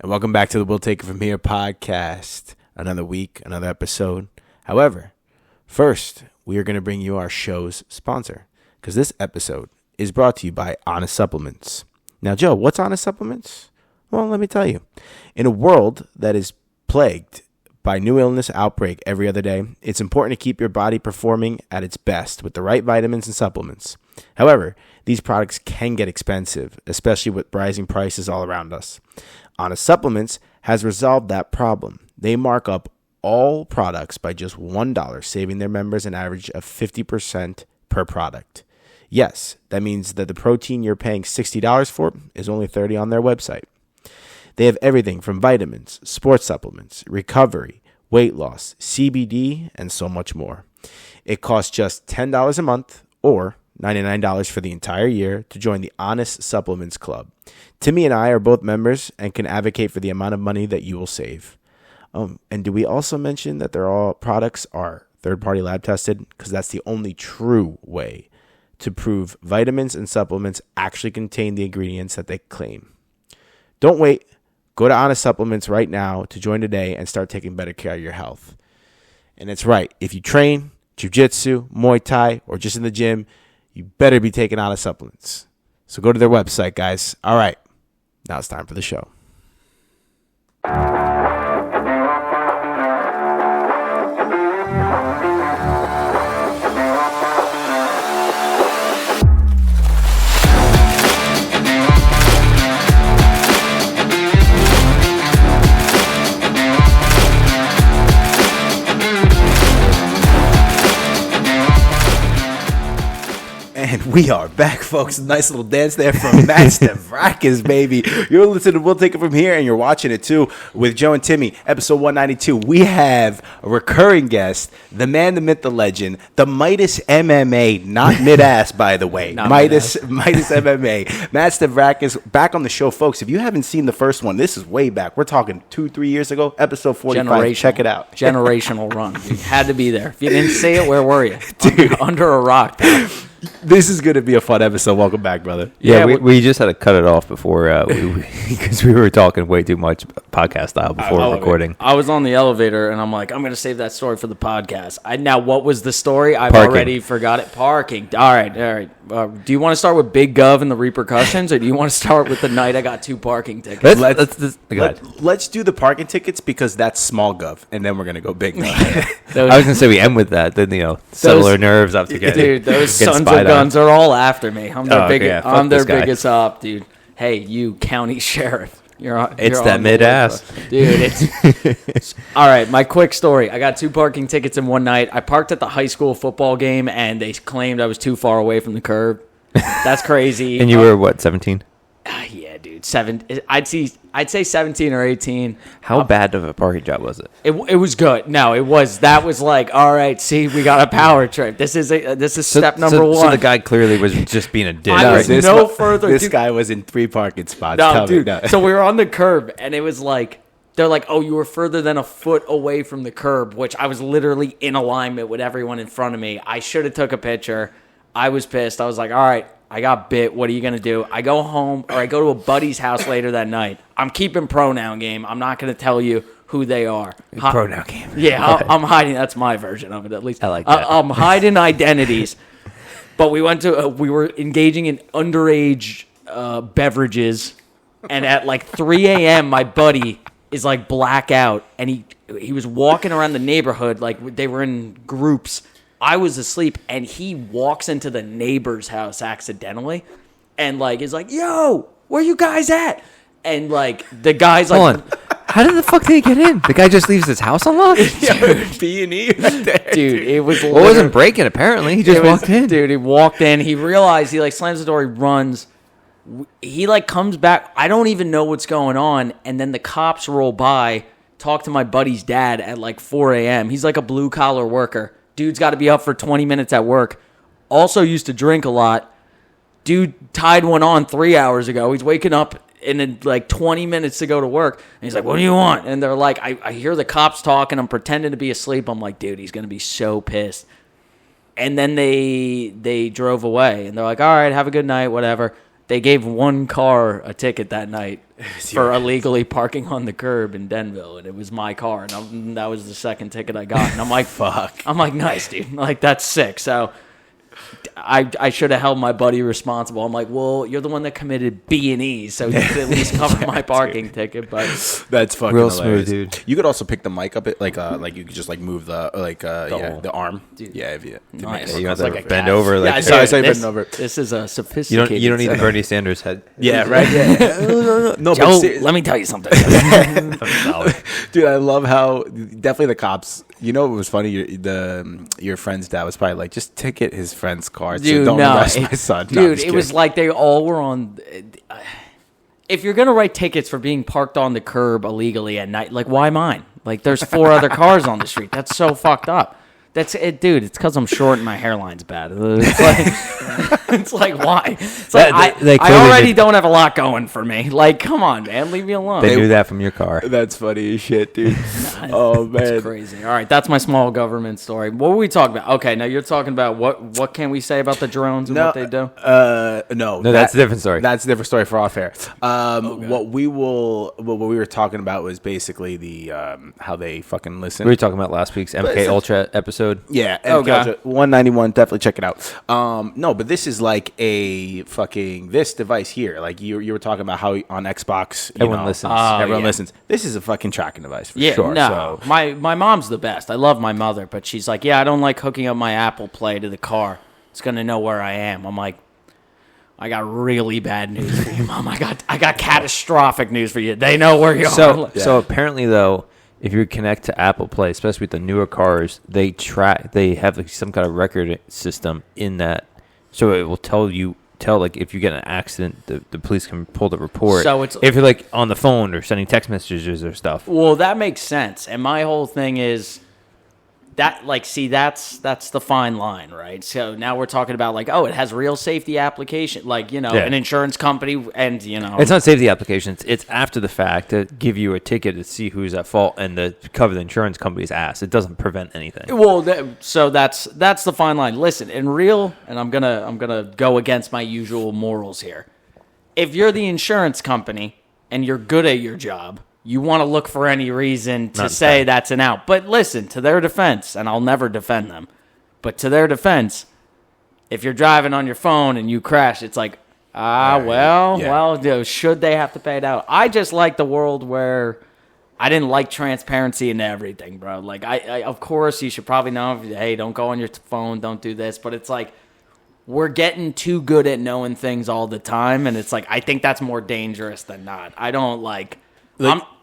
and welcome back to the We'll Take It From Here podcast. Another week, another episode. However, first, we are going to bring you our show's sponsor, because this episode is brought to you by Honest Supplements. Now, Joe, what's Honest Supplements? Well, let me tell you. In a world that is plagued by new illness outbreak every other day, it's important to keep your body performing at its best with the right vitamins and supplements. However, these products can get expensive, especially with rising prices all around us. Honest Supplements has resolved that problem. They mark up all products by just $1, saving their members an average of 50% per product. Yes, that means that the protein you're paying $60 for is only $30 on their website. They have everything from vitamins, sports supplements, recovery, weight loss, CBD, and so much more. It costs just $10 a month or $99 for the entire year to join the Honest Supplements Club. Timmy and I are both members and can advocate for the amount of money that you will save. And do we also mention that all products are third-party lab tested? Because that's the only true way to prove vitamins and supplements actually contain the ingredients that they claim. Don't wait. Go to Honest Supplements right now to join today and start taking better care of your health. And it's right. If you train jiu-jitsu, Muay Thai, or just in the gym, you better be taking Honest Supplements. So go to their website, guys. All right. Now it's time for the show. And we are back, folks. Nice little dance there from Matt Stav, baby. You're listening to We'll Take It From Here, and you're watching it, too, with Joe and Timmy, episode 192. We have a recurring guest, the man, the myth, the legend, the Midas MMA, not mid-ass, by the way. Midas MMA. Matt Stav is back on the show, folks. If you haven't seen the first one, this is way back. We're talking 2-3 years ago, episode 45. Check it out. Generational run. You had to be there. If you didn't say it, where were you? Dude. Under a rock, pal. This is going to be a fun episode. Welcome back, brother. Yeah, we just had to cut it off before because we were talking way too much podcast style before recording. I was on the elevator, and I'm like, I'm going to save that story for the podcast. Now, what was the story? I've Parking. already forgot it. Parking. All right. Do you want to start with Big Gov and the repercussions, or do you want to start with the night I got 2 parking tickets? Let's do the parking tickets because that's small gov, and then we're going to go big gov. I was going to say we end with that. Then, settle our nerves up together. Dude, those sons of guns are all after me. I'm their biggest op, dude. Hey, you county sheriff. It's that mid-ass. Dude, it's... All right, my quick story. I got 2 parking tickets in one night. I parked at the high school football game, and they claimed I was too far away from the curb. That's crazy. And you were, what, 17? Yeah, dude. I'd say 17 or 18. How bad of a parking job was it? It was good. No, it was. That was like, all right, see, we got a power trip. This is step number 1. So the guy clearly was just being a dick. I was no further. This guy was in 3 parking spots. No, dude. So we were on the curb, and it was like, they're like, oh, you were further than a foot away from the curb, which I was literally in alignment with everyone in front of me. I should have took a picture. I was pissed. I was like, all right, I got bit. What are you going to do? I go home, or I go to a buddy's house later that night. I'm keeping pronoun game. I'm not going to tell you who they are. Pronoun game. Yeah, I'm hiding. That's my version of it, at least. I like that. I'm hiding identities. But we were engaging in underage beverages, and at like 3 a.m., my buddy is like blackout, and he was walking around the neighborhood like they were in groups. I was asleep, and he walks into the neighbor's house accidentally, and like is like, "Yo, where you guys at?" And like the guy's like, "Hold on, how did the fuck did he get in? The guy just leaves his house unlocked." B&E right there, dude. It was. Well, it wasn't breaking. Apparently, he just walked in. Dude, he walked in. He realized he like slams the door. He runs. He like comes back. I don't even know what's going on. And then the cops roll by, talk to my buddy's dad at like 4 a.m. He's like a blue collar worker. Dude's got to be up for 20 minutes at work. Also used to drink a lot. Dude tied one on 3 hours ago. He's waking up in like 20 minutes to go to work. And he's like, what do you want? And they're like, I hear the cops talking. I'm pretending to be asleep. I'm like, dude, he's going to be so pissed. And then they drove away. And they're like, all right, have a good night, whatever. they gave one car a ticket that night for illegally parking on the curb in Denville, and it was my car, and that was the second ticket I got. And I'm like, fuck. I'm like, nice, dude. Like, that's sick. So I should have held my buddy responsible. I'm like, well, you're the one that committed B&E, so you could at least cover my parking ticket. But that's fucking real hilarious. smooth, dude. You could also pick the mic up, like you could just like move the arm. Dude. Yeah, if you. Nice. Yeah, you have It's to like a bend cat. over. Like, Yeah, I saw you this, bend over. This is a sophisticated. you don't need the setup. Bernie Sanders head. Yeah, right. Yeah. No, Joe, but let me tell you something. dude, I love how definitely the cops. You know, it was funny. Your friend's dad was probably like, just ticket his friend's car. Dude, so don't no, arrest my son. No, I'm dude, just it was kidding. like they all were on. If you're gonna write tickets for being parked on the curb illegally at night, like why mine? Like there's 4 other cars on the street. That's so fucked up. That's it, dude. It's because I'm short and my hairline's bad. It's like, it's like why? It's like They I clearly already did- don't have a lot going for me. Like, come on, man, leave me alone. They knew that from your car. That's funny as shit, dude. Oh man, That's crazy. All right, that's my small government story. What were we talking about? Okay, now you're talking about what can we say about the drones and what they do? No, that's a different story. That's a different story for off air. What we were talking about was basically the how they fucking listen. We were talking about last week's MK Ultra episode. Yeah, Okay. Ultra 191. Definitely check it out. No, but this is like a fucking this device here. Like you were talking about how on Xbox, Everyone listens. Everyone yeah. listens. This is a fucking tracking device for Yeah, sure. no, So. my mom's the best. I love my mother, but she's like, yeah, I don't like hooking up my Apple Play to the car. It's gonna know where I am. I'm like, I got really bad news for you, Mom. I got catastrophic news for you. They know where you are. So apparently though, if you connect to Apple Play, especially with the newer cars, they have like some kind of record system in that, so it will tell like if you get in an accident, the police can pull the report. So it's- if you're like on the phone or sending text messages or stuff. Well, that makes sense. And my whole thing is that, like, see, that's the fine line, right? So now we're talking about, like, oh, it has real safety application, like, Yeah. an insurance company, and, It's not safety applications. It's after the fact to give you a ticket to see who's at fault and to cover the insurance company's ass. It doesn't prevent anything. Well, so that's the fine line. Listen, in real, and I'm gonna go against my usual morals here. If you're the insurance company and you're good at your job, you want to look for any reason to say that's an out. But listen, to their defense, and I'll never defend them, but to their defense, if you're driving on your phone and you crash, it's like, should they have to pay it out? I just like the world where I didn't like transparency in everything, bro. Like, I of course, you should probably know, hey, don't go on your phone, don't do this. But it's like, we're getting too good at knowing things all the time. And it's like, I think that's more dangerous than not. I don't like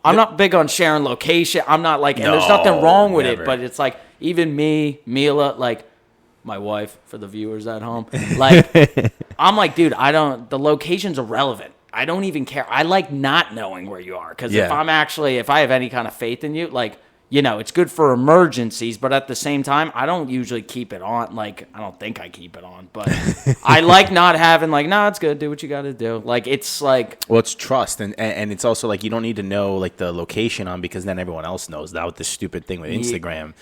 I'm not big on sharing location. I'm not like, and there's nothing wrong with never. it. But it's like, even me, Mila, like, my wife, for the viewers at home, like, I'm like, dude, the location's irrelevant. I don't even care. I like not knowing where you are. Because if I have any kind of faith in you, like, it's good for emergencies, but at the same time, I don't usually keep it on. Like, I don't think I keep it on, but I like not having, like, no, it's good. Do what you got to do. Like, it's like, Well, it's trust, and it's also like you don't need to know like the location on because then everyone else knows. Now with this stupid thing with Instagram,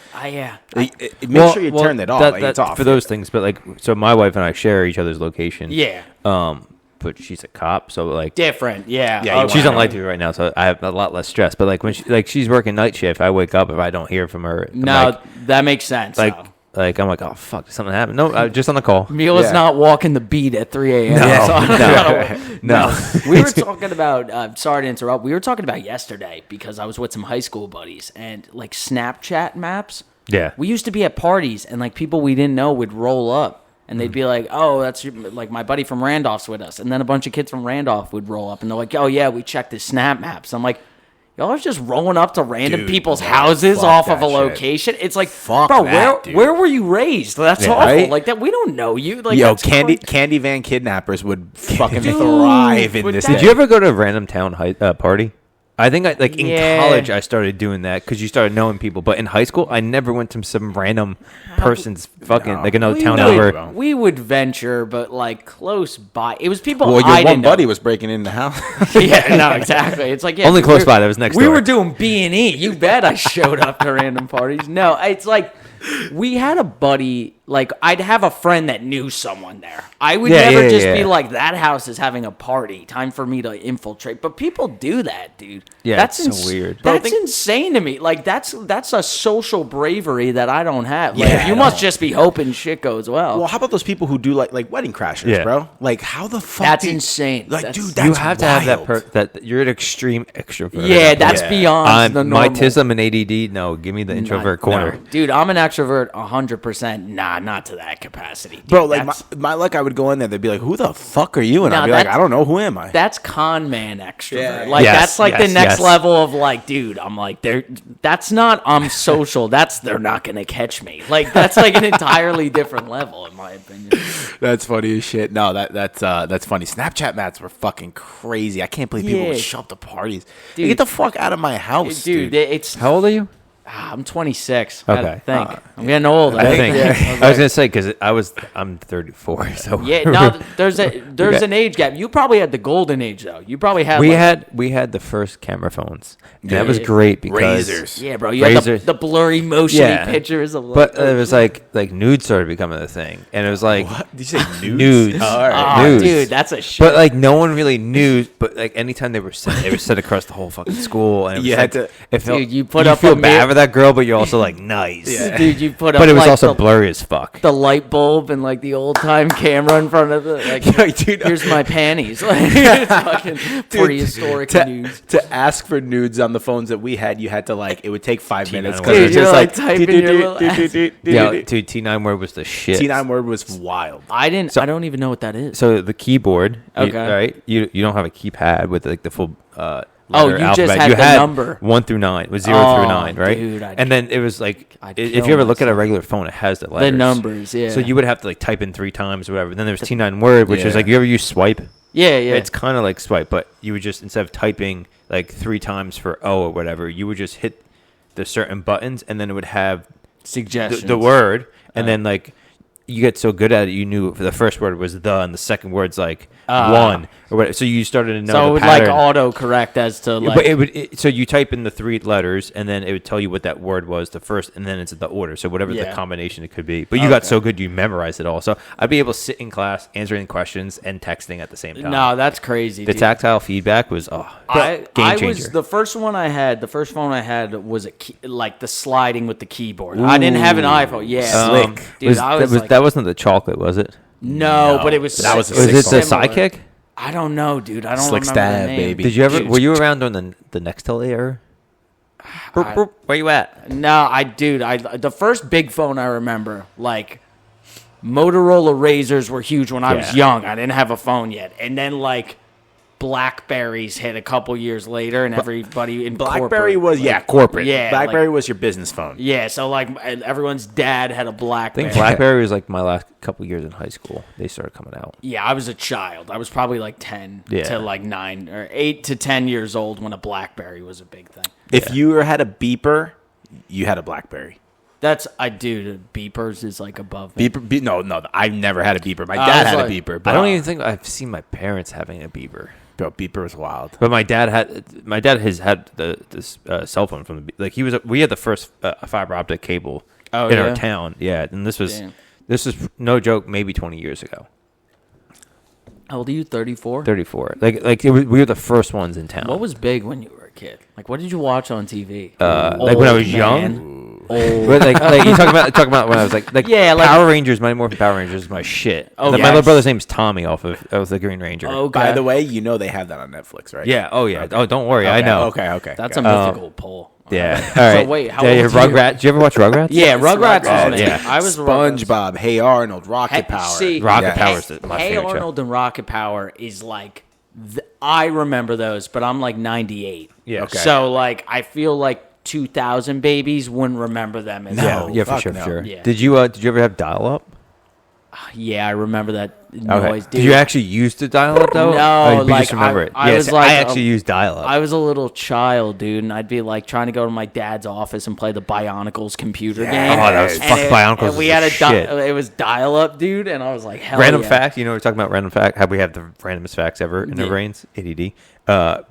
make sure you turn that off. Like, it's off for those things. But like, so my wife and I share each other's location. yeah, But she's a cop, so like different. Yeah. Yeah, Okay. she's on light duty right now, so I have a lot less stress. But like when she's working night shift, I wake up if I don't hear from her. I'm No, like, that makes sense. I'm like, oh fuck, did something happen? No, just on the call. Mila's not walking the beat at 3 a.m. No, so I don't know. no. We were talking about, sorry to interrupt, we were talking about yesterday because I was with some high school buddies and like Snapchat maps. Yeah. We used to be at parties and like people we didn't know would roll up and they'd be like, oh, that's like my buddy from Randolph's with us. And then a bunch of kids from Randolph would roll up and they're like, oh yeah, we checked his Snap maps. I'm like, y'all are just rolling up to random people's houses fuck off of that a shit. location. It's like, Fuck bro, that, dude. where were you raised? That's awful. right? Like that, we don't know you. Like, Yo, that's candy van kidnappers would fucking Dude, thrive in would this. that- Did you ever go to a random town party? I think in Yeah. college I started doing that because you started knowing people. But in high school, I never went to some random person's fucking like another town over. We would venture, but like close by. It was people. Well, your I one didn't buddy know. was breaking in the house. Yeah, no, exactly. It's like yeah, Only we close were- by. That was next We door. were doing B&E. You bet I showed up to random parties. No, it's like we had a buddy, like, I'd have a friend that knew someone there. I would Yeah, never yeah, just yeah. be like, that house is having a party. Time for me to infiltrate. But people do that, dude. Yeah, that's it's so weird. That's insane to me. Like, that's a social bravery that I don't have. Like, Yeah, you I must know. just be hoping shit goes well. Well, how about those people who do like wedding crashers, Yeah. bro? Like, how the fuck? That's do you- insane. Like, That's- dude, that's You have to have wild. that you're an extreme extrovert. yeah, that's Yeah. beyond the my normal. autism and ADD. No, give me the introvert corner. no. Dude, I'm an extrovert 100%. Nah, not to that capacity. Dude, Bro, like that's, my luck, I would go in there. They'd be like, "Who the fuck are you?" And Nah, I'd be like, that's- "I don't know. Who am I?" that's con man extrovert. Yeah. Like Yes, that's like yes, the next yes. level of like, dude, I'm like, that's not I'm social. That's they're not gonna catch me. Like that's like an entirely different level in my opinion. That's funny as shit. No, that's funny. Snapchat mats were fucking crazy. I can't believe people Yeah. would show up to parties. Dude. Get the fuck out of my house, Dude, dude. it's How old are you? I'm 26. Okay. I think I'm getting old. I think. Yeah. I was gonna say because I'm 34. So Yeah, no, there's an age gap. You probably had the golden age though. You probably had we had the first camera phones. And that was Yeah. great because Razors. yeah, bro. You had Razors. the blurry motiony Yeah. pictures of But it was like nudes started becoming a thing, and it was like What? Did you say nudes? Nudes. Oh, all right. oh, nudes. dude, that's a shit. But like no one really knew. But like anytime they were set across the whole fucking school, and it was You had like, to- it felt, Dude, you put up feel a bad mir- for that girl, but you're also like nice. Yeah. dude, you put up But it was like, also the, blurry as fuck. the light bulb and like the old time camera in front of it. Like, Like, dude, here's my panties. Like, it's fucking prehistoric nudes. to ask for nudes on the phones that we had, you had to like it would take 5 minutes because Dude, it was you're just like like typing your little Yeah, dude, T9 word was the shit. T9 word was wild. I don't even know what that is. So the keyboard, Okay. right? You don't have a keypad with like the full. Oh, letter you just alphabet. had you the had number. 1 through 9. It was 0 Oh, through 9, right? dude, and then it was like I'd if kill you ever look at a myself. regular phone, it has the letters, The numbers, yeah. So you would have to like type in 3 times or whatever. Then there's T9 word, which is Yeah. like you ever use swipe? yeah, yeah. It's kind of like swipe, but you would just instead of typing like 3 times for O or whatever, you would just hit the certain buttons, and then it would have Suggestions. the word, and then like you get so good at it, you knew the first word was the, and the second word's like one or whatever. So you started to know So it the would pattern. like auto correct as to like. But so you type in the 3 letters, and then it would tell you what that word was the first, and then it's the order. So whatever the Yeah. combination it could be. But you got so good you memorized it all. So I'd be able to sit in class answering questions and texting at the same time. no, that's crazy. the dude. tactile feedback was game I changer. was the first one I had. The first phone I had was like the sliding with the keyboard. I didn't have an iPhone. Yeah, Slick. dude. That wasn't the chocolate, was it? no, but it was. That was a Was sick it the phone. sidekick? I don't know, dude. I don't Slick remember Stav, the name. baby. Did you ever? Dude, Were you around during the Nextel era? Where you at? No, the first big phone I remember, like Motorola Razors were huge when I was Yeah. young. I didn't have a phone yet, and then like Blackberries hit a couple years later, and everybody in BlackBerry corporate, was like, corporate. Yeah, BlackBerry like- was your business phone. Yeah, so like everyone's dad had a I BlackBerry. think BlackBerry was like my last couple years in high school. They started coming out. Yeah, I was a child. I was probably like 10 Yeah. to like 9 or 8 to 10 years old when a BlackBerry was a big thing. If you had a beeper, you had a BlackBerry. I do. The beepers is like above me. Beeper? No, I've never had a beeper. My I dad was had like- a beeper. I But don't even think I've seen my parents having a beeper. Bro, beeper was wild. But my dad has had this cell phone from we had the first fiber optic cable Oh, in yeah? our town. Yeah, and this was Damn. no joke, maybe 20 years ago. How old are you? 34? 34. We were the first ones in town. What was big when you were a kid? Like, what did you watch on TV? like when I was young? Old. But like you talking about when I was like Yeah, like- Power Rangers, Mighty Morphin Power Rangers is my shit. Oh, My yes. little brother's name is Tommy off of the Green Ranger. Okay. By the way, you know they have that on Netflix, right? Yeah. Oh yeah. Okay. Oh, don't worry. I Okay, know. Okay. That's got a it. mythical poll. Yeah. All right. wait, how yeah, old yeah, are you? Rugrats. Did you ever watch Rugrats? Yeah, Rugrats Rugrats. was me. Yeah. I was a Rugrats. SpongeBob, Hey Arnold, Rocket Hey, Power. see, Rocket Yeah. Power's my Hey favorite show. Arnold and Rocket Power is like, I remember those, but I'm like 98. Yeah. Okay. So like, I feel like 2000 babies wouldn't remember them as No. well. Yeah, for fuck sure, no. for sure. Yeah. Did you ever have dial up? Yeah, I remember that noise, dude. Did you actually use the dial-up though? No, you like just remember it. I Yes, was like I actually used dial-up. I was a little child, dude, and I'd be like trying to go to my dad's office and play the Bionicles computer game. Oh, that was And fuck Bionicles. And we was had the shit. it was dial up, dude, and I was like, hell Random yeah. fact, you know, we're talking about random fact. How we have the randomest facts ever in our brains. ADD.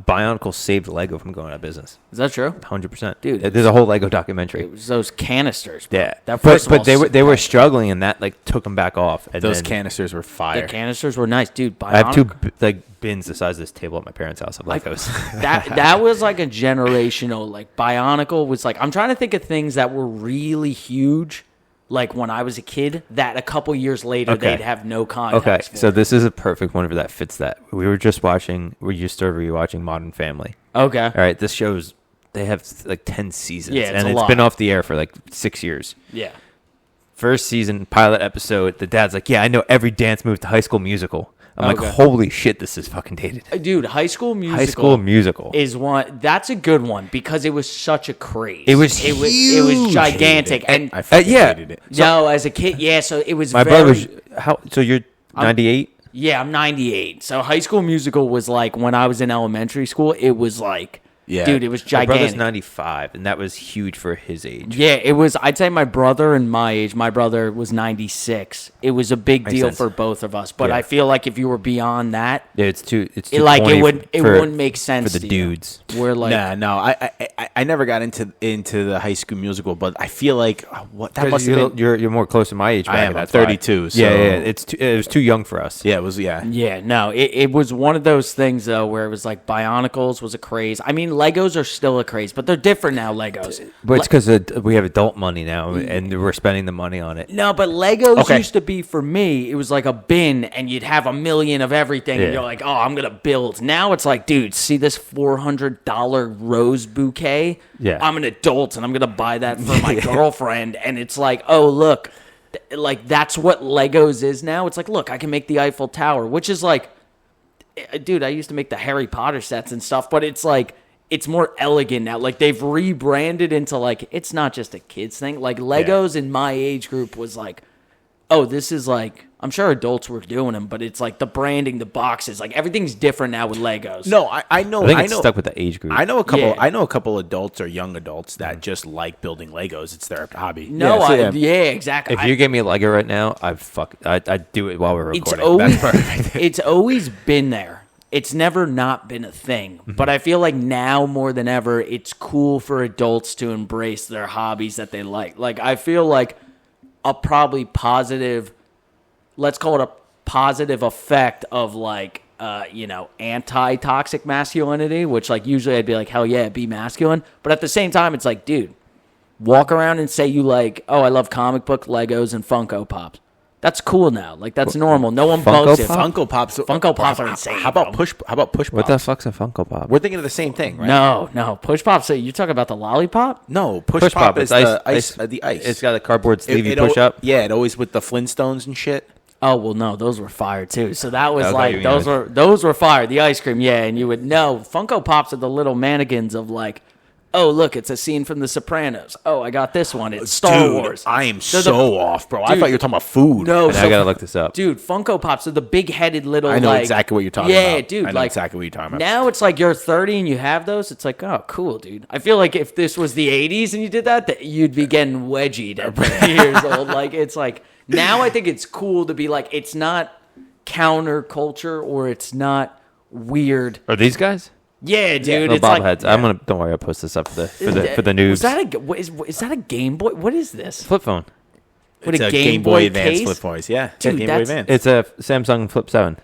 Bionicle saved Lego from going out of business. Is that true? 100%, Dude. There's a whole Lego documentary. It was those canisters, bro. Yeah, That first of all, but they were struggling, and that like took them back off. And Those then canisters were the fire. canisters were nice, dude. I have Bionic- 2 like bins the size of this table at my parents' house of Legos. that was like a generational, like Bionicle was like, I'm trying to think of things that were really huge, like when I was a kid, that a couple years later Okay. they'd have no context Okay, for. so this is a perfect one for that fits that. We used to rewatching Modern Family. Okay. All right, this show's they have like 10 seasons, Yeah, it's and a it's lot. been off the air for like 6 years. Yeah. First season pilot episode, the dad's like, "Yeah, I know every dance move to High School Musical." I'm Okay. like, "Holy shit, this is fucking dated." Dude, High School Musical. High School Musical. is one. That's a good one because it was such a craze. It was It was huge. gigantic. And I fucking yeah. hated it. no, as a kid, yeah. So it was My very, brother was how? So you're 98? Yeah, I'm 98. So High School Musical was like when I was in elementary school. It was like, Yeah. dude, it was My brother's gigantic. 95, and that was huge for his age. Yeah, it was. I'd say my brother and my age. My brother was 96. It was a big Makes deal sense. for both of us. But Yeah. I feel like if you were beyond that, Yeah, it's too. It's it too like it corny would it for- wouldn't make sense for the to you. dudes. We're like, No, I never got into the High School Musical, but I feel like what that must Because have been. you're more close to my age. I bracket, am, I'm that's why. 32, so- Yeah, it was too young for us. Yeah, it was. Yeah, yeah, no, it was one of those things though where it was like Bionicles was a craze. I mean, Legos are still a craze, but they're different now. Legos, But it's because we have adult money now, and we're spending the money on it. no, but Legos Okay. used to be for me. It was like a bin, and you'd have a million of everything, Yeah. and you're like, oh, I'm gonna build. Now it's like, dude, see this $400 rose bouquet? Yeah. I'm an adult, and I'm gonna buy that for my girlfriend, and it's like, oh, look, like that's what Legos is now. It's like, look, I can make the Eiffel Tower, which is like, dude, I used to make the Harry Potter sets and stuff, but it's like, it's more elegant now. Like they've rebranded into like, it's not just a kids thing. Like Legos in my age group was like, oh, this is like, I'm sure adults were doing them, but it's like the branding, the boxes, like everything's different now with Legos. no, I know. I think I it's know. stuck with the age group. I know a couple. Yeah. I know a couple adults or young adults that just like building Legos. It's their hobby. No, Yeah, so yeah, exactly. If you gave me a Lego right now, I'd do it while we're It's recording. always That's perfect. it's always been there. It's never not been a thing. But I feel like now more than ever, it's cool for adults to embrace their hobbies that they like. Like I feel like a probably positive, let's call it a positive effect of like anti-toxic masculinity, which like usually I'd be like, hell yeah, be masculine. But at the same time, it's like, dude, walk around and say you like, oh, I love comic book, Legos, and Funko Pops. That's cool now. Like that's normal. No one Funko bugs you. Pop? Funko Pops. Funko Pops are insane, How about bro. push? How about push? What Pops? the fuck's a Funko Pop? We're thinking of the same thing, right? No, push pops. So you talking about the lollipop? No, push, pop is the ice. The ice. It's got a cardboard sleeve you It push up. Yeah, it always with the Flintstones and shit. Oh well, no, those were fire too. So that was Okay, like you those were fire. The ice cream, yeah, and you would know Funko Pops are the little mannequins of like, oh look, it's a scene from The Sopranos. Oh, I got this one. It's Star Dude, Wars. I am They're so the- off, bro. I Dude. thought you were talking about food. No, And I gotta look this up. dude, Funko Pops are the big-headed little. I know like, exactly what you're talking yeah, about. dude, I know like exactly what you're talking about. now it's like you're 30 and you have those. It's like, oh, cool, dude. I feel like if this was the 80s and you did that you'd be getting wedgied at 30 years old. Like it's like now I think it's cool to be like it's not counterculture or it's not weird. Are these guys? Yeah, dude. Little It's like bobbleheads. I'm gonna. Don't worry. I'll post this up for the noobs. Was that is that a Game Boy? What is this? flip phone? What It's a a Game Boy Advance case? flip phones. Yeah, Dude, Game Boy that's- Advance. It's a Samsung Flip 7.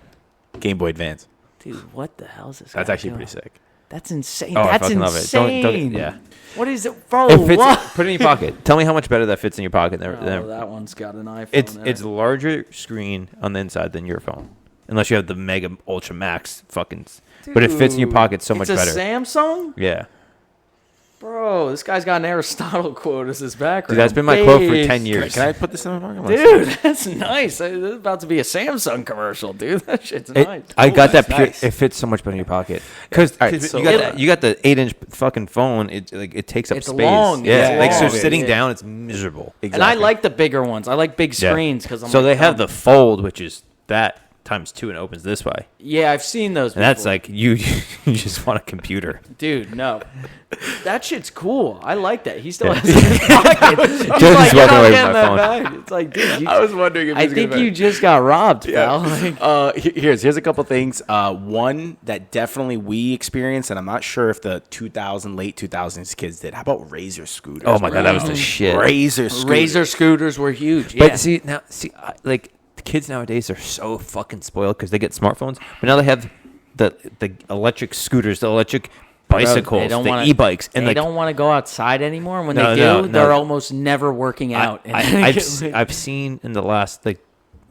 Game Boy Advance. Dude, what the hell is this? That's guy actually doing? pretty sick. That's insane. Oh, I That's fucking love it. Don't insane. yeah. What is it, bro? It fits. What? Put it in your pocket. Tell me how much better that fits in your pocket. Oh, that one's got an iPhone. It's a larger screen on the inside than your phone, unless you have the Mega Ultra Max fucking. But it fits in your pocket so much better. It's a Samsung, Yeah, bro. This guy's got an Aristotle quote as his background. dude, that's been my quote for Beast. 10 years. Can I put this in my pocket? Dude, that's nice. This is about to be a Samsung commercial, dude. That shit's nice. I got that. that's Pure, nice. It fits so much better in your pocket because All right, so- you got the 8-inch fucking phone. It takes up It's space. long, Yeah, it's like so long. sitting Yeah. down, it's miserable. And I like the bigger ones. I like big Yeah. screens because So they have the fold, which is that times 2 and opens this way. Yeah, I've seen those. And that's before. like you just want a computer. Dude, no. That shit's cool. I like that. He still has his pocket. He's Joe's like, just walking I'm away getting with my that phone. back. It's like, dude, I was wondering if I think you just got robbed, pal. Like, here's a couple things. One that definitely we experienced, and I'm not sure if the late 2000s kids did. How about Razor scooters? Oh my god, that was Mm-hmm. the shit. Razor scooters were huge. But Yeah. see, like the kids nowadays are so fucking spoiled because they get smartphones, but now they have the electric scooters, the electric bicycles, the e-bikes, and they like, don't want to go outside anymore. When No, they do, no. they're almost never working out. I've seen in the last like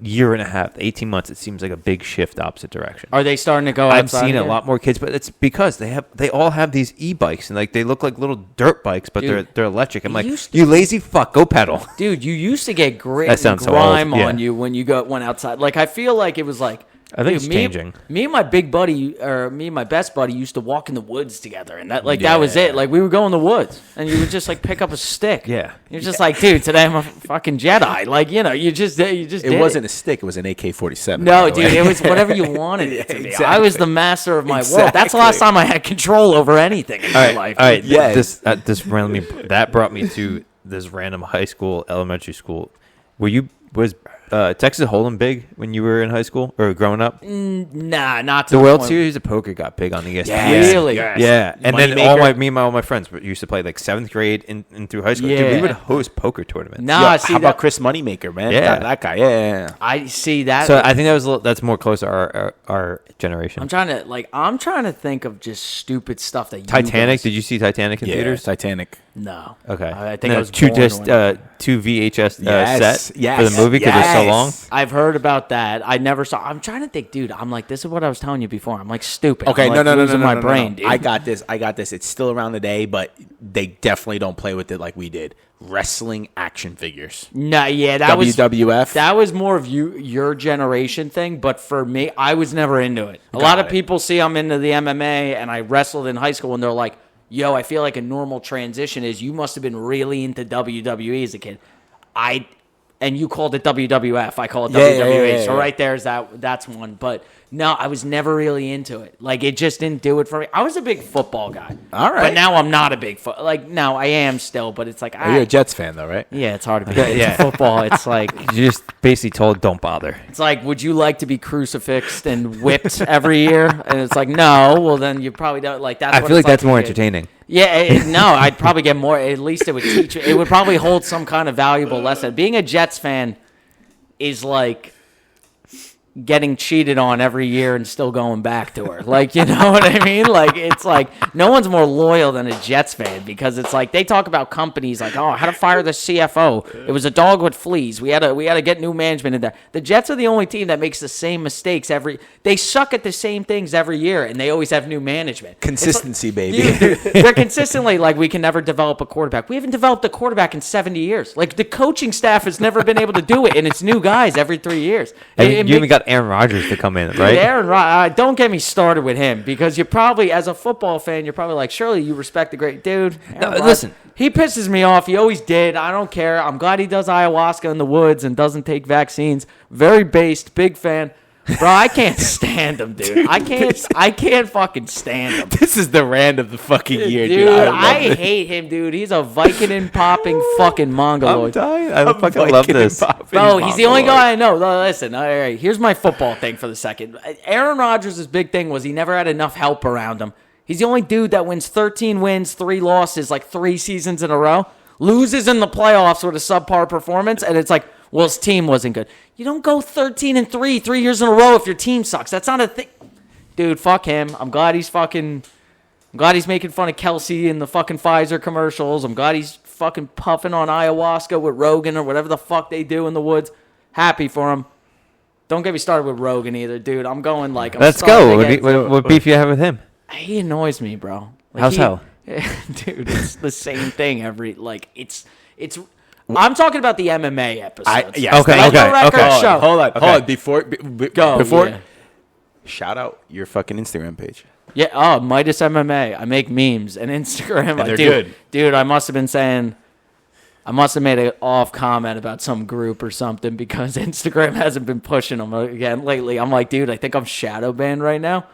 year and a half, 18 months, it seems like a big shift opposite direction. Are they starting to go I've outside? seen a again? lot more kids, but it's because they all have these e-bikes and like they look like little dirt bikes, but Dude, they're electric. I'm it like, used to you lazy fuck, go pedal. Dude, you used to get grit That and sounds so grime old, yeah. on you when you went outside. Like, I feel like it was like, I think dude, it's changing. Me and my big buddy, or me and my best buddy, used to walk in the woods together, and that that was it. Like, we would go in the woods, and you would just like pick up a stick. Yeah. You're just like, dude, today I'm a fucking Jedi. Like, you just It wasn't a stick. It was an AK-47. No, dude, it was whatever you wanted it to be. Exactly. I was the master of my world. That's the last time I had control over anything in my life. All right. Yeah. That brought me to this random high school, elementary school. Was Texas Hold'em big when you were in high school or growing up? Nah, not to The World point. Series of Poker got big on the ESPN. Yes. Really? Yes. Yeah, and then Moneymaker. all my friends used to play like 7th grade and through high school. Dude, Yeah. we would host poker tournaments. Nah, Yo, see how that, about Chris Moneymaker, man? Yeah. That guy. Yeah. I see that. So I think that's more close to our generation. I'm trying to think of just stupid stuff that you Titanic. guys- Did you see Titanic in theaters? Titanic. No. Okay. I think No, I was born when- two VHS Yes, set yes, for the movie because it's so long. I've heard about that. I never saw. I'm trying to think, dude. I'm like, this is what I was telling you before. I'm like stupid. Okay, I'm no, like losing my no, brain, dude. I got this. It's still around today, but they definitely don't play with it like we did. Wrestling action figures. No, yeah, that was WWF. That was more of your generation thing, but for me, I was never into it. A lot of people see I'm into the MMA, and I wrestled in high school, and they're like, yo, I feel like a normal transition is you must have been really into WWE as a kid. And you called it WWF. I call it WWE. yeah, so yeah. right there is that's one. But no, I was never really into it. Like, it just didn't do it for me. I was a big football guy. All right. But now I'm not a big now I am still, but it's like You're a Jets fan, though, right? yeah, it's hard to be into football. It's like You just basically told, don't bother. it's like, would you like to be crucifixed and whipped every year? And it's like, no. Well, then you probably don't. Like that's. I what feel it's like that's for more kids. entertaining. Yeah, no, I'd probably get more. At least it would teach. It would probably hold some kind of valuable lesson. Being a Jets fan is like getting cheated on every year and still going back to her. Like, you know what I mean? Like, it's like no one's more loyal than a Jets fan because it's like they talk about companies like, oh, how to fire the CFO. It was a dog with fleas. We had to get new management in there. The Jets are the only team that makes the same mistakes they suck at the same things every year and they always have new management. Consistency, baby. Dude, they're consistently like, we can never develop a quarterback. We haven't developed a quarterback in 70 years. Like, the coaching staff has never been able to do it, and it's new guys every 3 years. And you even got Aaron Rodgers to come in, right? Aaron Rodgers, don't get me started with him because you probably, as a football fan, you're probably like, surely you respect the great dude. No, Rodgers, listen. he pisses me off. He always did. I don't care. I'm glad he does ayahuasca in the woods and doesn't take vaccines. Very based, big fan. Bro, I can't stand him, dude. I can't fucking stand him. This is the rand of the fucking year, Dude, dude. I hate him, dude. He's a Vicodin popping fucking mongoloid. dying. I fucking love this. Bro, he's the only guy I know. Listen, all right, here's my football thing for the second. Aaron Rodgers' big thing was he never had enough help around him. He's the only dude that wins 13 wins, 3 losses, like 3 seasons in a row. Loses in the playoffs with a subpar performance, and it's like, well, his team wasn't good. You don't go 13-3 3 years in a row if your team sucks. That's not a thing. Dude, fuck him. I'm glad he's making fun of Kelsey in the fucking Pfizer commercials. I'm glad he's fucking puffing on ayahuasca with Rogan or whatever the fuck they do in the woods. Happy for him. Don't get me started with Rogan either, dude. I'm going like... Let's go. What beef you have with him? He annoys me, bro. Like, How's hell? Dude, it's the same thing it's... I'm talking about the MMA episodes. Yes. Okay, Like okay, the record okay. show. Hold on. Okay. Before, yeah. shout out your fucking Instagram page. Yeah, oh, Midas MMA. I make memes and Instagram. And they're dude, good. Dude, I must have been saying I must have made an off comment about some group or something because Instagram hasn't been pushing them again lately. I'm like, dude, I think I'm shadow banned right now.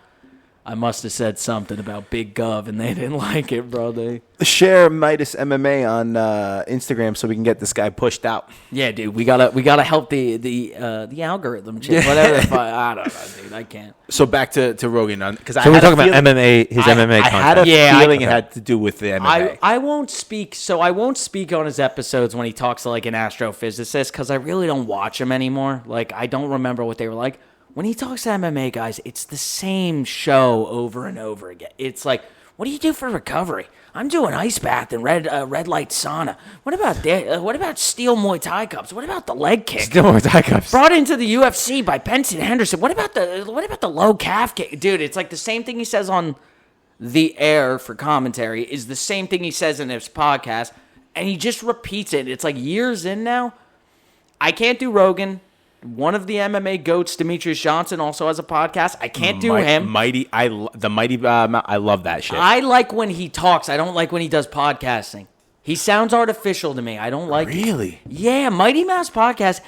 I must have said something about Big Gov, and they didn't like it, bro. Share Midas MMA on Instagram so we can get this guy pushed out. Yeah, dude, we gotta help the algorithm, shit, whatever. I don't know, dude. I can't. So back to Rogan, because So we're talking about MMA, his MMA I content. had a feeling it had to do with the MMA. I won't speak. So I won't speak on his episodes when he talks to like an astrophysicist because I really don't watch him anymore. Like I don't remember what they were like. When he talks to MMA guys, it's the same show over and over again. It's like, what do you do for recovery? I'm doing ice bath and red light sauna. What about steel Muay Thai cups? What about the leg kick? Steel Muay Thai cups. Brought into the UFC by Benson Henderson. What about the low calf kick? Dude, it's like the same thing he says on the air for commentary is the same thing he says in his podcast, and he just repeats it. It's like years in now. I can't do Rogan. One of the MMA goats, Demetrius Johnson, also has a podcast. I can't do him. I love that shit. I like when he talks. I don't like when he does podcasting. He sounds artificial to me. I don't like. Really? Yeah, Mighty Mouse podcast.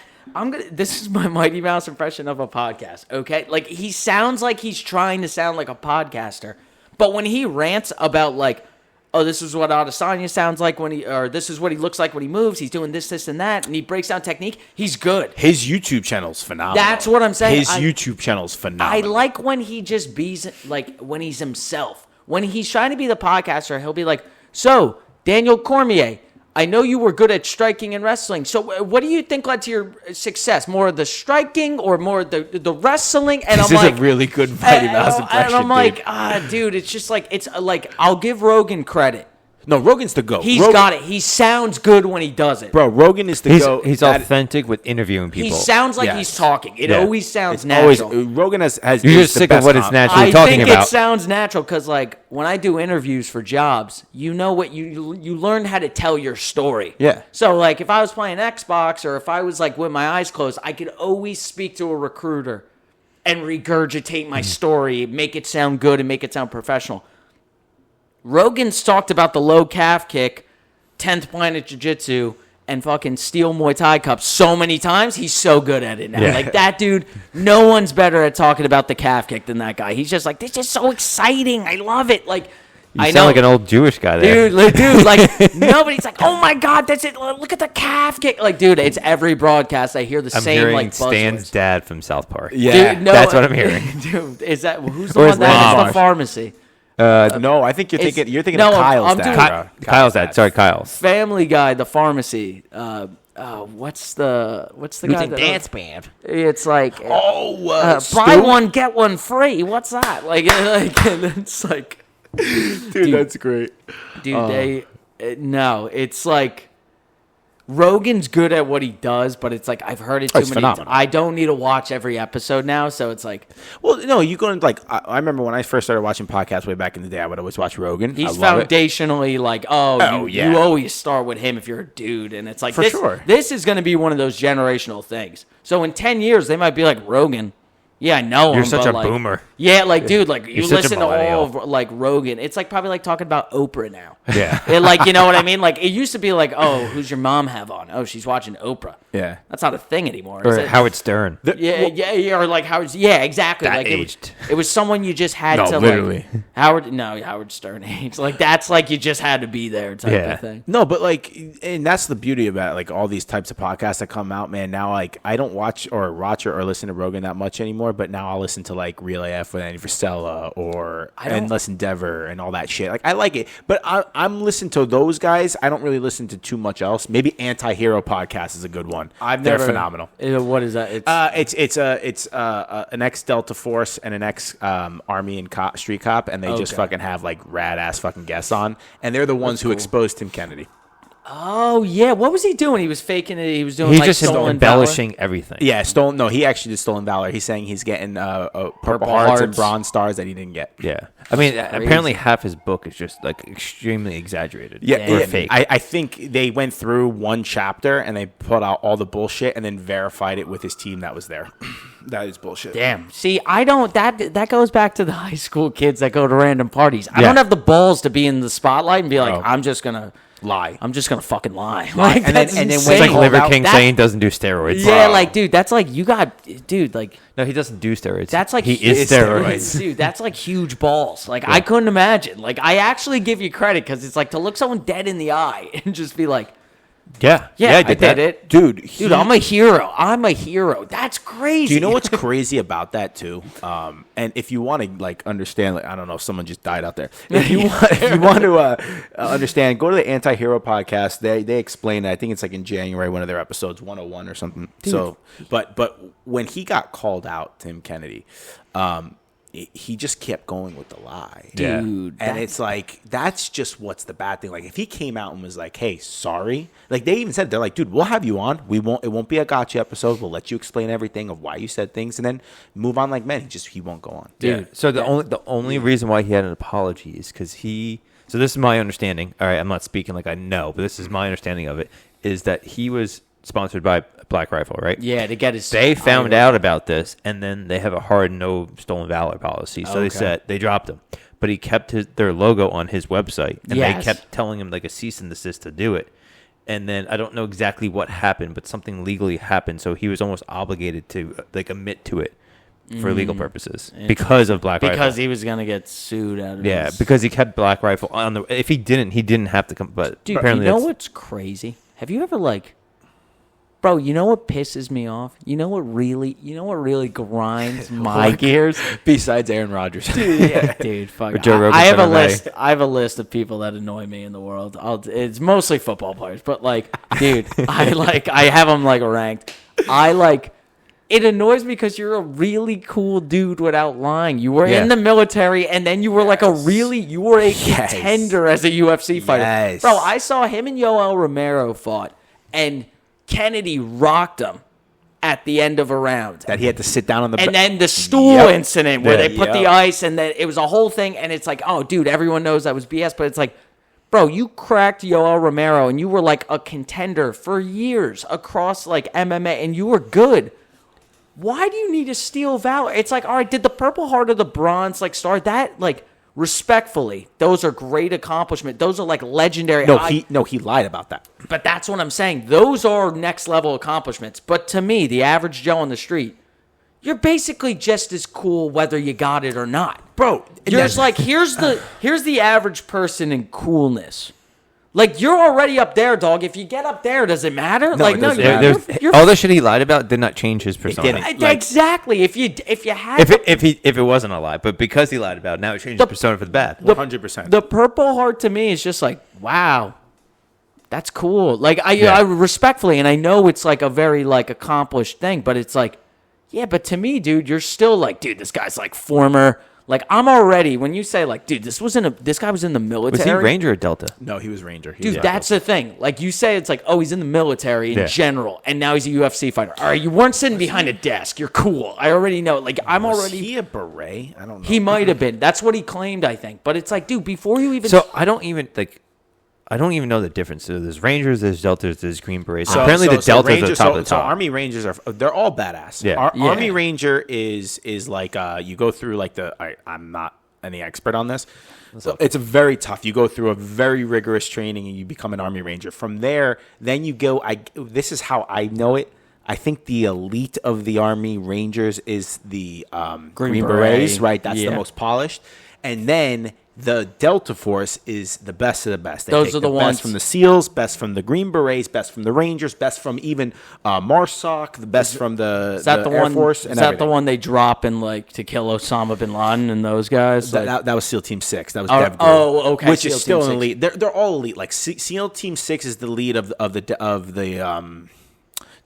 This is my Mighty Mouse impression of a podcast. Okay, like he sounds like he's trying to sound like a podcaster, but when he rants about like, oh, this is what Adesanya sounds like or this is what he looks like when he moves. He's doing this, and that, and he breaks down technique. He's good. His YouTube channel's phenomenal. That's what I'm saying. His YouTube channel's phenomenal. I like when he just when he's himself. When he's trying to be the podcaster, he'll be like, so, Daniel Cormier, I know you were good at striking and wrestling. So what do you think led to your success? More of the striking or more of the wrestling? And this is a really good Mighty Mouse impression, and I'm like, dude, it's just like, it's like, I'll give Rogan credit. No, Rogan's the GOAT. He's got it. He sounds good when he does it. Bro, Rogan is the GOAT. He's authentic with interviewing people. He sounds like he's talking. It always sounds natural. natural. Rogan has You're just sick of what it's naturally talking about. I think it sounds natural because, like, when I do interviews for jobs, you know what you learn how to tell your story. Yeah. So, like, if I was playing Xbox or if I was, like, with my eyes closed, I could always speak to a recruiter and regurgitate my story, make it sound good and make it sound professional. Rogan's talked about the low calf kick, 10th Planet Jiu-Jitsu, and fucking steel Muay Thai cups so many times. He's so good at it now. Yeah. Like, that dude, no one's better at talking about the calf kick than that guy. He's just like, this is so exciting. I love it. Like, You sound like an old Jewish guy there. Dude, like, nobody's like, oh my God, that's it. Look at the calf kick. Like, dude, it's every broadcast. I hear the I'm same, hearing like, Stan's buzzwords. dad from South Park. Yeah, Dude, no, that's what I'm hearing. Dude, is that, who's the Where's one that's Lamar? the pharmacy? no, I think you're thinking no, of Kyle's I'm dad. doing- Kyle's dad. Sorry, Kyle's. Family Guy, the pharmacy. What's the guy that Dance band. It's like Oh, buy one get one free. What's that? Like and it's like, dude, that's great. dude, no, it's like Rogan's good at what he does, but it's like I've heard it too It's many phenomenal. times. I don't need to watch every episode now, so it's like Well, no, you go into like I remember when I first started watching podcasts way back in the day. I would always watch Rogan. he's I love it. foundationally like, you always start with him if you're a dude, and it's like For sure. This is going to be one of those generational things. So in 10 years, they might be like Rogan. Yeah, I know You're him. such but a like, boomer. Yeah, like dude, like you You're such a listen to all millennial. of like Rogan. It's like probably like talking about Oprah now. Yeah. And, like, you know what I mean? Like it used to be like, oh, who's your mom have on? Oh, she's watching Oprah. Yeah. That's not a thing anymore. Is Or it? Howard Stern. Yeah, or like Howard. Yeah, exactly. That like aged. It was someone you just had No, to literally. like Howard Stern age. Like that's like you just had to be there type Yeah. of thing. No, but like, and that's the beauty about like all these types of podcasts that come out, man. Now, like, I don't watch or listen to Rogan that much anymore, but now I'll listen to like Real AF with Andy Frisella or Endless Endeavor and all that shit. Like, I like it, but I'm listening to those guys. I don't really listen to too much else. Maybe Anti-Hero Podcast is a good one. They're phenomenal. What is that? It's an ex Delta Force and an ex Army and street cop, and they just fucking have like rad ass fucking guests on, and they're the ones who exposed Tim Kennedy. Oh yeah, what was he doing? He was faking it. He was doing. He's like, just stolen embellishing everything. Yeah, stolen. No, he actually did Stolen Valor. He's saying he's getting purple hearts and bronze stars that he didn't get. Yeah. I mean, apparently half his book is just like extremely exaggerated. Yeah, Or fake. I think they went through one chapter and they put out all the bullshit and then verified it with his team that was there. That is bullshit. Damn. See, I don't. That goes back to the high school kids that go to random parties. I don't have the balls to be in the spotlight and be like, I'm just gonna lie. I'm just gonna fucking lie. Like, and then when It's like called Liver out, King saying doesn't do steroids. yeah, like, dude, that's like you got, dude, like. No, he doesn't do steroids. That's like he is steroids. dude. That's like huge balls. Like I couldn't imagine. Like I actually give you credit because it's like to look someone dead in the eye and just be like, Yeah, I did it, dude. I'm a hero. I'm a hero. That's crazy. Do you know what's crazy about that too? And if you want to like understand, like I don't know, if someone just died out there. If you want to understand, go to the Anti-Hero podcast. They explain that. I think it's like in January, one of their episodes, 101 or something. Dude. So, but when he got called out, Tim Kennedy, he just kept going with the lie, dude. And it's like that's just what's the bad thing. Like if he came out and was like, "Hey, sorry," like they even said they're like, "Dude, we'll have you on. It won't be a gotcha episode. We'll let you explain everything of why you said things, and then move on like men." He won't go on, dude. Yeah. So the only reason why he had an apology is because he. So this is my understanding. All right, I'm not speaking like I know, but this is my understanding of it. Is that he was sponsored by Black Rifle, right? Yeah, to get his. They found out about this, and then they have a hard no stolen valor policy. So they said they dropped him, but he kept their logo on his website, and they kept telling him like a cease and desist to do it. And then I don't know exactly what happened, but something legally happened, so he was almost obligated to like admit to it for legal purposes because of Black Rifle. Because he was gonna get sued out of his... because he kept Black Rifle on the. If he didn't have to come. But dude, apparently, you know what's crazy? Have you ever like? Bro, you know what pisses me off? You know what really grinds my gears? Besides Aaron Rodgers, dude, fuck. Joe Rogan I have a Saturday. list. I have a list of people that annoy me in the world. It's mostly football players, but like, dude, I have them like ranked. It annoys me because you're a really cool dude without lying. You were in the military, and then you were like you were a contender as a UFC fighter. Yes. Bro, I saw him and Yoel Romero fought, and Kennedy rocked him at the end of a round. that he had to sit down on the And then the stool incident where they put the ice, and then it was a whole thing, and it's like, oh, dude, everyone knows that was BS, but it's like, bro, you cracked Yoel Romero, and you were like a contender for years across like MMA, and you were good. Why do you need to steal valor? It's like, all right, did the Purple Heart or the Bronze like start that? Like, respectfully, those are great accomplishments. Those are like legendary. He lied about that. But that's what I'm saying. Those are next level accomplishments. But to me, the average Joe on the street, you're basically just as cool whether you got it or not, Bro, You're just like, here's the average person in coolness. Like, you're already up there, dog. If you get up there, does it matter? No, like, it no, doesn't matter. you're all the shit he lied about did not change his persona. didn't. exactly. If you had If it wasn't a lie, but because he lied about it, now it changed his persona for the bad. 100%. the Purple Heart to me is just like, wow, that's cool. Like I respectfully, and I know it's like a very like accomplished thing, but it's like, yeah, but to me, dude, you're still like, dude, this guy's like former. Like I'm already when you say like, dude, this guy was in the military. Was he Ranger or Delta? No, he was Ranger. Dude, that's the thing. Like you say, it's like, oh, he's in the military in general, and now he's a UFC fighter. All right, you weren't sitting behind a desk. You're cool. I already know. Like Was he a beret? I don't know. He might have been. That's what he claimed, I think. But it's like, dude, before you even. So I don't even know the difference. So there's Rangers, there's Deltas, there's Green Berets. So apparently the Deltas are the top of the top. So Army Rangers they're all badass. Yeah. Army Ranger is like you go through like I'm not any expert on this. So it's very tough. You go through a very rigorous training and you become an Army Ranger. From there, then you go. This is how I know it. I think the elite of the Army Rangers is the Green Berets, right? That's the most polished. And then the Delta Force is the best of the best. They Those take are the ones best from the SEALs, best from the Green Berets, best from the Rangers, best from even MARSOC, the best from the Air Force. Is that the one they drop in like to kill Osama bin Laden and those guys? That was SEAL Team 6. That was DevGru. Oh, okay. Which SEAL is still Team an elite. They're all elite. Like SEAL Team 6 is the lead of the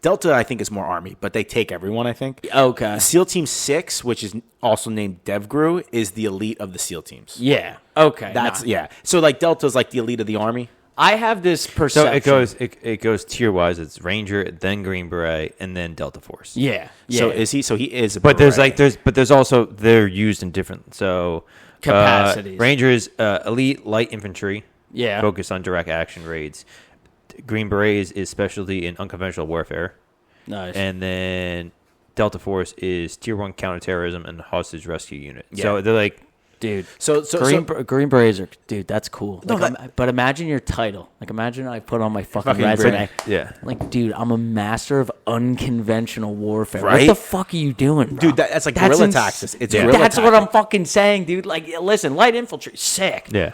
Delta, I think, is more Army, but they take everyone, I think. Okay. SEAL Team 6, which is also named DevGru, is the elite of the SEAL teams. Yeah. Okay. Yeah. So like Delta's like the elite of the Army. I have this perception. So it goes tier wise. It's Ranger, then Green Beret, and then Delta Force. Yeah. So is he? So he is. But there's also they're used in different capacities. Rangers, elite light infantry. Yeah. Focused on direct action raids. Green Berets is specialty in unconventional warfare. Nice. And then Delta Force is Tier 1 counterterrorism and hostage rescue unit. Yeah. So they're like, Dude, So Green Berets are, dude, that's cool. No, But imagine your title. Like, imagine I put on my fucking Fucking resume. yeah. Like, dude, I'm a master of unconventional warfare. Right? What the fuck are you doing, bro? dude, that's like guerrilla tactics. It's Yeah. guerrilla That's what I'm tactics. fucking saying, dude. Like, listen, light infantry, sick. Yeah.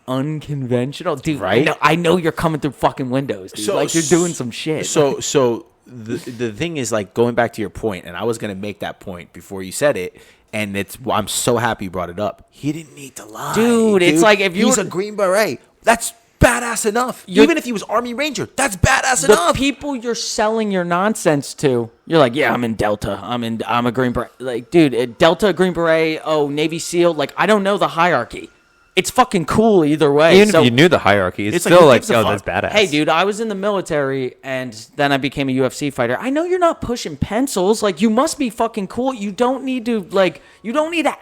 Unconventional, dude. Right? I know you're coming through fucking windows, dude. Like, you're doing some shit. So the thing is, like, going back to your point, and I was gonna make that point before you said it, and I'm so happy you brought it up. He didn't need to lie, Dude, it's like if you he's were- a Green Beret, that's badass enough. You're- Even if he was Army Ranger, that's badass the enough. people you're selling your nonsense to, you're like, yeah, I'm in Delta. I'm a Green Beret. Like, dude, Delta, Green Beret, Navy SEAL. Like, I don't know the hierarchy. It's fucking cool either way. Even So- if you knew the hierarchy, it's It's like, still who like, gives a oh, fuck? that's badass. Hey, dude, I was in the military, and then I became a UFC fighter. I know you're not pushing pencils. Like, you must be fucking cool. You don't need to,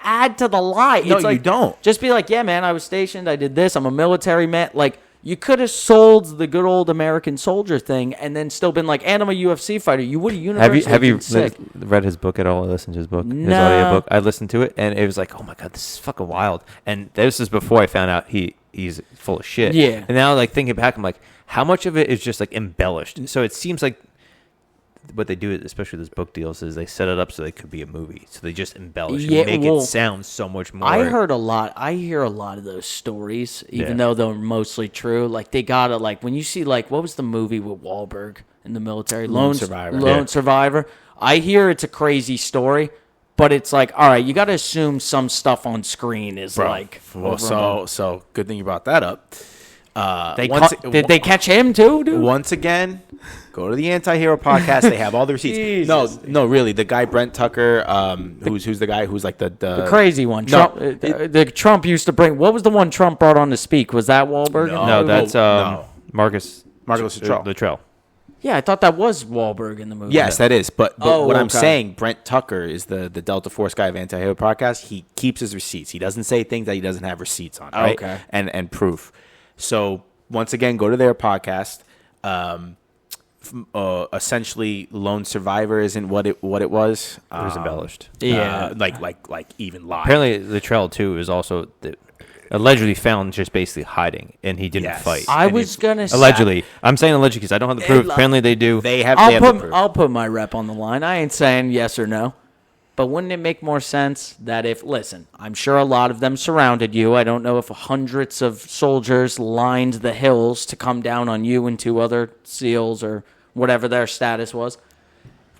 add to the lie. No, It's like, you don't. Just be like, yeah, man, I was stationed. I did this. I'm a military man. Like, you could have sold the good old American soldier thing and then still been like, and I'm a UFC fighter. You would have universally Have you been sick. read his book at all? Listened to his book, his No. audio book. I listened to it, and it was like, oh my god, this is fucking wild. And this is before I found out he's full of shit. Yeah. And now, like, thinking back, I'm like, how much of it is just like embellished? So it seems like what they do, especially with this book deals, is they set it up so they could be a movie. So they just embellish Yeah, and make well, it sound so much more. I hear a lot of those stories, even Yeah. though they're mostly true. Like, they gotta, like, when you see, like, what was the movie with Wahlberg in the military? Lone Survivor. Lone Yeah. Survivor. I hear it's a crazy story, but it's like, all right, you gotta assume some stuff on screen is like. Well, over so good thing you brought that up. they once- did they catch him too, dude? Once again, go to the Anti-Hero podcast. They have all the receipts. Jesus. No, really. The guy Brent Tucker, who's the guy who's like the The crazy one. No, Trump, the Trump used to bring. What was the one Trump brought on to speak? Was that Wahlberg? in the No, movie? that's no. Marcus Luttrell. Luttrell. Yeah, I thought that was Wahlberg in the movie. Yes, that is. But Oh, what I'm okay. saying, Brent Tucker is the Delta Force guy of Anti-Hero podcast. He keeps his receipts. He doesn't say things that he doesn't have receipts on, right? Okay. And proof. So once again, go to their podcast. Essentially, Lone Survivor isn't what it was. It was embellished. Yeah. like even live. Apparently, Luttrell too is also allegedly found just basically hiding, and he didn't Yes. fight. I And was gonna say. allegedly. I'm saying allegedly because I don't have the proof. Apparently, they do. They have the proof. I'll put my rep on the line. I ain't saying yes or no. But wouldn't it make more sense that listen, I'm sure a lot of them surrounded you. I don't know if hundreds of soldiers lined the hills to come down on you and two other SEALs or whatever their status was.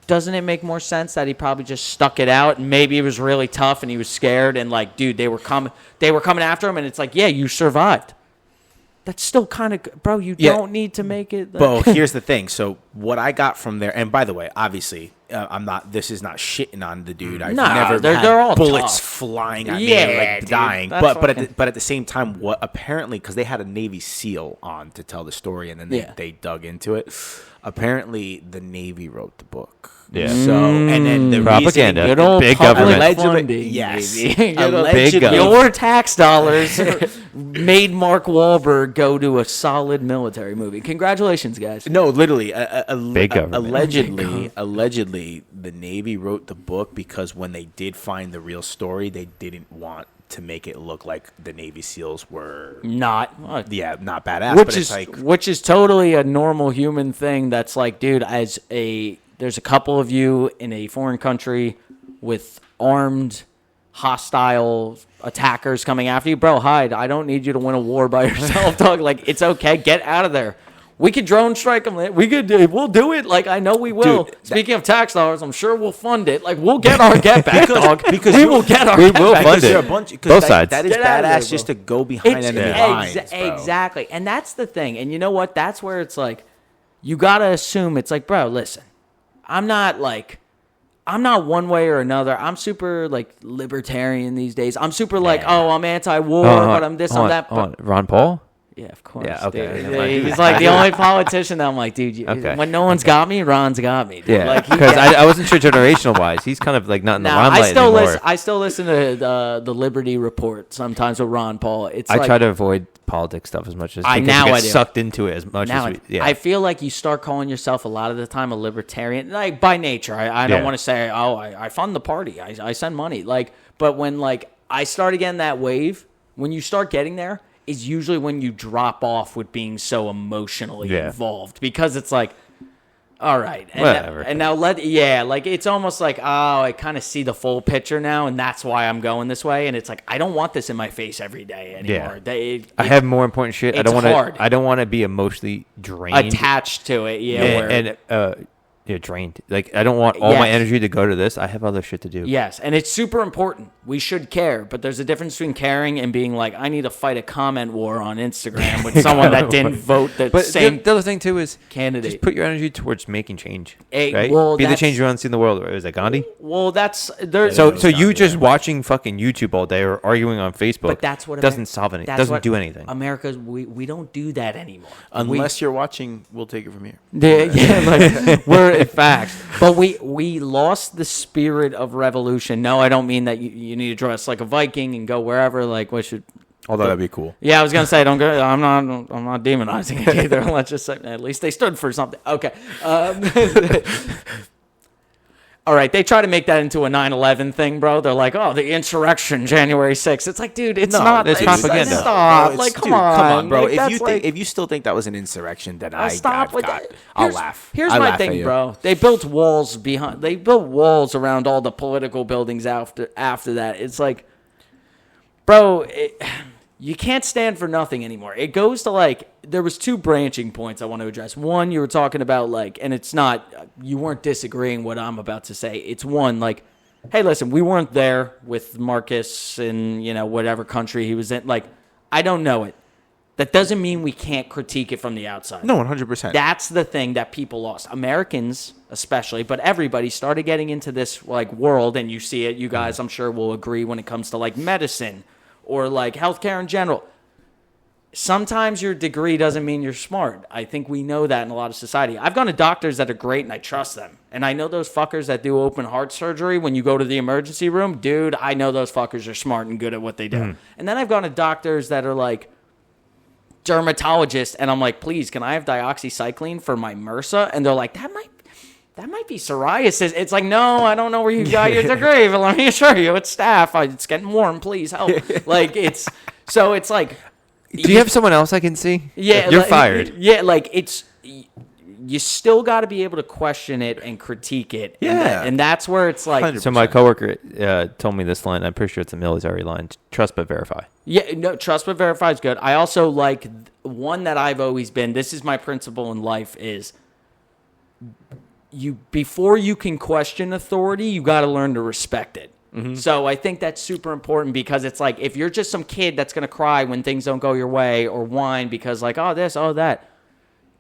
Doesn't it make more sense that he probably just stuck it out and maybe it was really tough and he was scared and like, dude, they were coming after him and it's like, yeah, you survived. That's still kind of, bro, you Yeah. don't need to make it. But here's the thing. So what I got from there, and by the way, obviously, this is not shitting on the dude. I've Nah, never they're had all bullets tough. flying at Yeah, me, like dude, dying. that's But fucking- at the same time, what apparently, because they had a Navy SEAL on to tell the story, and then they dug into it. Apparently, the Navy wrote the book. Yeah. So and then the Propaganda. Good old Big public government. Allegedly, funding, yes. baby. Big government. Your tax dollars made Mark Wahlberg go to a solid military movie. Congratulations, guys. No, literally, Big government. allegedly, the Navy wrote the book because when they did find the real story, they didn't want to make it look like the Navy SEALs were, Not. not badass. But it's like, Which is totally a normal human thing. That's like, dude, there's a couple of you in a foreign country with armed, hostile attackers coming after you, bro. Hide. I don't need you to win a war by yourself, dog. Like, it's okay. Get out of there. We could drone strike them. We'll do it. Like, I know we will. Dude, Speaking of tax dollars, I'm sure we'll fund it. Like, we'll get our get back, dog. because we you- will get our we get will back. fund because it. there are a bunch, because Both that- sides. That is Get out of there, badass just bro. to go behind enemy lines, bro. Exactly. And that's the thing. And you know what? That's where it's like, you got to assume it's like, bro, listen, I'm not one way or another. I'm super like libertarian these days. I'm super like, I'm anti-war, but I'm this, I'm that. Ron Paul? Yeah, of course. Yeah, okay. Dude. He's like the only politician that I'm like, dude, when no one's got me, Ron's got me. Dude. Yeah, like, because I wasn't sure generational wise. He's kind of like not in the limelight anymore. I still listen to the Liberty Report sometimes with Ron Paul. I try to avoid politics stuff as much as I get sucked into it as much as I feel like you start calling yourself a lot of the time a libertarian, like by nature. I don't want to say, oh, I fund the party, I send money, like, but when like I started getting that wave, when you start getting there, is usually when you drop off with being so emotionally involved, because it's like, all right, and whatever. Now like it's almost like, oh, I kind of see the full picture now, and that's why I'm going this way. And it's like, I don't want this in my face every day anymore. Yeah. I have more important shit. I don't want to be emotionally drained, attached to it. Yeah, drained. Like, I don't want all my energy to go to this. I have other shit to do. Yes, and it's super important. We should care, but there's a difference between caring and being like, I need to fight a comment war on Instagram with someone that didn't vote the same. The other thing too is candidate. Just put your energy towards making change. Right? Well, be the change you want to see in the world. Is that Gandhi? Well, that's there. So you just watching fucking YouTube all day or arguing on Facebook, but that's what doesn't solve anything. Doesn't do anything. America's we don't do that anymore. Unless you're watching, we'll take it from here. Like we're in fact. But we lost the spirit of revolution. No, I don't mean that you need to dress like a Viking and go wherever. Like, we should. Although that'd be cool. Yeah, I was gonna say, don't go. I'm not demonizing it either. Let's just say at least they stood for something. Okay. All right, they try to make that into a 9/11 thing, bro. They're like, oh, the insurrection, January 6th. It's like, dude, it's not. It's propaganda. Stop. Like, come on, bro. Like, If you still think that was an insurrection, then I'll laugh. Here's my thing, bro. They built walls around all the political buildings after that. It's like, bro, you can't stand for nothing anymore. It goes to like, there was two branching points I want to address. One, you were talking about like, and it's not, you weren't disagreeing what I'm about to say. It's one, like, hey, listen, we weren't there with Marcus in, whatever country he was in. Like, I don't know it. That doesn't mean we can't critique it from the outside. No, 100%. That's the thing that people lost. Americans especially, but everybody started getting into this like world, and you see it. You guys, I'm sure, will agree when it comes to like medicine or like healthcare in general. Sometimes your degree doesn't mean you're smart. I think we know that in a lot of society. I've gone to doctors that are great and I trust them. And I know those fuckers that do open heart surgery when you go to the emergency room. Dude, I know those fuckers are smart and good at what they do. Mm. And then I've gone to doctors that are like dermatologists, and I'm like, please, can I have dioxycycline for my MRSA? And they're like, that might be psoriasis. It's like, no, I don't know where you got your degree, but let me assure you, it's staph. It's getting warm. Please help. Like, it's like. Do you have someone else I can see? Yeah. You're fired. Yeah, like, it's. You still got to be able to question it and critique it. Yeah. And that's where it's like. 100%. So my coworker told me this line. I'm pretty sure it's a military line. Trust but verify. Yeah, no, trust but verify is good. I also like one that I've always been. This is my principle in life is. Before you can question authority, you got to learn to respect it. Mm-hmm. So I think that's super important, because it's like, if you're just some kid that's going to cry when things don't go your way or whine because like, oh, this, oh, that.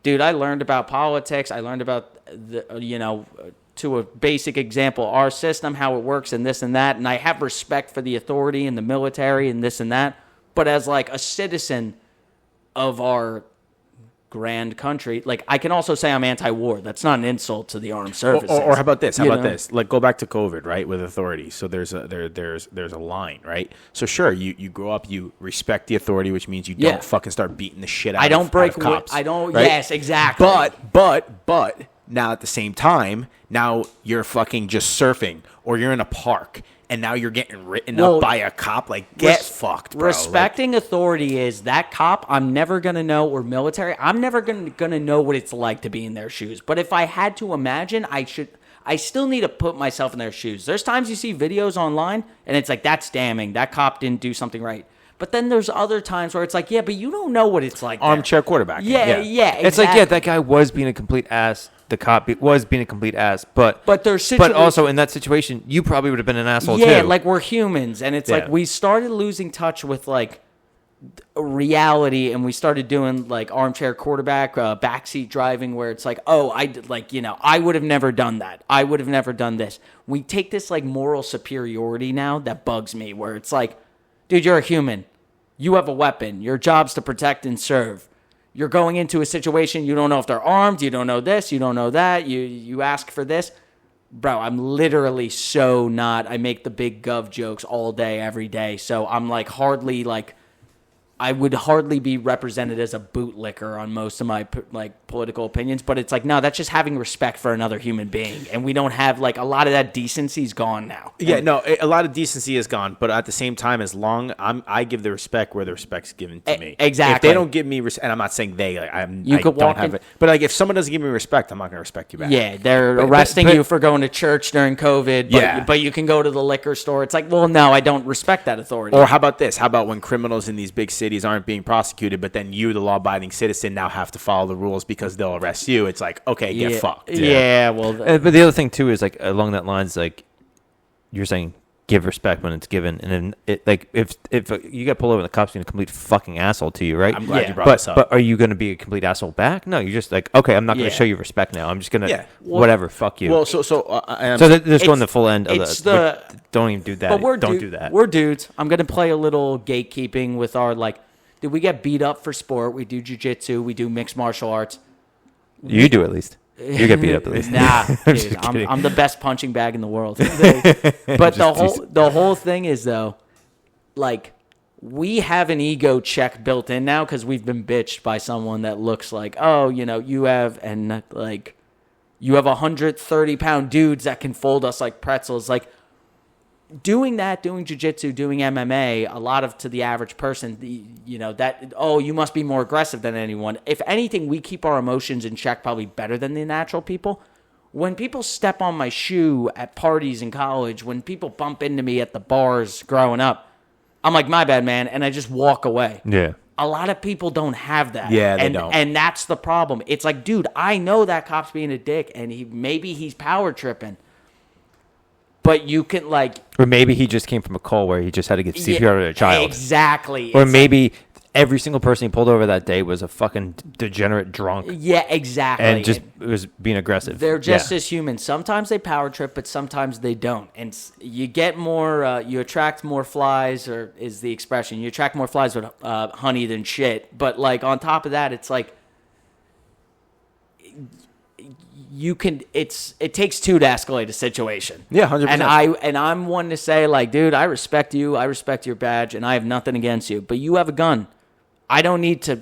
Dude, I learned about politics. I learned about, to a basic example, our system, how it works and this and that. And I have respect for the authority and the military and this and that. But as like a citizen of our grand country, like, I can also say I'm anti-war. That's not an insult to the armed services. Or how about this? How about this? Like, go back to COVID, right? With authority. So there's a line, right? So sure, you grow up, you respect the authority, which means you don't fucking start beating the shit out of cops. I don't. Right? Yes, exactly. But now at the same time, now you're fucking just surfing, or you're in a park, and now you're getting written up by a cop. Like, get fucked, bro. Respecting authority is that cop I'm never going to know, or military, I'm never going to know what it's like to be in their shoes. But if I had to imagine, I still need to put myself in their shoes. There's times you see videos online, and it's like, that's damning. That cop didn't do something right. But then there's other times where it's like, yeah, but you don't know what it's like. Armchair quarterback. Yeah, exactly. It's like, yeah, that guy was being a complete ass. The cop was being a complete ass, but also in that situation, you probably would have been an asshole too. Yeah, like, we're humans, and it's like we started losing touch with like reality, and we started doing like armchair quarterback, backseat driving, where it's like, oh, I would have never done that. I would have never done this. We take this like moral superiority now that bugs me, where it's like, dude, you're a human. You have a weapon. Your job's to protect and serve. You're going into a situation, you don't know if they're armed, you don't know this, you don't know that, you ask for this. Bro, I'm literally so not. I make the big gov jokes all day, every day. So I'm like hardly like, I would hardly be represented as a bootlicker on most of my like political opinions, but it's like, no, that's just having respect for another human being, and we don't have like a lot of that decency's gone now. Yeah, no, a lot of decency is gone, but at the same time, as long I give the respect where the respect's given to me. Exactly. If they don't give me respect, and I'm not saying they, like I could don't walk have in, it, but like if someone doesn't give me respect, I'm not gonna respect you back. Yeah, they're arresting you for going to church during COVID, but you can go to the liquor store. It's like, well, no, I don't respect that authority. Or how about this? How about when criminals in these big cities aren't being prosecuted, but then you, the law-abiding citizen, now have to follow the rules because they'll arrest you? It's like, okay, get fucked. Yeah, well, but the other thing too is like along that lines, like you're saying, give respect when it's given, and then it like if you get pulled over and the cops being a complete fucking asshole to you, right? I'm glad you brought this up. But are you going to be a complete asshole back? No, you're just like, okay, I'm not going to show you respect now. I'm just going to whatever, fuck you. Well, so this going the full end of the don't even do that. But don't do that. We're dudes. I'm going to play a little gatekeeping with our like. Did we get beat up for sport? We do jiu-jitsu. We do mixed martial arts. You do at least. You get beat up at least. Nah, dude, I'm the best punching bag in the world. But the whole thing is though, like we have an ego check built in now because we've been bitched by someone that looks like, oh, you know, you have 130-pound dudes that can fold us like pretzels, like. Doing jiu-jitsu, doing MMA, a lot of to the average person, you must be more aggressive than anyone. If anything, we keep our emotions in check probably better than the natural people. When people step on my shoe at parties in college, when people bump into me at the bars growing up, I'm like, my bad, man, and I just walk away. Yeah. A lot of people don't have that. Yeah, they don't. And that's the problem. It's like, dude, I know that cop's being a dick, and maybe he's power tripping. But you can like, or maybe he just came from a call where he just had to get CPR to a child. Exactly. Or maybe every single person he pulled over that day was a fucking degenerate drunk. Yeah, exactly. And just was being aggressive. They're just as human. Sometimes they power trip, but sometimes they don't. And you get more, you attract more flies, or is the expression. You attract more flies with honey than shit. But like on top of that, it's like, it takes two to escalate a situation. Yeah, 100%. And I'm one to say like, dude, I respect you, I respect your badge, and I have nothing against you. But you have a gun. I don't need to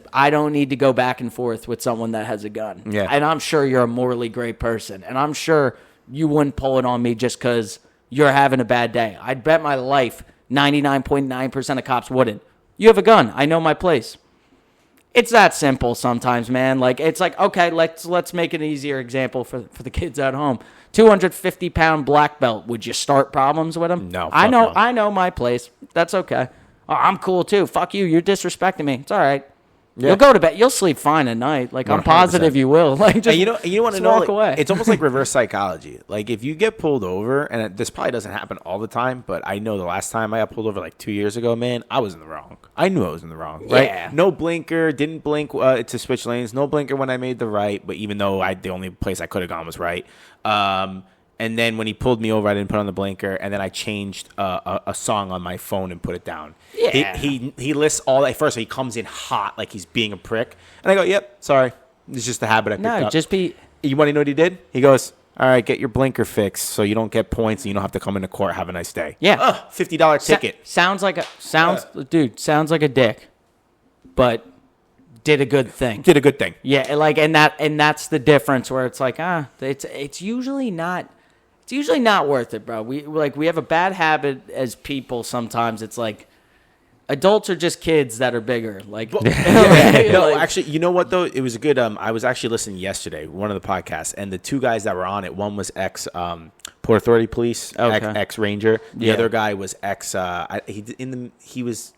go back and forth with someone that has a gun. Yeah. And I'm sure you're a morally great person, and I'm sure you wouldn't pull it on me just because you're having a bad day. I'd bet my life 99.9% of cops wouldn't. You have a gun. I know my place. It's that simple sometimes, man. Like it's like, okay, let's make an easier example for the kids at home. 250-pound black belt. Would you start problems with him? No. I know my place. That's okay. Oh, I'm cool too. Fuck you. You're disrespecting me. It's all right. Yeah. You'll go to bed. You'll sleep fine at night. Like 100%. I'm positive you will. Like just and you want to know, walk away. It's almost like reverse psychology. Like if you get pulled over, and this probably doesn't happen all the time, but I know the last time I got pulled over like 2 years ago, man, I was in the wrong. I knew I was in the wrong. Right? Yeah. No blinker. Didn't blink to switch lanes. No blinker when I made the right. But even though the only place I could have gone was right. And then when he pulled me over, I didn't put on the blinker, and then I changed a song on my phone and put it down. Yeah. He lists all that first. So he comes in hot, like he's being a prick, and I go, "Yep, sorry, it's just a habit I picked up." No, just be. You want to know what he did? He goes, "All right, get your blinker fixed so you don't get points and you don't have to come into court. Have a nice day." Yeah, $50 ticket. Sounds like a dick, but did a good thing. Did a good thing. Yeah, like and that's the difference where it's like it's usually not. It's usually not worth it, bro. We have a bad habit as people sometimes. It's like adults are just kids that are bigger. Like no, actually, you know what though? It was a good I was actually listening yesterday, one of the podcasts, and the two guys that were on it, one was ex Port Authority Police, ex Ranger. The other guy was ex he was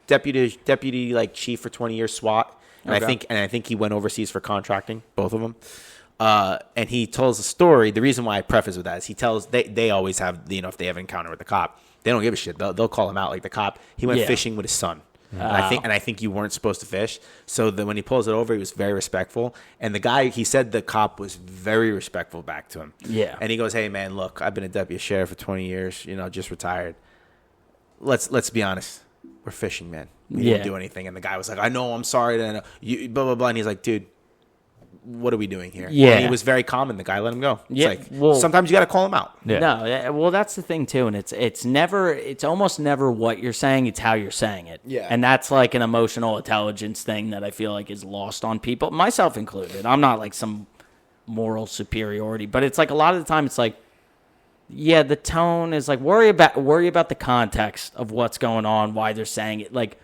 deputy like chief for 20 years SWAT. And I think he went overseas for contracting, both of them. And he tells a story. The reason why I preface with that is he tells they always have, if they have an encounter with the cop, they don't give a shit. They'll call him out. Like the cop, he went fishing with his son. And I think you weren't supposed to fish. So when he pulls it over, he was very respectful. And the guy, he said the cop was very respectful back to him. Yeah. And he goes, "Hey man, look, I've been a deputy sheriff for 20 years. Just retired. Let's be honest. we're fishing, man. We Yeah. didn't do anything. And the guy was like, I know, I'm sorry. You, blah, blah, blah. And he's like, dude, what are we doing here? Yeah. And he was very calm, and the guy let him go. It's Yeah, like, well- sometimes you got to call him out. Yeah. No, well, that's the thing too, and it's almost never what you're saying; it's how you're saying it. Yeah. And that's like an emotional intelligence thing that I feel like is lost on people, myself included. I'm not like some moral superiority, but it's like a lot of the time, it's like, yeah, the tone is like worry about the context of what's going on, why they're saying it, like.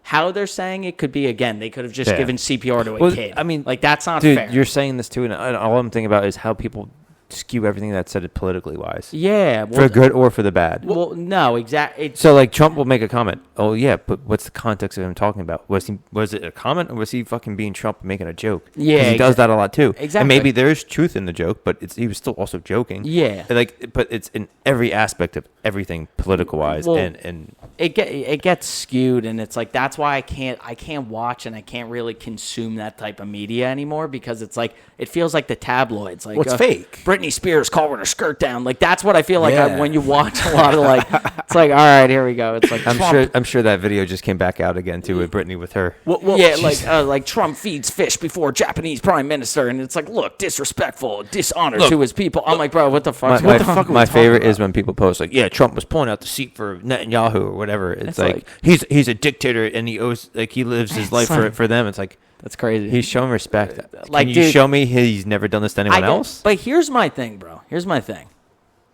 How they're saying it could be, again, they could have just given CPR to a kid. I mean, like, that's not dude, fair. you're saying this too, and all I'm thinking about is how people skew everything that's said politically wise. Yeah. Well, For good or for the bad. Well, no, exactly. So, like, Trump will make a comment. Oh, yeah, but what's the context of him talking about? Was it a comment, or was he fucking being Trump and making a joke? Yeah, 'Cause he does that a lot, too. Exactly. And maybe there's truth in the joke, but he was still also joking. Yeah. Like, but it's in every aspect of everything political-wise. Well, and It gets skewed, and it's like that's why I can't watch and I can't really consume that type of media anymore, because it's like it feels like the tabloids, like What's fake? Britney Spears calling her skirt down, like that's what I feel like Yeah. when you watch a lot of like it's like, all right, here we go. It's like Trump, I'm sure that video just came back out again, too, with Britney with her. yeah, like Trump feeds fish before Japanese prime minister, and it's like, look, disrespectful, dishonor to his people. I'm like, bro, what the fuck? My favorite is when people post like, yeah, Trump was pulling out the seat for Netanyahu or whatever. It's like he's a dictator and he lives his life for them. It's like That's crazy. he's showing respect. Like, Can you dude, show me he's never done this to anyone else? But here's my thing, bro. Here's my thing.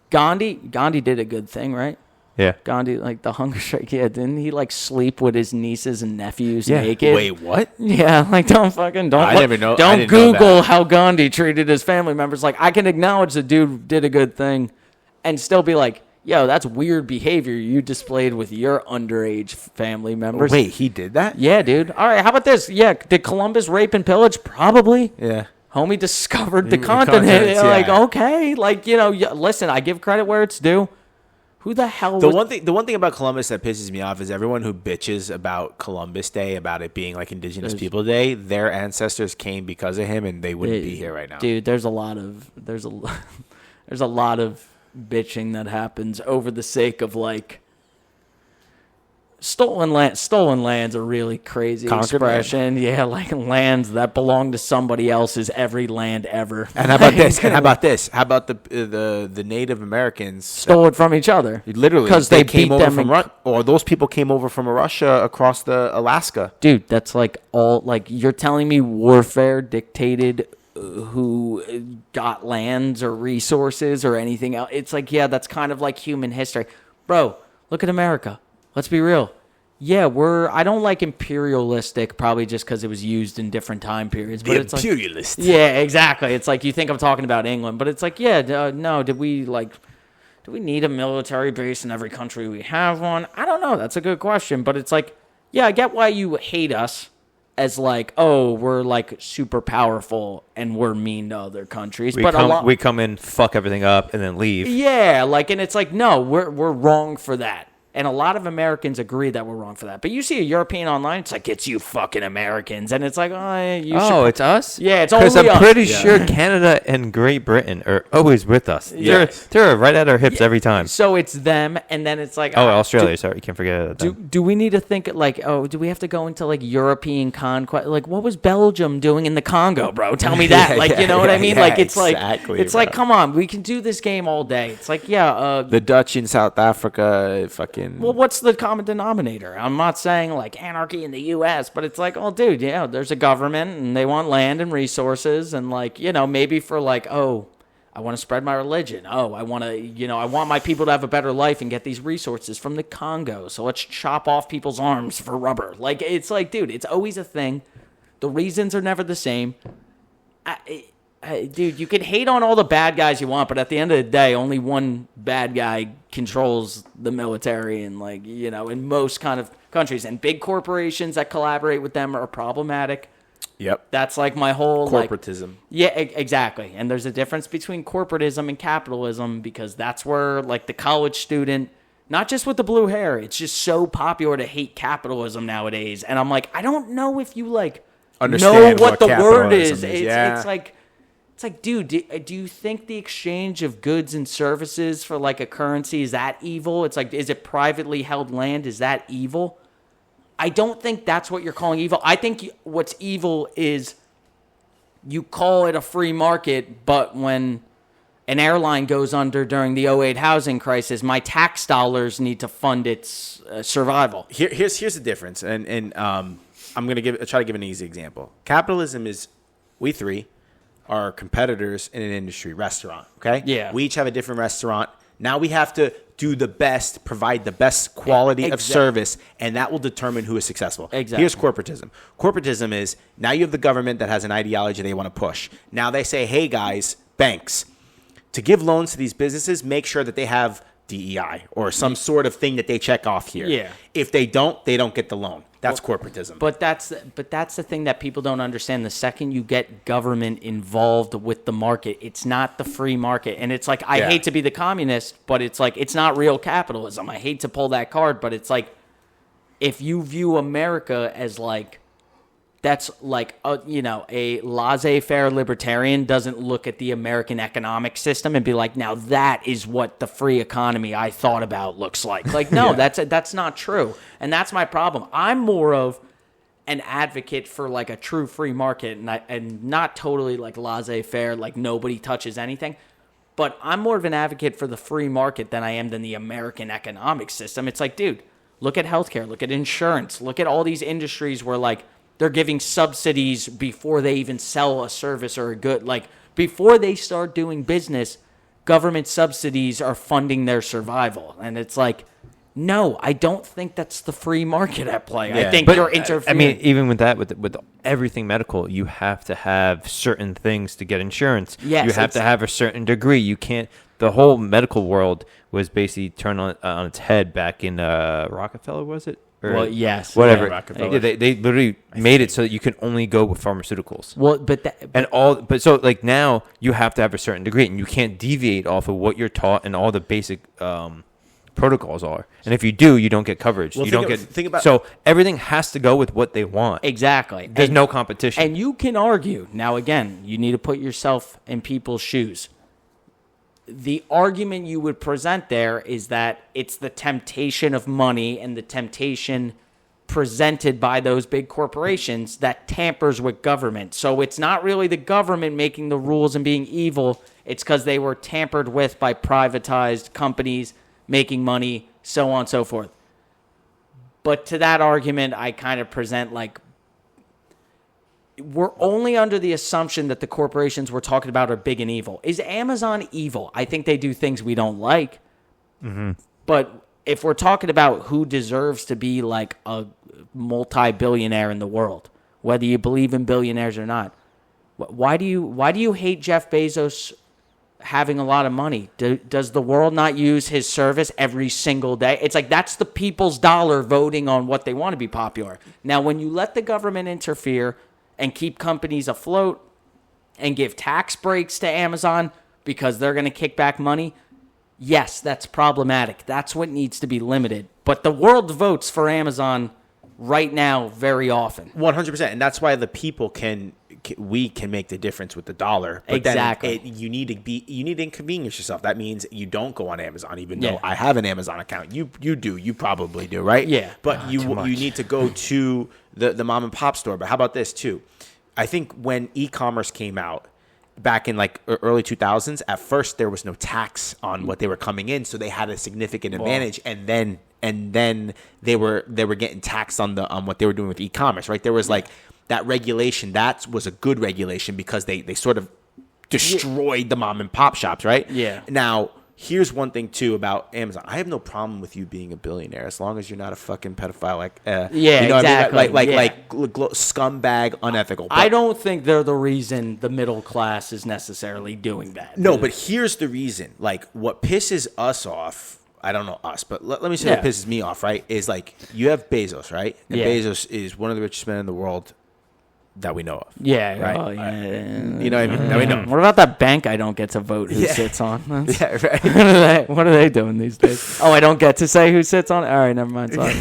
Gandhi did a good thing, right? Yeah. Gandhi, like the hunger strike, yeah, didn't he like sleep with his nieces and nephews Yeah. naked? Wait, what? Yeah, like don't I never know- I Don't didn't know Google that. how Gandhi treated his family members. Like, I can acknowledge the dude did a good thing, and still be like, yo, that's weird behavior you displayed with your underage family members. Wait, he did that? Yeah, dude. All right, how about this? Yeah, did Columbus rape and pillage? Probably. Yeah. Homie discovered the The continent. continents, Like, yeah. okay, like, listen, I give credit where it's due. Who the hell? The one thing about Columbus that pisses me off is everyone who bitches about Columbus Day, about it being like Indigenous People Day, their ancestors came because of him, and they wouldn't be here right now. Dude, there's a lot of bitching that happens over the sake of like stolen land. Stolen land's a really crazy Conquered expression. Yeah, like lands that belong to somebody else is every land ever. And how about this? And how about this? How about the Native Americans? Stole it from each other. Literally, because they came beat over them. from or those people came over from Russia across the Alaska. Dude, that's like all like you're telling me warfare dictated who got lands or resources or anything else. It's like, yeah, that's kind of like human history. Bro, look at America. Let's be real. Yeah, I don't like imperialistic, probably just because it was used in different time periods. But it's Imperialist. like, yeah, exactly. It's like you think I'm talking about England, but it's like, yeah, no, do we need a military base in every country we have one? I don't know. That's a good question. But it's like, yeah, I get why you hate us as like, oh, we're like super powerful and we're mean to other countries. We come in, fuck everything up, and then leave. Yeah, like, and it's like, no, we're wrong for that. And a lot of Americans agree that we're wrong for that. But you see a European online, it's like, it's you fucking Americans. And it's like, It's us? Yeah, it's only us. Because I'm pretty sure Canada and Great Britain are always with us. Yes. They're right at our hips every time. So it's them, and then it's like... Australia, sorry. You can't forget that. Do we need to think, like, do we have to go into, like, European conquest? Like, what was Belgium doing in the Congo, bro? Tell me that. You know what I mean? Like, it's exactly, like, come on, we can do this game all day. It's like, the Dutch in South Africa, fucking... Well, what's the common denominator? I'm not saying like anarchy in the U.S., but it's like, oh, dude, there's a government and they want land and resources, and like, maybe for like, oh, I want to spread my religion. Oh, I want to, I want my people to have a better life and get these resources from the Congo. So let's chop off people's arms for rubber. Like, it's like, dude, it's always a thing. The reasons are never the same. Dude, you can hate on all the bad guys you want, but at the end of the day, only one bad guy controls the military, and like, in most kind of countries, and big corporations that collaborate with them are problematic. Yep. That's like my whole corporatism. Exactly. And there's a difference between corporatism and capitalism, because that's where like the college student, not just with the blue hair, it's just so popular to hate capitalism nowadays. And I'm like, I don't know if you like understand know what the word capitalism is. Yeah. It's like, dude, do you think the exchange of goods and services for like a currency, is that evil? It's like, is it privately held land? Is that evil? I don't think that's what you're calling evil. I think what's evil is you call it a free market, but when an airline goes under during the '08 housing crisis, my tax dollars need to fund its survival. Here's the difference, and I'm gonna try to give an easy example. Capitalism is we three are competitors in an industry, restaurant. Okay, Yeah. we each have a different restaurant. Now we have to do the best, provide the best quality of service, and that will determine who is successful. Exactly. Here's corporatism. Corporatism is now you have the government that has an ideology they want to push. Now they say, hey guys, banks, to give loans to these businesses, make sure that they have DEI or some sort of thing that they check off here. Yeah. If they don't get the loan. That's corporatism. But that's the thing that people don't understand. The second you get government involved with the market, it's not the free market. And it's like, I hate to be the communist, but it's like, it's not real capitalism. I hate to pull that card, but it's like, if you view America as like, that's like, a laissez-faire libertarian doesn't look at the American economic system and be like, now that is what the free economy I thought about looks like. Like, no, that's not true. And that's my problem. I'm more of an advocate for like a true free market and not totally like laissez-faire, like nobody touches anything. But I'm more of an advocate for the free market than I am than the American economic system. It's like, dude, look at healthcare, look at insurance, look at all these industries where like, they're giving subsidies before they even sell a service or a good. Like, before they start doing business, government subsidies are funding their survival. And it's like, no, I don't think that's the free market at play. Yeah. I think But you're interfering. I mean, even with that, with everything medical, you have to have certain things to get insurance. Yes, you have to have a certain degree. You can't. The whole medical world was basically turned on its head back in Rockefeller, was it? Or Well, yes. whatever. Yeah, Rockefeller. Yeah, they literally made it so that you can only go with pharmaceuticals. Well, but So like now you have to have a certain degree, and you can't deviate off of what you're taught and all the basic protocols are. And if you do, you don't get coverage. Well, You think don't of- get. think about- So everything has to go with what they want. exactly. There's no competition. And you can argue. Now, again, you need to put yourself in people's shoes. The argument you would present there is that it's the temptation of money and the temptation presented by those big corporations that tampers with government. So it's not really the government making the rules and being evil. It's because they were tampered with by privatized companies making money, so on and so forth. But to that argument, I kind of present like, we're only under the assumption that the corporations we're talking about are big and evil. Is Amazon evil? I think they do things we don't like. Mm-hmm. But if we're talking about who deserves to be like a multi-billionaire in the world, whether you believe in billionaires or not, why do you hate Jeff Bezos having a lot of money? Does the world not use his service every single day? It's like, that's the people's dollar voting on what they want to be popular. Now, when you let the government interfere and keep companies afloat and give tax breaks to Amazon because they're going to kick back money, yes, that's problematic. That's what needs to be limited. But the world votes for Amazon right now very often. 100%, and that's why the people we can make the difference with the dollar. But Exactly. then you need to inconvenience yourself. That means you don't go on Amazon, even Yeah. though I have an Amazon account. You do. You probably do, right? Yeah. But you need to go to the mom and pop store. But how about this too? I think when e-commerce came out back in like early 2000s, at first there was no tax on what they were coming in, so they had a significant advantage. And then they were getting taxed on what they were doing with e-commerce, right? There was like that regulation. That was a good regulation because they sort of destroyed the mom and pop shops, right? Yeah. Now, here's one thing too about Amazon. I have no problem with you being a billionaire as long as you're not a fucking pedophile, like Yeah, you know exactly. what I mean? Yeah. Like scumbag, unethical. I don't think they're the reason the middle class is necessarily doing that. No, but here's the reason. Like, what pisses us off, I don't know us, but let me say what Yeah. pisses me off, right, is like, you have Bezos, right? And Yeah. Bezos is one of the richest men in the world that we know of. Yeah, Right. oh, yeah. You know what I mean? That we know. What about that bank I don't get to vote who Yeah. sits on? Yeah, right. What are they doing these days? Oh, I don't get to say who sits on it? All right, never mind. Sorry.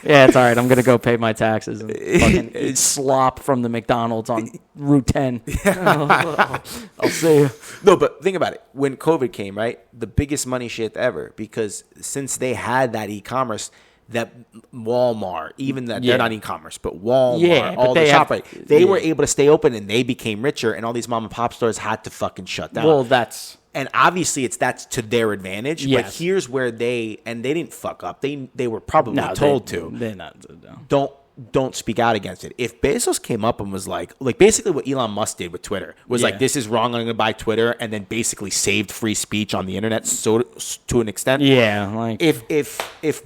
Yeah, it's all right. I'm going to go pay my taxes and fucking eat slop from the McDonald's on Route 10. I'll see you. No, but think about it. When COVID came, right, the biggest money shit ever, because since they had that e-commerce, that Walmart, even that Yeah. they're not e-commerce, but Walmart, Yeah, but all the they have- ShopRite, they were yeah. able to stay open and they became richer, and all these mom and pop stores had to fucking shut down. Well, that's And obviously, that's to their advantage. But Yes. here's where they didn't fuck up. They were probably told to. They're not. No. Don't speak out against it. If Bezos came up and was like basically what Elon Musk did with Twitter was Yeah. like, this is wrong, I'm going to buy Twitter, and then basically saved free speech on the internet so to an extent. Yeah, like If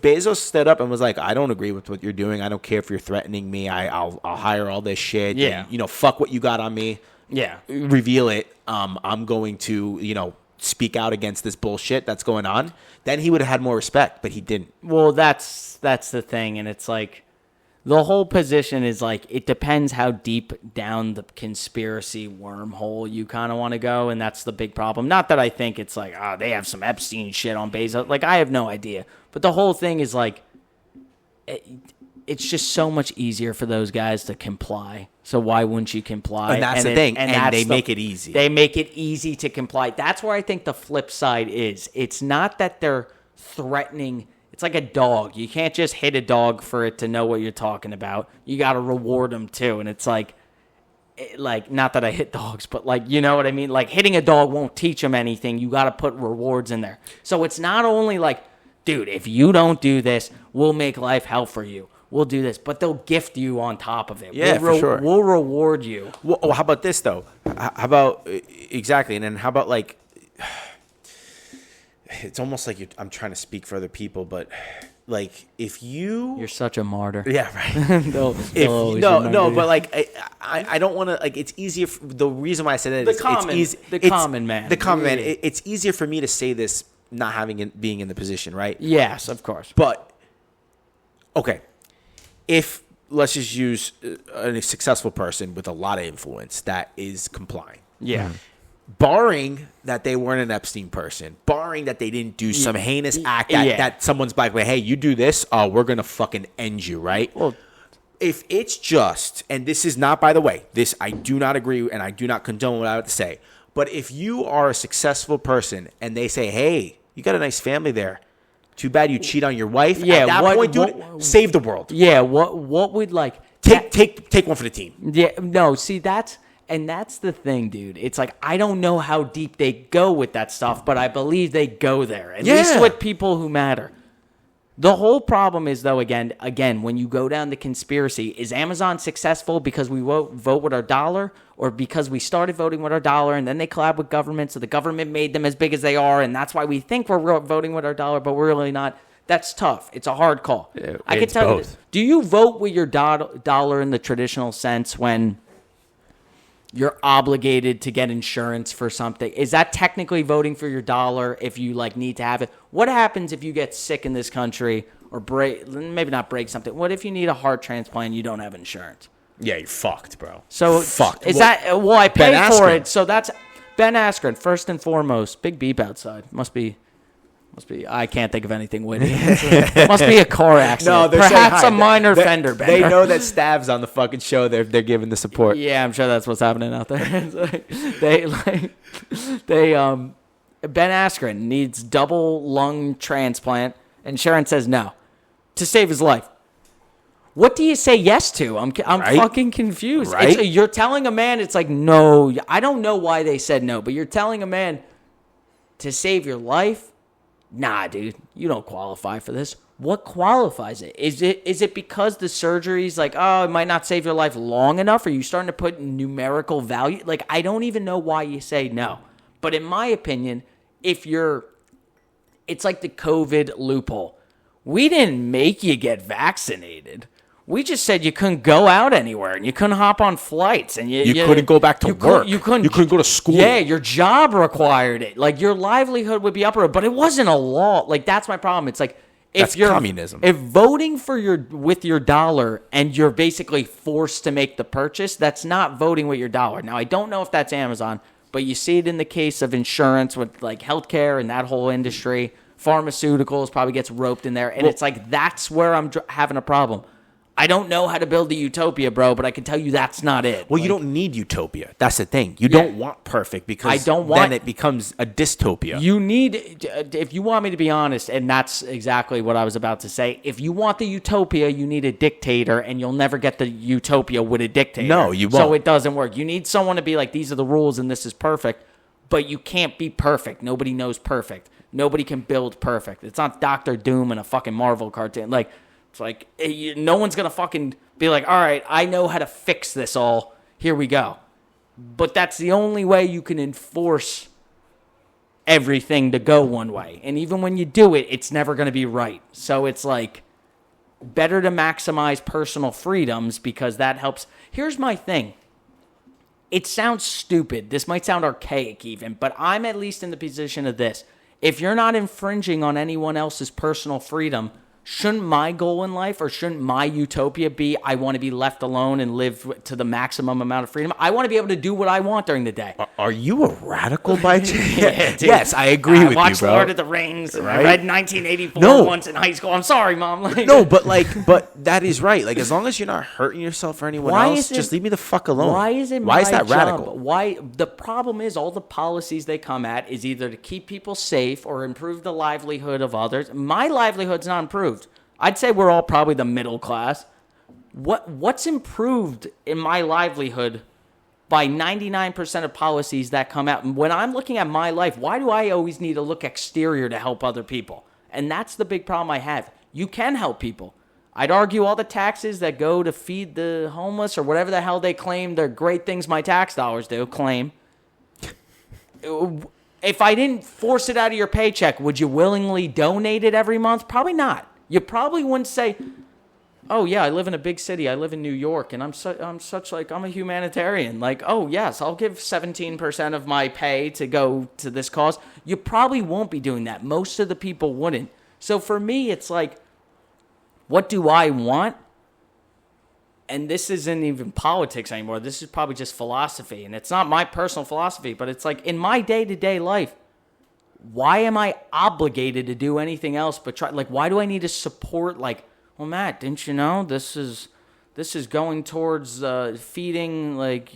Bezos stood up and was like, I don't agree with what you're doing, I don't care if you're threatening me, I'll hire all this shit. Yeah. And, fuck what you got on me. yeah, Reveal it. I'm going to speak out against this bullshit that's going on. Then he would have had more respect, but he didn't. well, that's the thing, and it's like the whole position is like it depends how deep down the conspiracy wormhole you kind of want to go, and that's the big problem. Not that I think it's like they have some Epstein shit on Bezos. Like I have no idea, but the whole thing is like it's just so much easier for those guys to comply. So why wouldn't you comply? And that's the thing. And that's they make it easy. They make it easy to comply. That's where I think the flip side is. It's not that they're threatening. It's like a dog. You can't just hit a dog for it to know what you're talking about. You got to reward them too. And it's like, not that I hit dogs, but like, you know what I mean? Like hitting a dog won't teach them anything. You got to put rewards in there. So it's not only like, dude, if you don't do this, we'll make life hell for you. We'll do this, but they'll gift you on top of it. Yeah, for sure. We'll reward you. Well, how about this though? How about exactly? And then how about like? It's almost like I'm trying to speak for other people, but like if You're such a martyr. yeah, right. They'll If, always no, remember you. but like I don't want to like. It's easier. The reason why I said that is The common man. The common man. It's easier for me to say this not being in the position, right? Yes, of course. But okay, if let's just use a successful person with a lot of influence that is complying. Yeah. Barring that they weren't an Epstein person, barring that they didn't do some heinous act that someone's like, hey, you do this, we're going to fucking end you, right? Well, if it's just, and this is not, by the way, this I do not agree and I do not condone what I have to say, but if you are a successful person and they say, hey, you got a nice family there, too bad you cheat on your wife, yeah, at that point, dude, save the world. Yeah, what would like Take one for the team. Yeah, no, see that's the thing, dude. It's like I don't know how deep they go with that stuff, but I believe they go there. At least with people who matter. The whole problem is though again, when you go down the conspiracy, is Amazon successful because we vote with our dollar, or because we started voting with our dollar and then they collab with government, so the government made them as big as they are, and that's why we think we're voting with our dollar, but we're really not. That's tough. It's a hard call. I can tell you. Do you vote with your dollar in the traditional sense when you're obligated to get insurance for something? Is that technically voting for your dollar if you like need to have it? What happens if you get sick in this country or maybe not break something? What if you need a heart transplant and you don't have insurance? Yeah, you're fucked, bro. So fucked. I pay Ben for Askren. it. So that's Ben Askren, first and foremost. Big beep outside. Must be. I can't think of anything witty. Must be a car accident. they're Perhaps saying a hi. minor fender bender. They know that Stav's on the fucking show. They're giving the support. Yeah, I'm sure that's what's happening out there. Ben Askren needs double lung transplant, and Sharon says no to save his life. What do you say yes to? I'm Right? fucking confused. Right? You're telling a man, it's like, no. I don't know why they said no, but you're telling a man to save your life? Nah, dude, you don't qualify for this. What qualifies it? Is it because the surgery's like, it might not save your life long enough? Are you starting to put numerical value? Like, I don't even know why you say no. But in my opinion, it's like the COVID loophole. We didn't make you get vaccinated. We just said you couldn't go out anywhere and you couldn't hop on flights and you couldn't go back to work. You couldn't go to school. Yeah, your job required it. Like your livelihood would be uprooted, but it wasn't a law. Like that's my problem. It's like That's communism. If voting with your dollar and you're basically forced to make the purchase, that's not voting with your dollar. Now I don't know if that's Amazon, but you see it in the case of insurance with like healthcare and that whole industry. Pharmaceuticals probably gets roped in there, and it's like that's where I'm having a problem. I don't know how to build a utopia, bro, but I can tell you that's not it. Well, you don't need utopia. That's the thing. You don't want perfect because then it becomes a dystopia. You need, if you want me to be honest, and that's exactly what I was about to say, if you want the utopia, you need a dictator, and you'll never get the utopia with a dictator. No, you won't. So it doesn't work. You need someone to be like, these are the rules and this is perfect, but you can't be perfect. Nobody knows perfect. Nobody can build perfect. It's not Dr. Doom in a fucking Marvel cartoon. Like, it's like, no one's going to fucking be like, all right, I know how to fix this all. Here we go. But that's the only way you can enforce everything to go one way. And even when you do it, it's never going to be right. So it's like, better to maximize personal freedoms because that helps. Here's my thing. It sounds stupid. This might sound archaic even, but I'm at least in the position of this. If you're not infringing on anyone else's personal freedom, shouldn't my goal in life or shouldn't my utopia be I want to be left alone and live to the maximum amount of freedom? I want to be able to do what I want during the day. Are you a radical by chance? Yeah, yes, I agree with you, bro. I watched Lord of the Rings. Right? I read 1984 once in high school. I'm sorry, Mom. No, but that is right. Like, as long as you're not hurting yourself or anyone else, just leave me the fuck alone. Why is that radical? Why? The problem is all the policies they come at is either to keep people safe or improve the livelihood of others. My livelihood's not improved. I'd say we're all probably the middle class. What's improved in my livelihood by 99% of policies that come out? When I'm looking at my life, why do I always need to look exterior to help other people? And that's the big problem I have. You can help people. I'd argue all the taxes that go to feed the homeless or whatever the hell they claim they're great things my tax dollars do claim. If I didn't force it out of your paycheck, would you willingly donate it every month? Probably not. You probably wouldn't say, oh, yeah, I live in a big city. I live in New York, and I'm a humanitarian. Like, oh, yes, I'll give 17% of my pay to go to this cause. You probably won't be doing that. Most of the people wouldn't. So for me, it's like, what do I want? And this isn't even politics anymore. This is probably just philosophy. And it's not my personal philosophy, but it's like in my day-to-day life, why am I obligated to do anything else but try? Like, why do I need to support, like, well, Matt, didn't you know this is going towards feeding, like,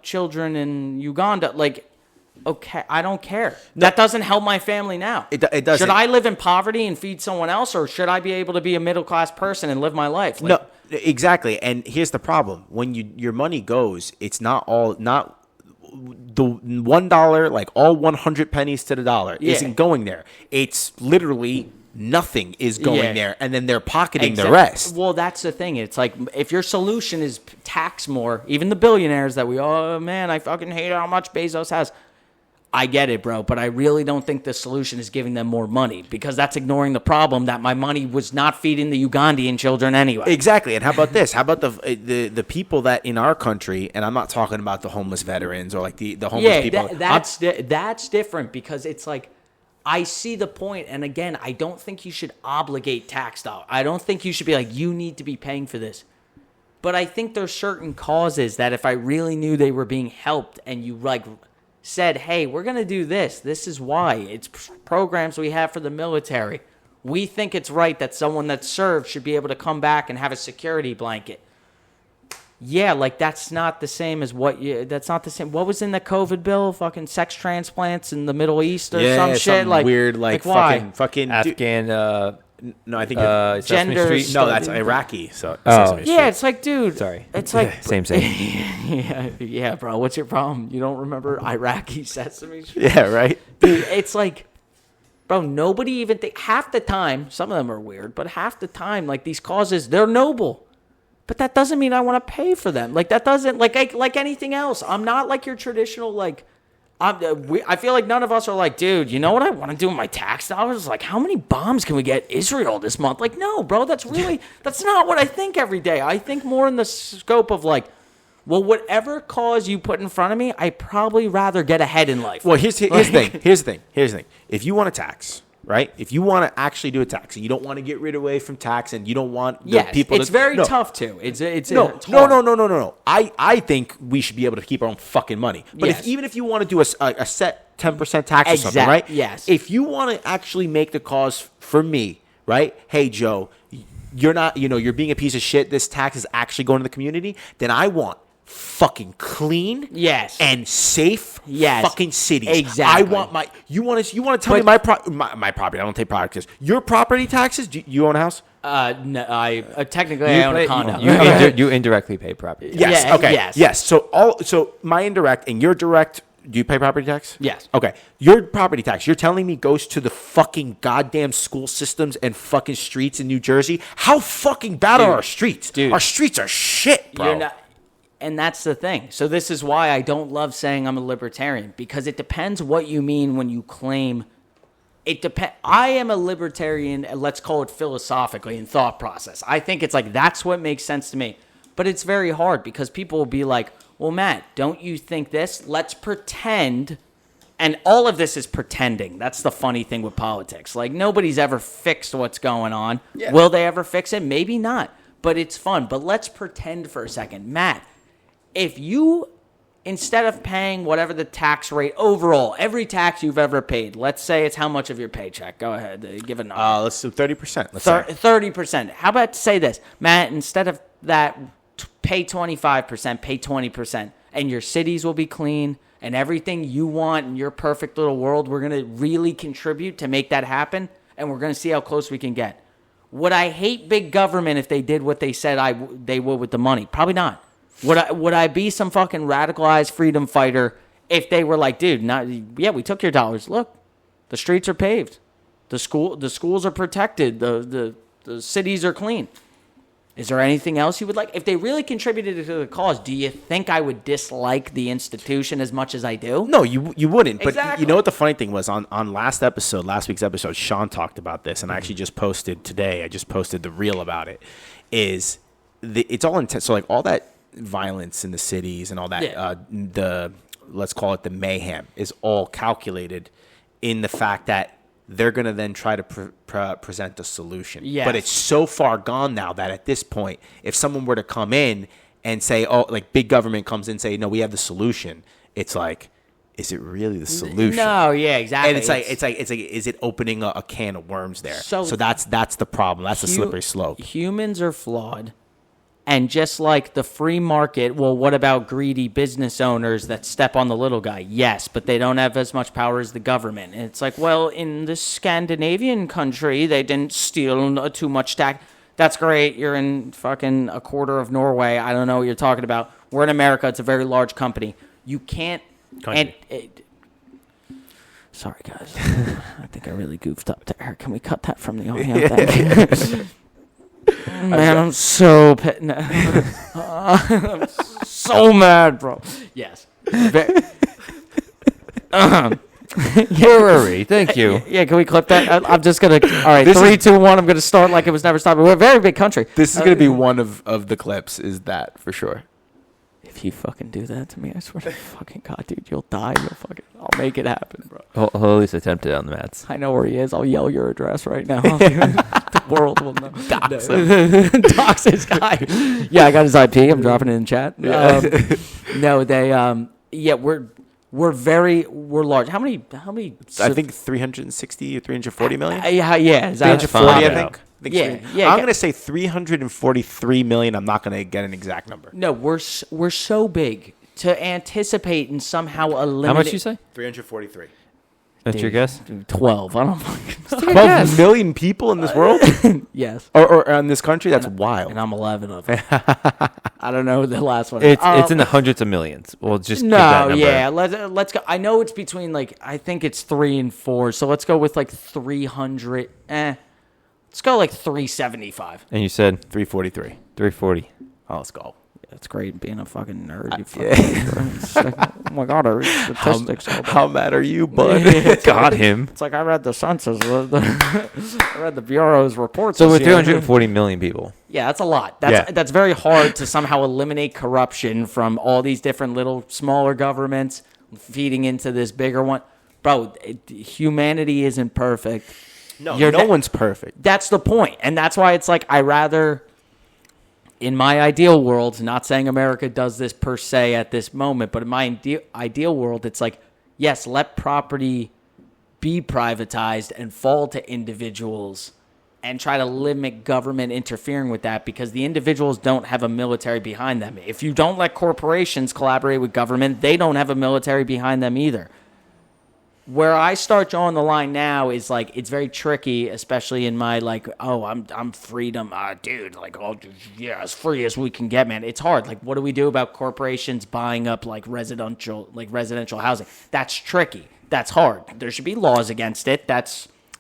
children in Uganda? Like, okay, I don't care. No, that doesn't help my family now. It doesn't. Should I live in poverty and feed someone else, or should I be able to be a middle-class person and live my life? Like, no, exactly. And here's the problem. When your money goes, it's not the $1, like all 100 pennies to the dollar isn't going there. It's literally nothing is going there, and then they're pocketing the rest. Well, that's the thing. It's like, if your solution is tax more, even the billionaires that I fucking hate how much Bezos has. I get it, bro, but I really don't think the solution is giving them more money, because that's ignoring the problem that my money was not feeding the Ugandan children anyway. Exactly. And how about this? How about the people that in our country, and I'm not talking about the homeless veterans or like the homeless people. That's different, because it's like, I see the point, and again, I don't think you should obligate tax dollars. I don't think you should be like, you need to be paying for this. But I think there's certain causes that if I really knew they were being helped and you like said, hey, we're going to do this. This is why. It's programs we have for the military. We think it's right that someone that served should be able to come back and have a security blanket. Yeah, like that's not the same as that's not the same. What was in the COVID bill? Fucking sex transplants in the Middle East or some shit? Like weird, like fucking Afghan, no, I think gender. No, that's Iraqi. So yeah, it's like, dude. Sorry, it's like same. yeah, bro. What's your problem? You don't remember Iraqi Sesame Street? Yeah, right. Dude, it's like, bro. Nobody even half the time. Some of them are weird, but half the time, like these causes, they're noble. But that doesn't mean I want to pay for them. Like that doesn't like anything else. I'm not like your traditional like. I feel like none of us are like, dude, you know what I want to do with my tax dollars? Like, how many bombs can we get Israel this month? Like, no, bro, that's not what I think every day. I think more in the scope of like, well, whatever cause you put in front of me, I probably rather get ahead in life. Well, here's the thing. Here's the thing. If you want a tax, right? If you want to actually do a tax and you don't want to get rid away from tax and you don't want people to... it's very tough too. It's No. I think we should be able to keep our own fucking money. But even if you want to do a set 10% tax or something, right? Yes. If you want to actually make the cause for me, right? Hey, Joe, you're not, you're being a piece of shit. This tax is actually going to the community. Then I want fucking clean, yes, and safe, yes, fucking cities. Exactly. I want you want to tell me my property. I don't take property taxes. Your property taxes. Do you own a house? No, I technically I own a condo. You indirectly pay property tax. Yes. Yeah, Okay. yes. Yes. So my indirect and your direct. Do you pay property tax? Yes. Okay. Your property tax, you're telling me goes to the fucking goddamn school systems and fucking streets in New Jersey? How fucking bad are our streets? Dude. Our streets are shit, bro. You're not, and that's the thing. So this is why I don't love saying I'm a libertarian, because it depends what you mean when you claim. I am a libertarian, let's call it philosophically, in thought process. I think it's like that's what makes sense to me. But it's very hard because people will be like, well, Matt, don't you think this? Let's pretend. And all of this is pretending. That's the funny thing with politics. Like, nobody's ever fixed what's going on. Yeah. Will they ever fix it? Maybe not. But it's fun. But let's pretend for a second. Matt, if you, instead of paying whatever the tax rate overall, every tax you've ever paid, let's say it's how much of your paycheck. Go ahead. Give a number. Let's do 30%. 30%. How about say this, Matt, instead of that, pay 25%, pay 20%, and your cities will be clean, and everything you want in your perfect little world, we're going to really contribute to make that happen, and we're going to see how close we can get. Would I hate big government if they did what they said they would with the money? Probably not. Would I be some fucking radicalized freedom fighter if they were like, dude, we took your dollars. Look, the streets are paved. The schools are protected. The cities are clean. Is there anything else you would like? If they really contributed to the cause, do you think I would dislike the institution as much as I do? No, you wouldn't. But Exactly. you know what the funny thing was? On last week's episode, Sean talked about this, and I actually just posted today. I just posted the reel about it. It's all intense. So like all that violence in the cities and all that, let's call it the mayhem, is all calculated in the fact that they're going to then try to present a solution. Yes. But it's so far gone now that at this point, if someone were to come in and say, like big government comes in and say, no, we have the solution, it's like, is it really the solution? No, yeah, exactly. And it's like, is it opening a can of worms there? So that's the problem. That's the slippery slope. Humans are flawed. And just like the free market, well, what about greedy business owners that step on the little guy? Yes, but they don't have as much power as the government. And it's like, well, in this Scandinavian country, they didn't steal too much tax. That's great. You're in fucking a quarter of Norway. I don't know what you're talking about. We're in America. It's a very large company. You can't... Sorry, guys. I think I really goofed up there. Can we cut that from the audio? Thank you. Man, I'm so I'm so mad, bro. Yes. Where were we? Thank you. Yeah, can we clip that? I'm just gonna. All right, 3, 2, 1. I'm gonna start like it was never stopping. We're a very big country. This is gonna be one of the clips. Is that for sure? If you fucking do that to me, I swear to fucking God, dude, you'll die. I'll make it happen, bro. I'll at least attempt it on the Mats. I know where he is. I'll yell your address right now. The world will know. Dox him. Dox this guy. Yeah, I got his IP. I'm dropping it in chat. No, they. Yeah, we're large. How many? I think 360 or 340 million. Yeah. Is that 340? I think. Yeah. I'm gonna say 343 million. I'm not gonna get an exact number. No, we're so big to anticipate and somehow eliminate. How much you say? 343. That's your guess? 12. I don't fucking. 12 million people in this world? Yes. Or in this country? That's wild. And I'm 11 of them. I don't know the last one. It's in the hundreds of millions. We'll just keep that number. Yeah. Let's go. I know it's between I think it's 3 and 4. So let's go with 300. Let's go 375. And you said 343. 340. Oh, let's go. That's great being a fucking nerd. Oh my God, I read statistics. How mad are you, bud? Got him. It's like I read the census. I read the Bureau's reports. So with 340 million people. Yeah, that's a lot. That's very hard to somehow eliminate corruption from all these different little smaller governments feeding into this bigger one. Bro, humanity isn't perfect. No one's perfect. That's the point. And that's why it's I rather, in my ideal world, not saying America does this per se at this moment, but in my ideal world, it's yes, let property be privatized and fall to individuals and try to limit government interfering with that because the individuals don't have a military behind them. If you don't let corporations collaborate with government, they don't have a military behind them either. Where I start drawing the line now is like it's very tricky, especially in my like, oh, I'm freedom, dude, like, oh, yeah, as free as we can get, man. It's hard. Like, what do we do about corporations buying up like residential housing? That's tricky. That's hard. There should be laws against it.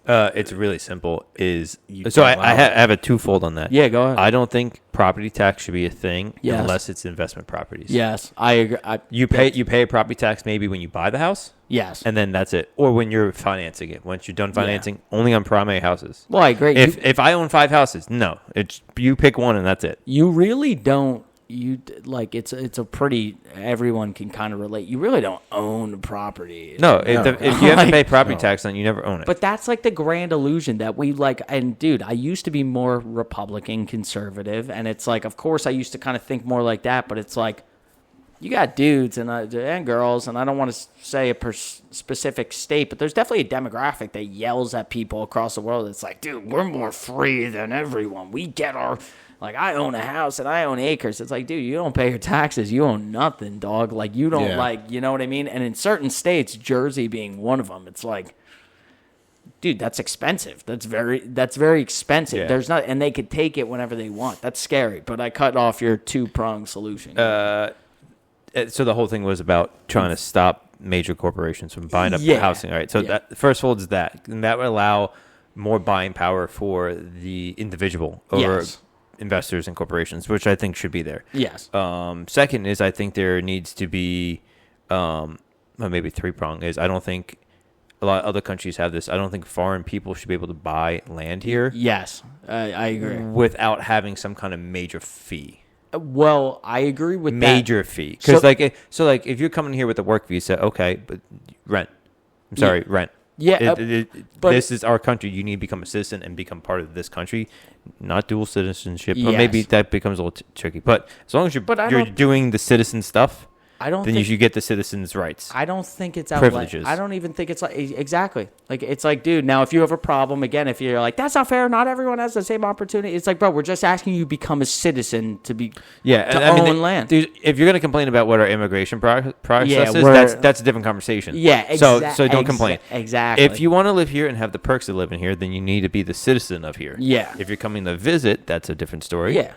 It's really simple. I have a twofold on that. Yeah, go ahead. I don't think property tax should be a thing Yes. unless it's investment properties. Yes, I agree. You pay a property tax maybe when you buy the house. Yes. And then that's it. Or when you're financing it. Once you're done financing, only on primary houses. Well, I agree. If I own 5 houses, no. It's you pick one and that's it. You really don't. You like it's a pretty. Everyone can kind of relate. You really don't own property. No, if you have to pay property tax, then you never own it. But that's like the grand illusion that we like. And dude, I used to be more Republican, conservative, and it's like, of course, I used to kind of think more like that. But it's like, you got dudes and girls, and I don't want to say a specific state, but there's definitely a demographic that yells at people across the world. It's like, dude, we're more free than everyone. We get our. Like, I own a house and I own acres. It's like, dude, you don't pay your taxes. You own nothing, dog. Like, you don't like, you know what I mean? And in certain states, Jersey being one of them, it's like, dude, that's expensive. That's very expensive. Yeah. There's not, and they could take it whenever they want. That's scary. But I cut off your 2-pronged solution. So the whole thing was about trying to stop major corporations from buying up the housing. All right. So that first fold is that. And that would allow more buying power for the individual over investors and corporations, which I think should be there. Yes. Second is I think there needs to be, maybe 3-prong is I don't think a lot of other countries have this. I don't think foreign people should be able to buy land here. Yes, I agree. Without having some kind of major fee. Well, I agree with major fee. Because if you're coming here with a work visa, okay, but rent. I'm sorry, rent. Yeah, but this is our country. You need to become a citizen and become part of this country, not dual citizenship. Or maybe that becomes a little tricky. But as long as you're doing the citizen stuff, you should get the citizens' rights. I don't think it's privileges. I don't even think it's like exactly like it's like, dude. Now, if you have a problem again, if you're like, that's not fair. Not everyone has the same opportunity. It's like, bro, we're just asking you to become a citizen to own land. Dude, if you're gonna complain about what our immigration process is, that's a different conversation. Yeah, so don't complain. Exactly. If you want to live here and have the perks of living here, then you need to be the citizen of here. Yeah. If you're coming to visit, that's a different story. Yeah.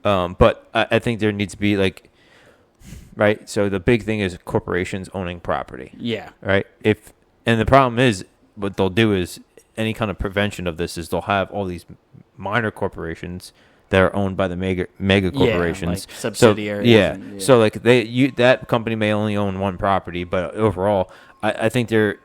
But I think there needs to be like. Right, so the big thing is corporations owning property. Yeah. Right. And the problem is, what they'll do is any kind of prevention of this is they'll have all these minor corporations that are owned by the mega corporations, like subsidiaries. So like that company may only own one property, but overall, I think they're.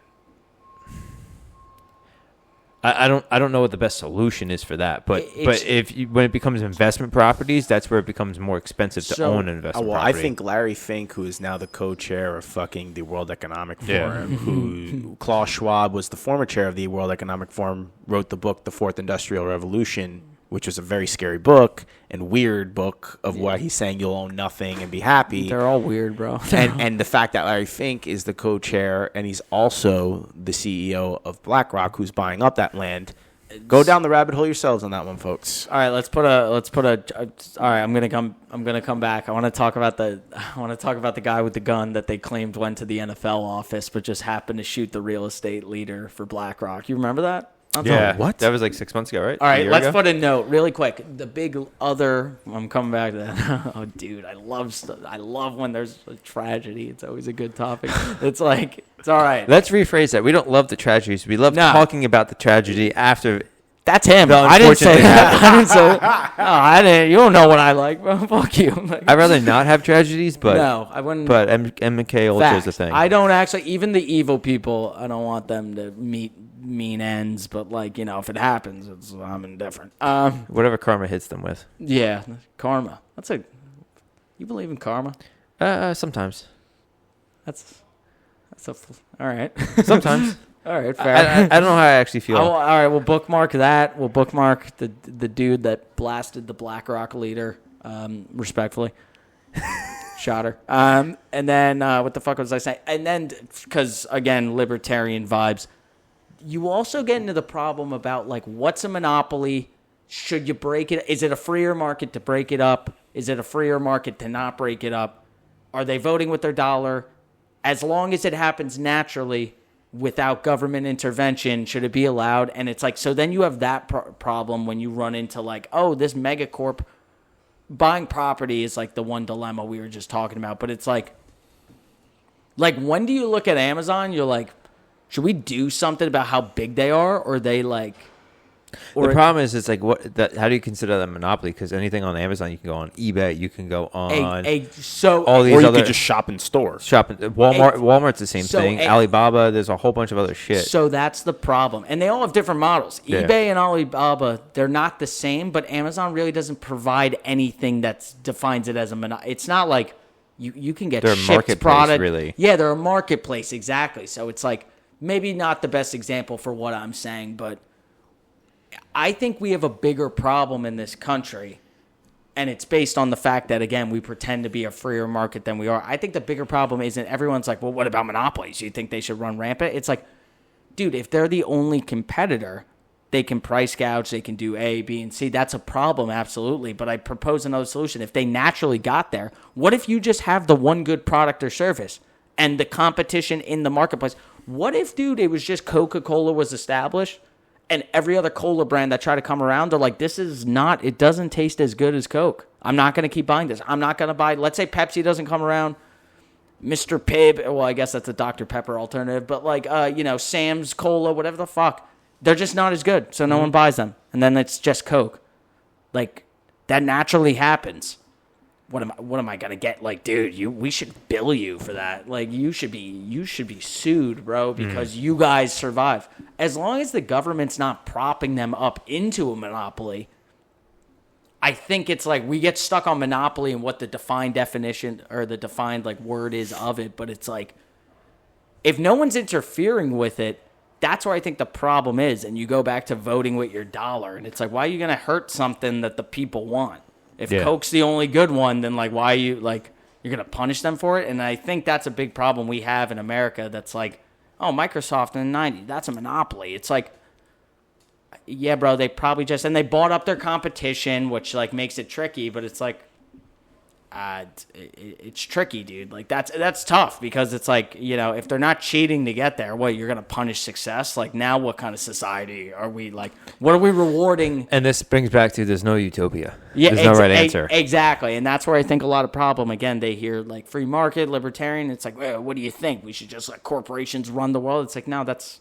I don't know what the best solution is for that, but when it becomes investment properties, that's where it becomes more expensive to own an investment property. I think Larry Fink, who is now the co-chair of fucking the World Economic Forum, who Klaus Schwab was the former chair of the World Economic Forum, wrote the book The Fourth Industrial Revolution, which was a very scary book and weird book of why he's saying you'll own nothing and be happy. They're all weird, bro. and the fact that Larry Fink is the co-chair and he's also the CEO of BlackRock, who's buying up that land. Go down the rabbit hole yourselves on that one, folks. All right, let's put a. All right, I'm gonna come back. I want to talk about the guy with the gun that they claimed went to the NFL office, but just happened to shoot the real estate leader for BlackRock. You remember that? What? That was like 6 months ago, right? All right, let's put a note really quick. The big other. I'm coming back to that. Oh, dude, I love when there's a tragedy. It's always a good topic. It's like it's all right. Let's rephrase that. We don't love the tragedies. We love talking about the tragedy after. That's him. I didn't say that. I didn't say that. No, I didn't. You don't know what I like, bro. Fuck you. I'd rather not have tragedies, but no, I wouldn't. But MK Ultra is a thing. I don't actually. Even the evil people, I don't want them to meet mean ends. But like, if it happens, I'm indifferent. Whatever karma hits them with. Yeah, karma. You believe in karma? Sometimes. That's all right. Sometimes. All right, fair. I don't know how I actually feel. All right, we'll bookmark that. We'll bookmark the dude that blasted the BlackRock leader, respectfully. Shot her. And then, what the fuck was I saying? And then, because, again, libertarian vibes, you also get into the problem about like what's a monopoly? Should you break it? Is it a freer market to break it up? Is it a freer market to not break it up? Are they voting with their dollar? As long as it happens naturally without government intervention, should it be allowed? And it's like, so then you have that problem when you run into like, oh, this megacorp buying property is like the one dilemma we were just talking about. But it's like when do you look at Amazon, you're like, should we do something about how big they are? Or are they like... The problem is, it's like, how do you consider that a monopoly? Because anything on Amazon, you can go on eBay, you can go on all these or you other could just shop in stores. Walmart's the same thing. Alibaba, there's a whole bunch of other shit. So that's the problem, and they all have different models. Yeah. eBay and Alibaba, they're not the same, but Amazon really doesn't provide anything that defines it as a monopoly. It's not like you can get they're a shipped marketplace, product. really. Yeah, they're a marketplace, exactly. So it's like maybe not the best example for what I'm saying, but I think we have a bigger problem in this country, and it's based on the fact that, again, we pretend to be a freer market than we are. I think the bigger problem isn't everyone's like, well, what about monopolies? You think they should run rampant? It's like, dude, if they're the only competitor, they can price gouge, they can do A, B, and C. That's a problem, absolutely. But I propose another solution. If they naturally got there, what if you just have the one good product or service and the competition in the marketplace? What if, dude, it was just Coca-Cola was established and every other cola brand that try to come around, they're like, it doesn't taste as good as Coke. I'm not going to keep buying this. I'm not going to buy, let's say Pepsi doesn't come around. Mr. Pibb, well, I guess that's a Dr. Pepper alternative, but like, Sam's Cola, whatever the fuck. They're just not as good, so no one buys them. And then it's just Coke. Like, that naturally happens. What am I gonna get? Like, dude, we should bill you for that. Like, you should be sued, bro, because you guys survive. As long as the government's not propping them up into a monopoly, I think it's like we get stuck on monopoly and what the defined definition or the defined like word is of it. But it's like, if no one's interfering with it, that's where I think the problem is. And you go back to voting with your dollar, and it's like, why are you gonna hurt something that the people want? If Coke's the only good one, then like, why are you like, you're going to punish them for it? And I think that's a big problem we have in America. That's like, oh, Microsoft in the 90s, that's a monopoly. It's like, yeah, bro, they probably just, and they bought up their competition, which like makes it tricky, but it's like, it's tricky, dude. Like that's tough because it's like, if they're not cheating to get there, you're going to punish success? Like, now what kind of society are we like? What are we rewarding? And this brings back to there's no utopia. Yeah, there's no right answer. Exactly. And that's where I think a lot of problem, again, they hear like free market, libertarian. It's like, well, what do you think? We should just let corporations run the world? It's like, no, that's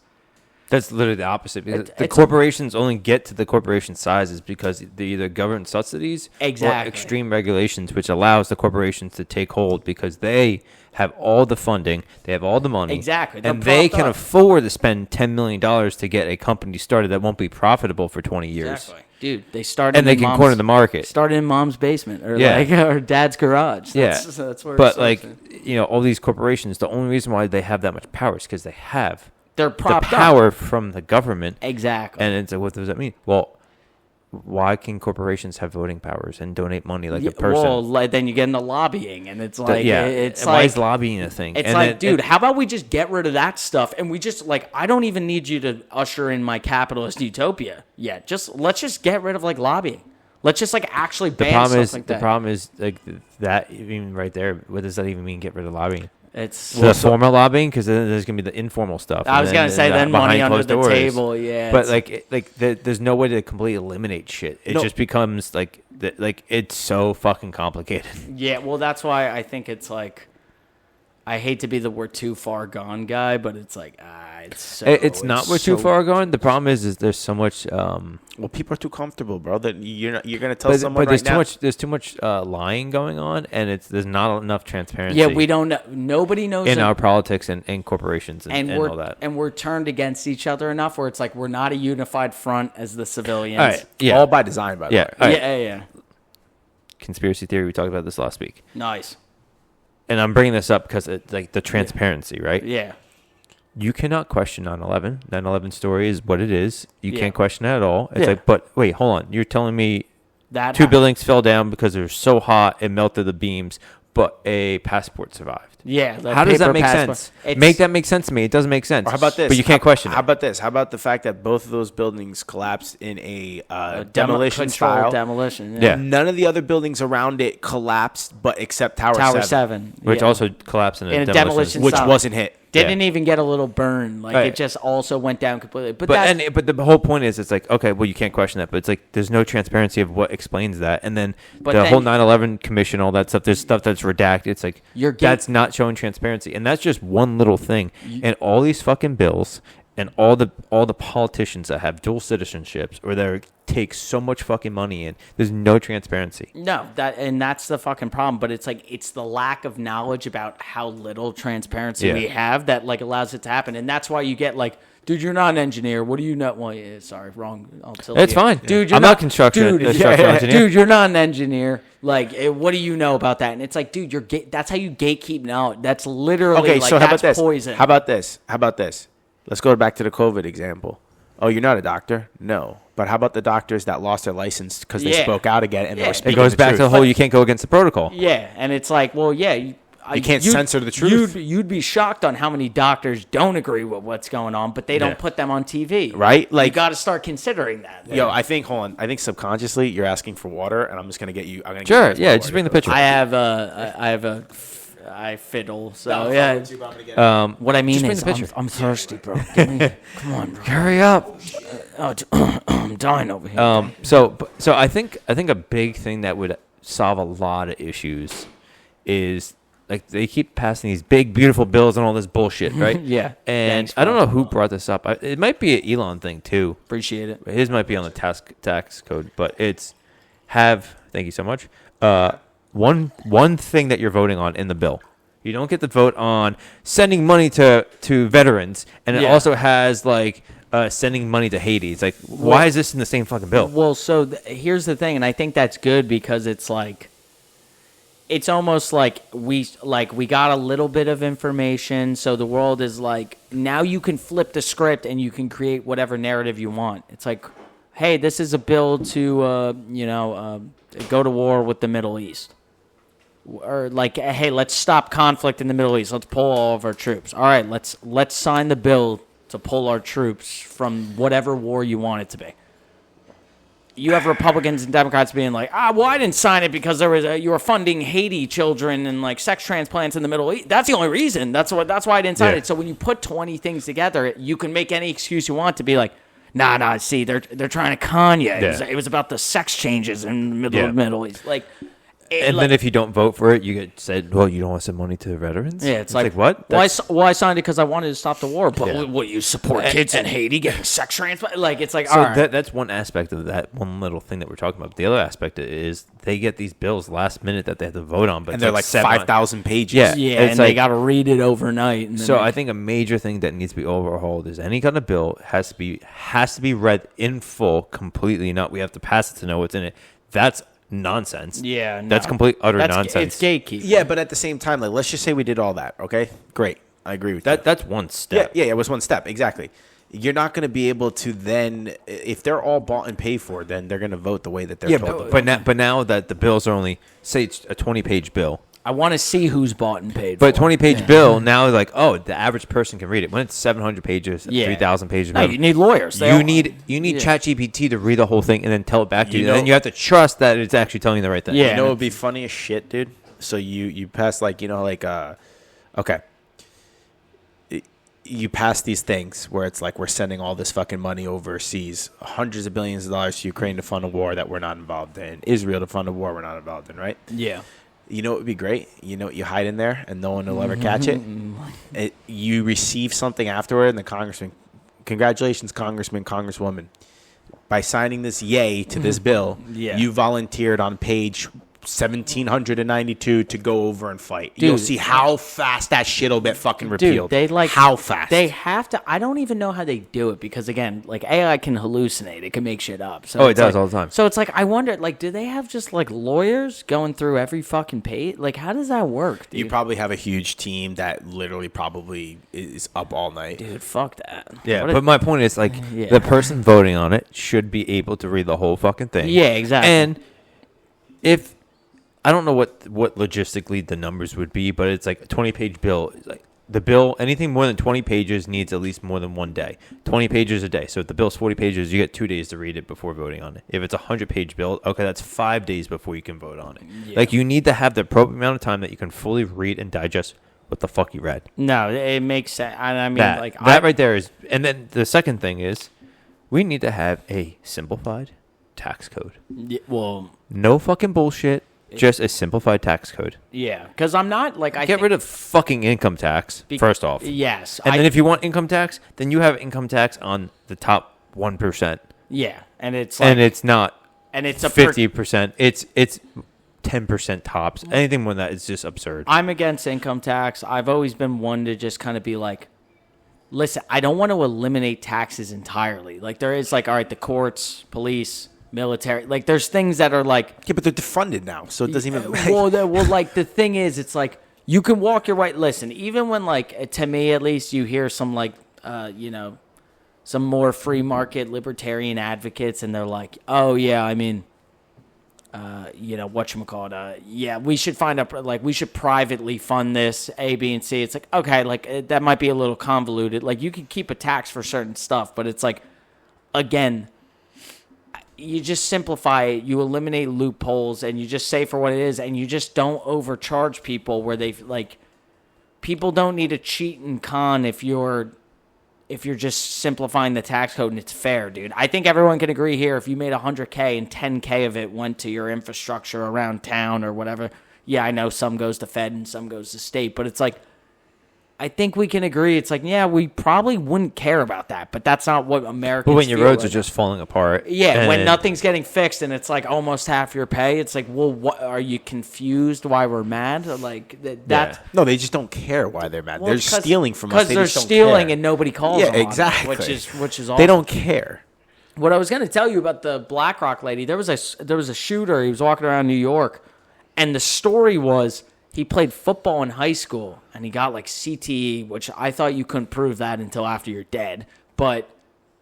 literally the opposite. Because the corporations only get to the corporation sizes because they either government subsidies or extreme regulations, which allows the corporations to take hold because they have all the funding, they have all the money. Exactly. And they can afford to spend $10 million to get a company started that won't be profitable for 20 years. Exactly. Dude, they started and they can corner the market. Started in mom's basement or dad's garage. That's where. But all these corporations, the only reason why they have that much power is because they have they're propped the power up from the government. Exactly. And it's like, what does that mean? Well, why can corporations have voting powers and donate money like a person? Well, then you get into lobbying, and it's like, why is lobbying a thing? It's dude, how about we just get rid of that stuff, and we just like, I don't even need you to usher in my capitalist utopia yet. Let's just get rid of like lobbying. Let's just like actually ban stuff like that. The problem is like that even right there. What does that even mean? Get rid of lobbying? It's the formal lobbying, because then there's gonna be the informal stuff. I was gonna say then money under the table, yeah. But there's no way to completely eliminate shit. It just becomes like it's so fucking complicated. Yeah, well, that's why I think it's like, I hate to be the we're too far gone guy, but it's like it's not we're too far gone. The problem is there's so much. Well, people are too comfortable, bro. That you're gonna tell someone but there's right now. There's too much lying going on, and there's not enough transparency. Yeah, we don't know. Nobody knows in our politics and corporations and all that. And we're turned against each other enough where it's like we're not a unified front as the civilians. All right, yeah. All by design, by the way. Right. Yeah. Conspiracy theory. We talked about this last week. Nice. And I'm bringing this up because it's like the transparency, right? Yeah. You cannot question 9/11. 9/11 story is what it is. You can't question that at all. It's like, but wait, hold on. You're telling me that two buildings fell down because they were so hot it melted the beams, but a passport survived. Yeah. the How does that paper make passport. sense? It's- Make that make sense to me. It doesn't make sense. Or how about this? But you can't question How it. about this? How about the fact that both of those buildings collapsed in a demolition controlled style? demolition. Yeah. None of the other buildings around it collapsed, but except Tower, Tower 7, 7. Which yeah. also collapsed in In a a demolition. demolition which style. wasn't hit. Didn't even get a little burn. Like, Right. it just also went down completely. But But the whole point is, it's like, okay, well, you can't question that, but it's like there's no transparency of what explains that, and then But the then- whole 9/11 commission, all that stuff. There's stuff that's redacted. It's like that's not showing transparency, and that's just one little thing. And all these fucking bills, and all the politicians that have dual citizenships or that take so much fucking money in, there's no transparency. No, that's the fucking problem. But it's like it's the lack of knowledge about how little transparency we have that like allows it to happen, and that's why you get like, dude, you're not an engineer. What do you know? Well, yeah, sorry, wrong. It's fine, dude. I'm not construction engineer. Dude, you're not an engineer. Like, what do you know about that? And it's like, dude, that's how you gatekeep knowledge. That's literally Okay, like, so how about that's this? poison. How about this? How about this? Let's go back to the COVID example. Oh, you're not a doctor? No. But how about the doctors that lost their license because they spoke out again and they were speaking It goes the back truth? to the whole you can't go against the protocol. Yeah, and it's like, well, yeah, you can't censor the truth. You'd be shocked on how many doctors don't agree with what's going on, but they don't put them on TV. Right? Like, you got to start considering that. Yo, I think subconsciously you're asking for water, and I'm just gonna get you. I'm gonna Sure, get you yeah, water. just bring the picture. I fiddle, so yeah. What I mean bring is, the picture. I'm thirsty, bro. Come on, bro. Hurry up. I'm dying over here. So I think a big thing that would solve a lot of issues is like they keep passing these big beautiful bills and all this bullshit, right? Yeah. And Thanks, I don't bro. know who brought this up. It might be an Elon thing too. Appreciate it. His might be on the tax code, but it's thank you so much. One thing that you're voting on in the bill. You don't get to vote on sending money to veterans, and it also has like sending money to Haiti. It's like, why is this in the same fucking bill? Well, so here's the thing, and I think that's good because it's like, it's almost like we got a little bit of information, so the world is like, now you can flip the script and you can create whatever narrative you want. It's like, hey, this is a bill to go to war with the Middle East. Or like, hey, let's stop conflict in the Middle East. Let's pull all of our troops. All right, let's sign the bill to pull our troops from whatever war you want it to be. You have Republicans and Democrats being like, well, I didn't sign it because you were funding Haiti children and like sex transplants in the Middle East. That's the only reason. That's why I didn't sign it. So when you put 20 things together, you can make any excuse you want to be like, nah. See, they're trying to con you. It was about the sex changes in the middle of the Middle East, like. And then if you don't vote for it, you get said, well, you don't want to send money to the veterans? Yeah, it's like what? Well, I signed it because I wanted to stop the war. But will you support kids in Haiti getting sex transplants? Like, it's like, So all right. that's one aspect of that one little thing that we're talking about. The other aspect is they get these bills last minute that they have to vote on, but and they're like 5,000 pages. Yeah, Yeah, it's and like, they got to read it overnight. And then so I think a major thing that needs to be overhauled is any kind of bill has to be read in full, completely. Not we have to pass it to know what's in it. That's nonsense. Yeah, no. That's complete utter nonsense. It's gatekeeping. Yeah, but at the same time, like, let's just say we did all that. Okay, great. I agree with that. That's one step. Yeah, it was one step exactly. You're not going to be able to then, if they're all bought and paid for, then they're going to vote the way that they're told. but now that the bills are only say it's a 20-page bill. I want to see who's bought and paid But for. 20-page bill, now like, oh, the average person can read it. When it's 700 pages, 3,000 pages. No, you need lawyers. You need ChatGPT to read the whole thing and then tell it back to you. And then you have to trust that it's actually telling you the right thing. Yeah. You know what would be funny as shit, dude? So you pass okay. You pass these things where it's like we're sending all this fucking money overseas, hundreds of billions of dollars to Ukraine to fund a war that we're not involved in, Israel to fund a war we're not involved in, right? Yeah. You know what would be great? You know what you hide in there and no one will ever catch it? You receive something afterward and the congressman, congratulations, congressman, congresswoman. By signing this yay to this bill, you volunteered on page 1792 to go over and fight. Dude, you'll see how fast that shit will get fucking repealed. Dude, how fast? They have to. I don't even know how they do it because again, like AI can hallucinate. It can make shit up. So it it's does like, all the time. So it's like I wonder, like, do they have just like lawyers going through every fucking page? Like, how does that work, dude? You probably have a huge team that literally probably is up all night. Dude, fuck that. Yeah, but my point is, like, the person voting on it should be able to read the whole fucking thing. Yeah, exactly. And if I don't know what logistically the numbers would be, but it's like a 20-page bill. Like the bill, anything more than 20 pages needs at least more than 1 day. 20 pages a day. So if the bill's 40 pages, you get 2 days to read it before voting on it. If it's a 100-page bill, okay, that's 5 days before you can vote on it. Yeah. Like you need to have the appropriate amount of time that you can fully read and digest what the fuck you read. No, it makes sense. I mean, that, like that right there is. And then the second thing is, we need to have a simplified tax code. Yeah, well, no fucking bullshit. Just a simplified tax code. Yeah, because I'm not like get rid of fucking income tax. First off, yes, and then if you want income tax, then you have income tax on the top 1%. Yeah, and it's not, and it's a 50%. It's 10% tops. Anything more than that is just absurd. I'm against income tax. I've always been one to just kind of be like, listen, I don't want to eliminate taxes entirely. Like there is like, all right, the courts, police, military, like there's things that are like, yeah, but they're defunded now, so it doesn't even. well, like the thing is, it's like you can walk your way. Listen, even when like to me at least, you hear some like some more free market libertarian advocates, and they're like, oh yeah, I mean, whatchamacallit, yeah, we should we should privately fund this A, B, and C. It's like, okay, like that might be a little convoluted. Like you can keep a tax for certain stuff, but it's like, again, you just simplify it, you eliminate loopholes, and you just say for what it is, and you just don't overcharge people where they like. People don't need to cheat and con if you're just simplifying the tax code and it's fair, dude. I think everyone can agree here. If you made $100K and $10K of it went to your infrastructure around town or whatever, yeah, I know some goes to Fed and some goes to state, but it's like, I think we can agree. It's like, yeah, we probably wouldn't care about that, but that's not what Americans. But when your roads right are just falling apart, yeah, when nothing's getting fixed and it's like almost half your pay, it's like, well, what are you confused? Why we're mad? Like that? Yeah. No, they just don't care why they're mad. Well, they're stealing from us. Because they're stealing and nobody calls them. Yeah, exactly. On it, which is awesome. They don't care. What I was going to tell you about the BlackRock lady, there was a shooter. He was walking around New York, and the story was, he played football in high school, and he got like CTE, which I thought you couldn't prove that until after you're dead. But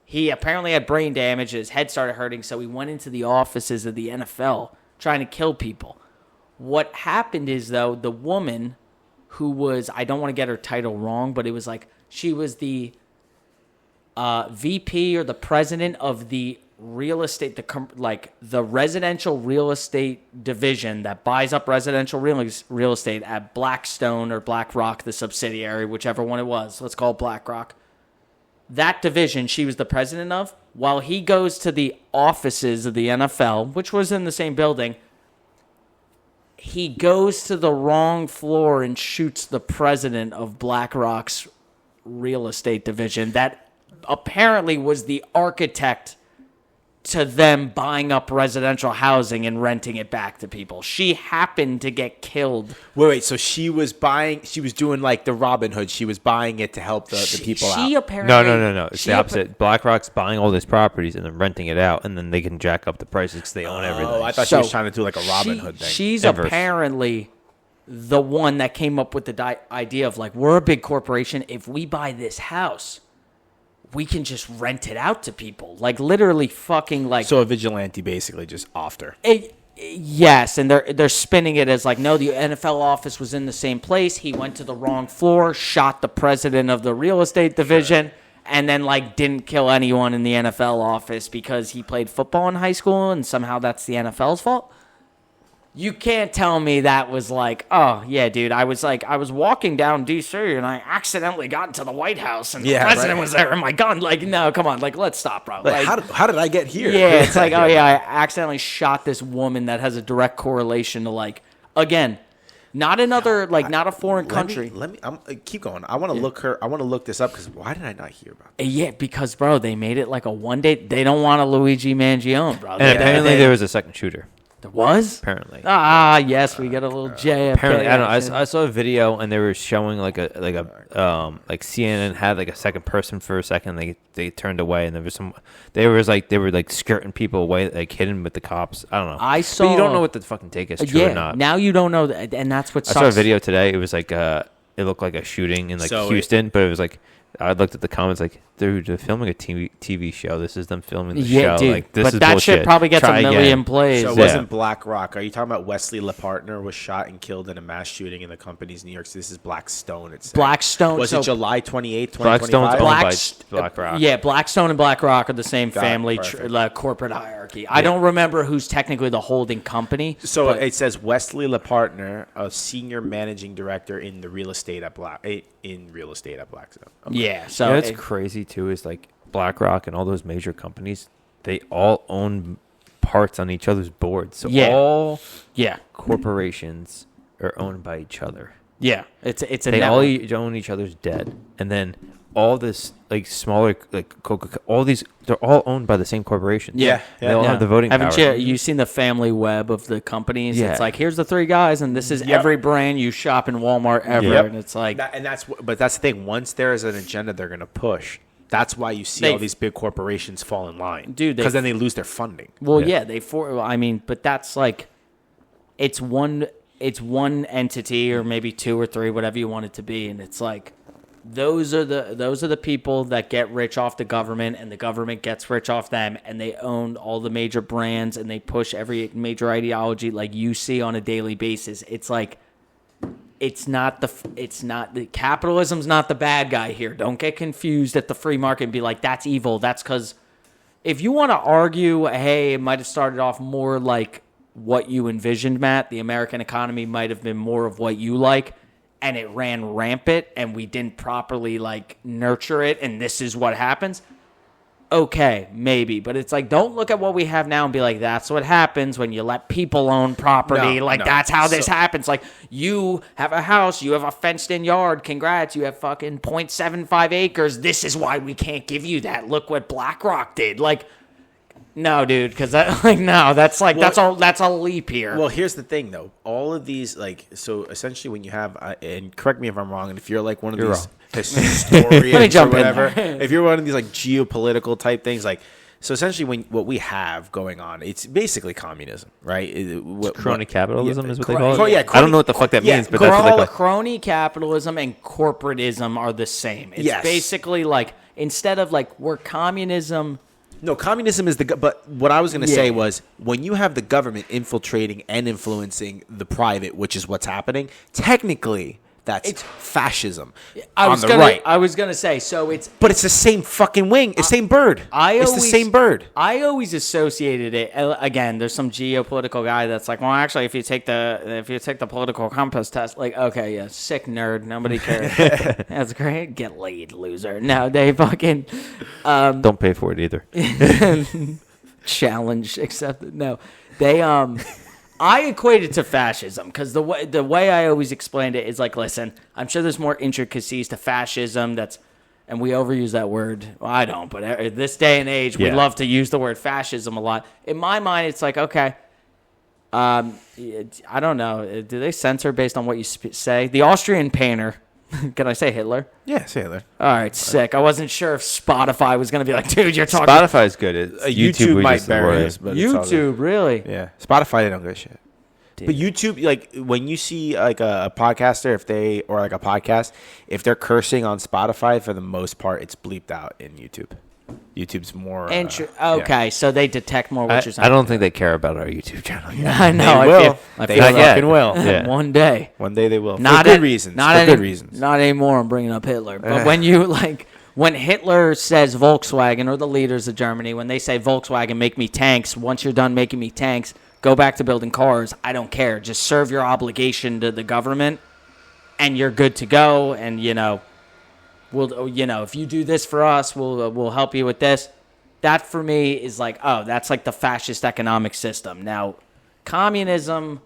he apparently had brain damage, his head started hurting, so he went into the offices of the NFL trying to kill people. What happened is, though, the woman who was, I don't want to get her title wrong, but it was like she was the VP or the president of the real estate, the residential real estate division that buys up residential real estate at Blackstone or BlackRock, the subsidiary, whichever one it was. Let's call it BlackRock. That division, she was the president of. While he goes to the offices of the NFL, which was in the same building, he goes to the wrong floor and shoots the president of BlackRock's real estate division that apparently was the architect to them buying up residential housing and renting it back to people. She happened to get killed. Wait, so she was doing like the Robin Hood. She was buying it to help the people out. Apparently, No. It's the opposite. BlackRock's buying all these properties and then renting it out, and then they can jack up the prices because they own everything. Oh, I thought she was trying to do like a Robin Hood thing. She's apparently the one that came up with the idea of like, we're a big corporation. If we buy this house, we can just rent it out to people. Like literally fucking like. So a vigilante basically just offed her. Yes, and they're spinning it as like, no, the NFL office was in the same place. He went to the wrong floor, shot the president of the real estate division, and then like didn't kill anyone in the NFL office because he played football in high school and somehow that's the NFL's fault. You can't tell me that was like, oh, yeah, dude, I was walking down D.C. and I accidentally got into the White House and the president was there and my gun. Like, no, come on. Like, let's stop, bro. Like, how did I get here? Yeah, it's like, oh, yeah, I accidentally shot this woman that has a direct correlation to, like, again, not another, like, not a foreign country. Let me keep going. I want to look this up because why did I not hear about this? Yeah, because, bro, they made it like a one-day. They don't want a Luigi Mangione, bro. And apparently there was a second shooter. There was? Apparently. Ah, yes, we get a little JFK. Apparently, I don't know. I saw a video and they were showing like CNN had like a second person for a second. They turned away and there was they were skirting people away, like hidden with the cops. I don't know. But you don't know what the fucking take is, true or not. Now you don't know, and that's what sucks. I saw a video today. It was like it looked like a shooting in Houston, but it was like I looked at the comments like, dude, they're filming a TV show. This is them filming the Yeah, show. dude. Like, this but is that bullshit. shit probably gets Try a million again. plays. So it Yeah. wasn't Black Rock. Are you talking about Wesley LaPartner was shot and killed in a mass shooting in the company's New York City? This is Blackstone. It's Blackstone. Was so it July 28th, Blackstone's 2025? owned by BlackRock. Yeah, Blackstone and BlackRock are the same Got it, family perfect. corporate hierarchy. I don't remember who's technically the holding company. So but- it says Wesley LaPartner, a senior managing director in the real estate at Blackstone. Okay. yeah, so You know what's crazy too is like BlackRock and all those major companies, they all own parts on each other's boards. So Yeah. all yeah, corporations are owned by each other. yeah. It's a They all network. own each other's debt, and then all this like smaller like Coca, all these they're all owned by the same corporation. Yeah, They all yeah. have the voting Haven't power. you seen the family web of the companies? Yeah. It's like here's the three guys, and this is Yep. every brand you shop in Walmart ever, Yep. and it's like But that's the thing. Once there is an agenda, they're going to push. That's why you see all these big corporations fall in line, Dude, because then they lose their funding. well, Yeah. yeah, I mean, but that's like it's one entity or maybe two or three, whatever you want it to be, and it's like those are the people that get rich off the government, and the government gets rich off them, and they own all the major brands, and they push every major ideology like you see on a daily basis. It's like it's not the capitalism's not the bad guy here. Don't get confused at the free market and be like that's evil. That's because if you want to argue, hey, it might have started off more like what you envisioned, Matt. The American economy might have been more of what you like, and it ran rampant, and we didn't properly like nurture it, and this is what happens. Okay, maybe, but it's like don't look at what we have now and be like that's what happens when you let people own property. No, like no. that's how this So- happens. Like you have a house, you have a fenced-in yard. Congrats, you have fucking 0.75 acres. This is why we can't give you that. Look what BlackRock did. Like, no, dude, because that like no, that's like that's a leap here. Well, here's the thing, though. All of these, like, so essentially, when you have, and correct me if I'm wrong, and if you're like one of You're these wrong. historians or jump in whatever, there. if you're one of these like geopolitical type things, like, so essentially, what we have going on, it's basically communism, right? Crony capitalism is what they cro- call it. oh, yeah, I don't know what the fuck that yeah, means, but that's what they call it. Crony capitalism and corporatism are the same. It's Yes. basically like instead of like we're communism. No, communism is but what I was going to say Yeah. was when you have the government infiltrating and influencing the private, which is what's happening, technically that's fascism on the right. I was gonna say so. It's But it's the same fucking wing. It's the same bird. It's the same bird. I always associated it again. There's some geopolitical guy that's like, well, actually, if you take the political compass test, like, okay, yeah, sick nerd, nobody cares. That's great. Get laid, loser. No, they fucking Don't pay for it either. challenge accepted. No, they I equate it to fascism because the way I always explained it is like, listen, I'm sure there's more intricacies to fascism and we overuse that word. Well, I don't, but at this day and age, we Yeah. love to use the word fascism a lot. In my mind, it's like, okay, I don't know. Do they censor based on what you say? The Austrian painter, can I say Hitler? Yeah, say that. All right, sick. I wasn't sure if Spotify was going to be like, dude, you're talking Spotify's good. It's YouTube we might just bury avoid us, it. but it's all good. YouTube, really? Yeah, Spotify they don't give a shit. Dude. But YouTube, like when you see like a podcaster, or like a podcast, if they're cursing on Spotify, for the most part, it's bleeped out in YouTube. YouTube's more. Okay, so they detect more what you're saying. I don't think they care about our YouTube channel. I know. They I will. feel- I They feel Not like- yet. fucking will. Yeah. One day. One day they will. Not for good at- reasons. Not for any- good reasons. Not anymore. I'm bringing up Hitler. But when you like, when Hitler says Volkswagen or the leaders of Germany, when they say Volkswagen, make me tanks. Once you're done making me tanks, go back to building cars. I don't care. Just serve your obligation to the government, and you're good to go. And we'll if you do this for us, we'll help you with this. That for me is like, oh, that's like the fascist economic system. Now, communism.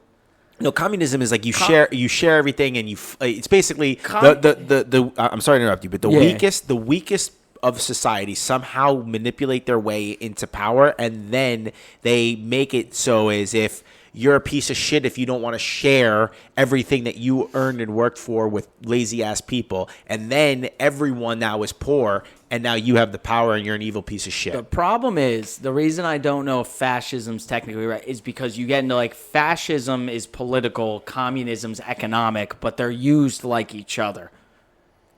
No, communism is like you share everything, and it's basically Com- the I'm sorry to interrupt you, but the Yeah. weakest of society somehow manipulate their way into power, and then they make it so as if you're a piece of shit if you don't want to share everything that you earned and worked for with lazy ass people, and then everyone now is poor, and now you have the power and you're an evil piece of shit. The problem is, the reason I don't know if fascism's technically right is because you get into like fascism is political, communism's economic, but they're used like each other.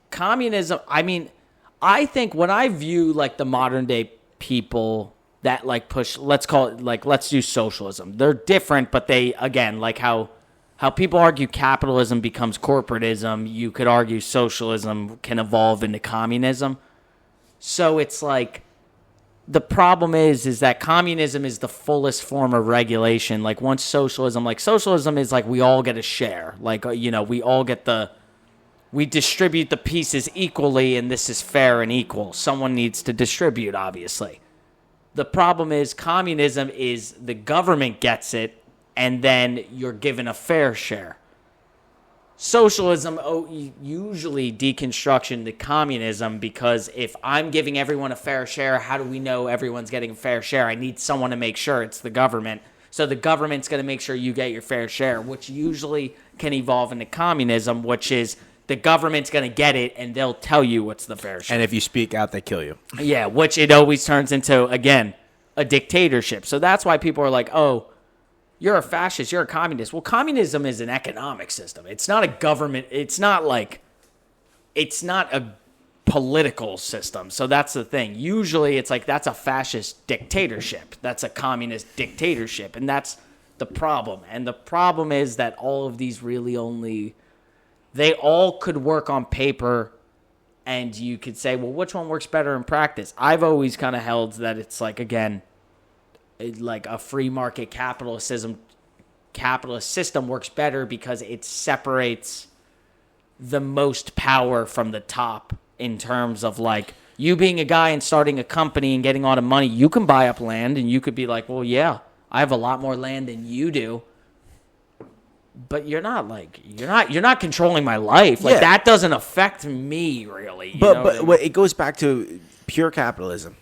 Communism, I mean, I think when I view like the modern day people that like push, let's call it like, let's do socialism. They're different, but they, again, like how people argue capitalism becomes corporatism, you could argue socialism can evolve into communism. So it's like, the problem is that communism is the fullest form of regulation. Like once socialism is like we all get a share. Like, we distribute the pieces equally and this is fair and equal. Someone needs to distribute, obviously. The problem is communism is the government gets it and then you're given a fair share. Socialism usually deconstruction to communism because if I'm giving everyone a fair share, how do we know everyone's getting a fair share? I need someone to make sure it's the government. So the government's going to make sure you get your fair share, which usually can evolve into communism, which is the government's going to get it and they'll tell you what's the fair share. And if you speak out, they kill you. Yeah, which it always turns into, again, a dictatorship. So that's why people are like, oh, you're a fascist, you're a communist. Well, communism is an economic system. It's not a government. It's not a political system. So that's the thing. Usually it's like that's a fascist dictatorship. That's a communist dictatorship. And that's the problem. And the problem is that all of these really they all could work on paper and you could say, well, which one works better in practice? I've always kind of held that it's like, again, like a free market capitalist system works better because it separates the most power from the top in terms of like you being a guy and starting a company and getting a lot of money. You can buy up land and you could be like, well, yeah, I have a lot more land than you do. But you're not controlling my life. Like that doesn't affect me really. But it goes back to pure capitalism.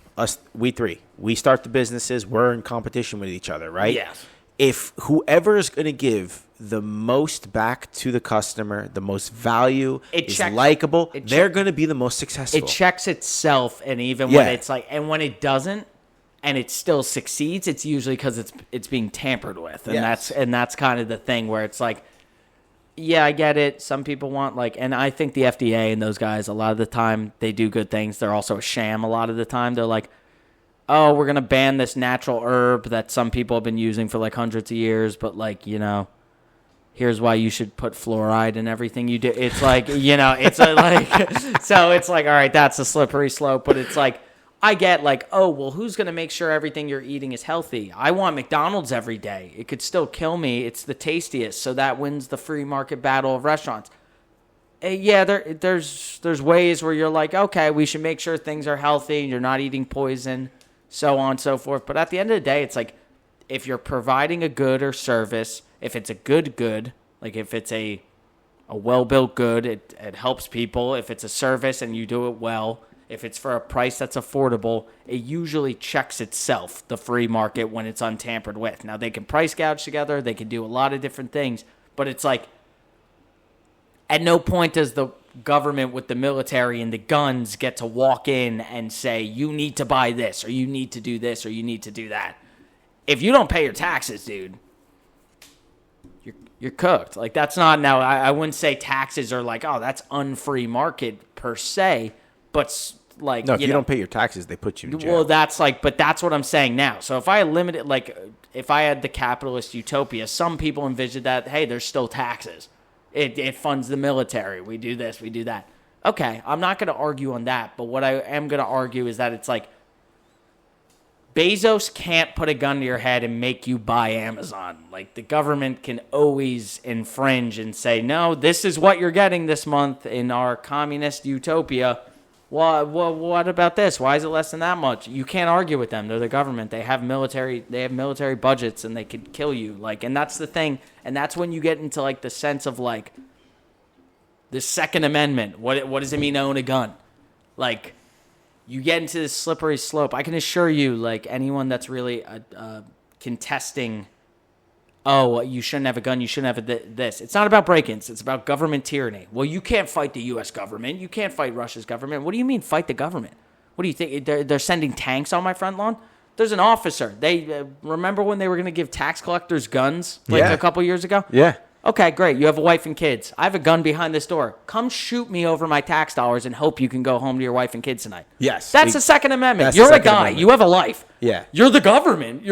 We start the businesses, we're in competition with each other, right? Yes. If whoever is going to give the most back to the customer, the most value, likable, they're going to be the most successful. It checks itself, and even when it's like, and when it doesn't, and it still succeeds, it's usually because it's being tampered with, and that's kind of the thing where it's like, yeah, I get it. Some people want and I think the FDA and those guys, a lot of the time, they do good things. They're also a sham a lot of the time. They're like, oh, we're going to ban this natural herb that some people have been using for hundreds of years, but here's why you should put fluoride in everything you do. It's like, so it's like, all right, that's a slippery slope, but it's like, I get oh, well, who's going to make sure everything you're eating is healthy? I want McDonald's every day. It could still kill me. It's the tastiest, so that wins the free market battle of restaurants. Yeah, there's ways where you're like, okay, we should make sure things are healthy, you're not eating poison, so on and so forth. But at the end of the day, it's like, if you're providing a good or service, if it's a good, like if it's a well-built good, it helps people. If it's a service and you do it well, if it's for a price that's affordable, it usually checks itself, the free market, when it's untampered with. Now, they can price gouge together. They can do a lot of different things. But it's like, at no point does the government with the military and the guns get to walk in and say, you need to buy this, or you need to do this, or you need to do that. If you don't pay your taxes, dude, you're cooked. That's not, now, I wouldn't say taxes are oh, that's unfree market per se, but no, if you don't pay your taxes, they put you in jail. Well, that's but that's what I'm saying now. So if I eliminate, if I had the capitalist utopia, some people envision that, hey, there's still taxes. It funds the military. We do this, we do that. Okay, I'm not going to argue on that, but what I am going to argue is that it's Bezos can't put a gun to your head and make you buy Amazon. The government can always infringe and say, no, this is what you're getting this month in our communist utopia. Well, what about this? Why is it less than that much? You can't argue with them. They're the government. They have military budgets, and they could kill you. And that's the thing. And that's when you get into the sense of the Second Amendment. What does it mean to own a gun? You get into this slippery slope. I can assure you, anyone that's really contesting, oh, you shouldn't have a gun, you shouldn't have this. It's not about break-ins. It's about government tyranny. Well, you can't fight the U.S. government. You can't fight Russia's government. What do you mean fight the government? What do you think? They're sending tanks on my front lawn? There's an officer. They remember when they were going to give tax collectors guns a couple years ago? Yeah. Okay, great. You have a wife and kids. I have a gun behind this door. Come shoot me over my tax dollars and hope you can go home to your wife and kids tonight. Yes. That's the Second Amendment. That's You're the a Second guy. Amendment. You have a life. Yeah. You're the government.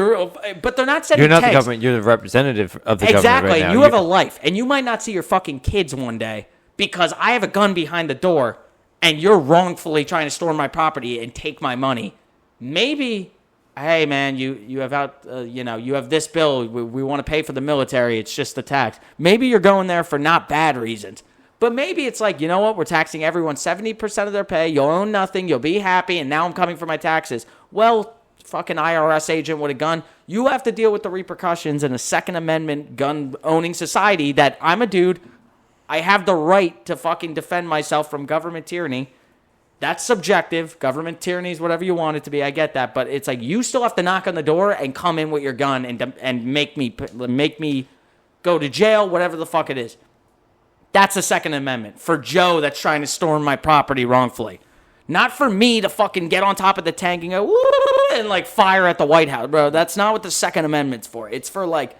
But they're not sending You're not the texts. government. You're the representative of the government Exactly. right now. You have a life. And you might not see your fucking kids one day because I have a gun behind the door and you're wrongfully trying to storm my property and take my money. Maybe, hey man, you have you have this bill. We want to pay for the military. It's just the tax. Maybe you're going there for not bad reasons. But maybe it's like, you know what? We're taxing everyone 70% of their pay. You'll own nothing. You'll be happy. And now I'm coming for my taxes. Well, fucking IRS agent with a gun. You have to deal with the repercussions in a Second Amendment gun-owning society that I'm a dude. I have the right to fucking defend myself from government tyranny. That's subjective. Government tyranny is whatever you want it to be. I get that. But it's like you still have to knock on the door and come in with your gun and make me go to jail, whatever the fuck it is. That's the Second Amendment for Joe that's trying to storm my property wrongfully. Not for me to fucking get on top of the tank and go and like fire at the White House, bro. That's not what the Second Amendment's for. It's for like,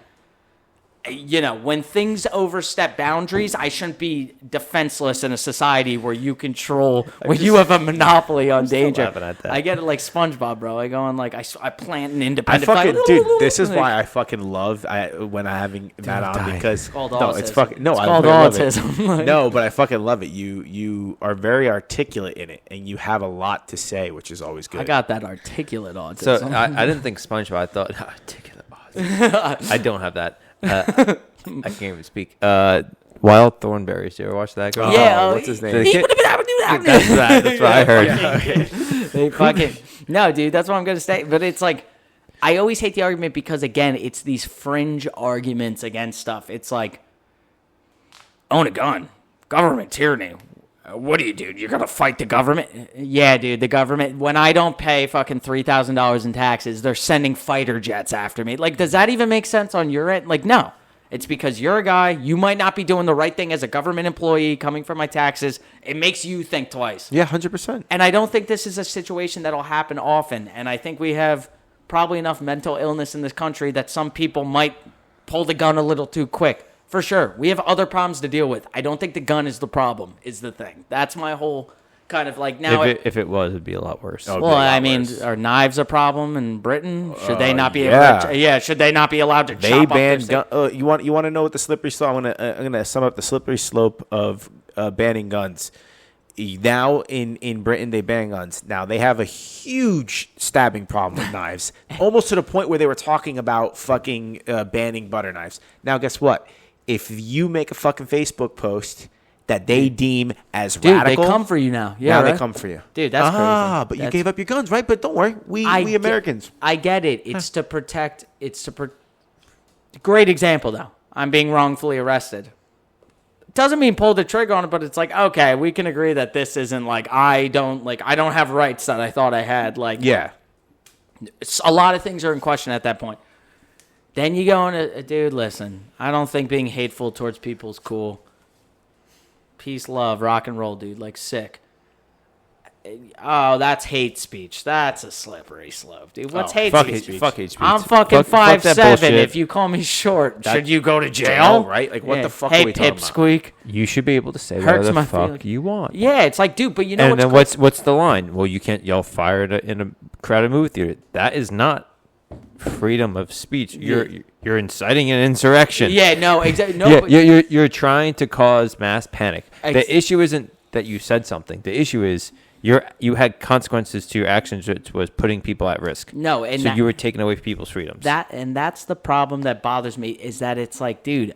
when things overstep boundaries, I shouldn't be defenseless in a society where you you have a monopoly on danger. laughing at that. I get it like SpongeBob, bro. I go on like, I plant an I independent fucking fight. dude. This is why I fucking love when I having Matt on die. because It's called no, autism. it's fucking no. It's I called love autism. it. No, but I fucking love it. You are very articulate in it, and you have a lot to say, which is always good. I got that articulate autism. So I didn't think SpongeBob. I thought, articulate. I don't have that. I can't even speak. Wild Thornberrys. You ever watch that? Girl? Yeah, what's his name? The kid- That's what I heard. They fucking no, dude. That's what I'm gonna say. But it's like, I always hate the argument because again, it's these fringe arguments against stuff. It's like, own a gun, government tyranny. What do you do? You're gonna fight the government? Yeah, dude. The government. When I don't pay fucking $3,000 in taxes, they're sending fighter jets after me. Like, does that even make sense on your end? Like, no. It's because you're a guy. You might not be doing the right thing as a government employee coming from my taxes. It makes you think twice. Yeah, 100%. And I don't think this is a situation that'll happen often. And I think we have probably enough mental illness in this country that some people might pull the gun a little too quick. For sure. We have other problems to deal with. I don't think the gun is the problem, is the thing. That's my whole kind of like now. If it was, it'd be a lot worse. Oh, Well, I mean, worse. are knives a problem in Britain? Should they not be yeah. able to, should they not be allowed to They chop banned up their gun. You want to know what the slippery slope? I'm gonna sum up the slippery slope of banning guns. Now in Britain they ban guns. Now they have a huge stabbing problem with knives, almost to the point where they were talking about fucking banning butter knives. Now guess what? If you make a fucking Facebook post that they deem as Dude, radical, they come for you now. Yeah, now right? they come for you. Dude, that's crazy. But you That's- gave up your guns, right? But don't worry, we I Americans. I get it. It's to protect. Great example though. I'm being wrongfully arrested. Doesn't mean pull the trigger on it, but it's like, okay, we can agree that this isn't like I don't have rights that I thought I had. Like, Yeah. a lot of things are in question at that point. Then you go into, dude, listen, I don't think being hateful towards people is cool. Peace, love, rock and roll, dude. Like, sick. Oh, that's hate speech. That's a slippery slope, dude. What's hate speech? Fuck hate speech. I'm fucking Fuck that 5'7". bullshit. If you call me short, should you go to jail? jail, right? Like, what the fuck hey, are we talking about? pipsqueak. You should be able to say Hurts whatever my the fuck feelings. you want. Yeah, it's like, dude, but you know And what's then crazy? what's the line? Well, you can't yell fire in a crowded movie theater. That is not freedom of speech. You're inciting an insurrection. Yeah, no, exactly. No, Yeah, but, you're trying to cause mass panic. Ex- The issue isn't that you said something. The issue is you had consequences to your actions, which was putting people at risk. no, and So that, you were taking away people's freedoms. that's the problem that bothers me is that it's like, dude,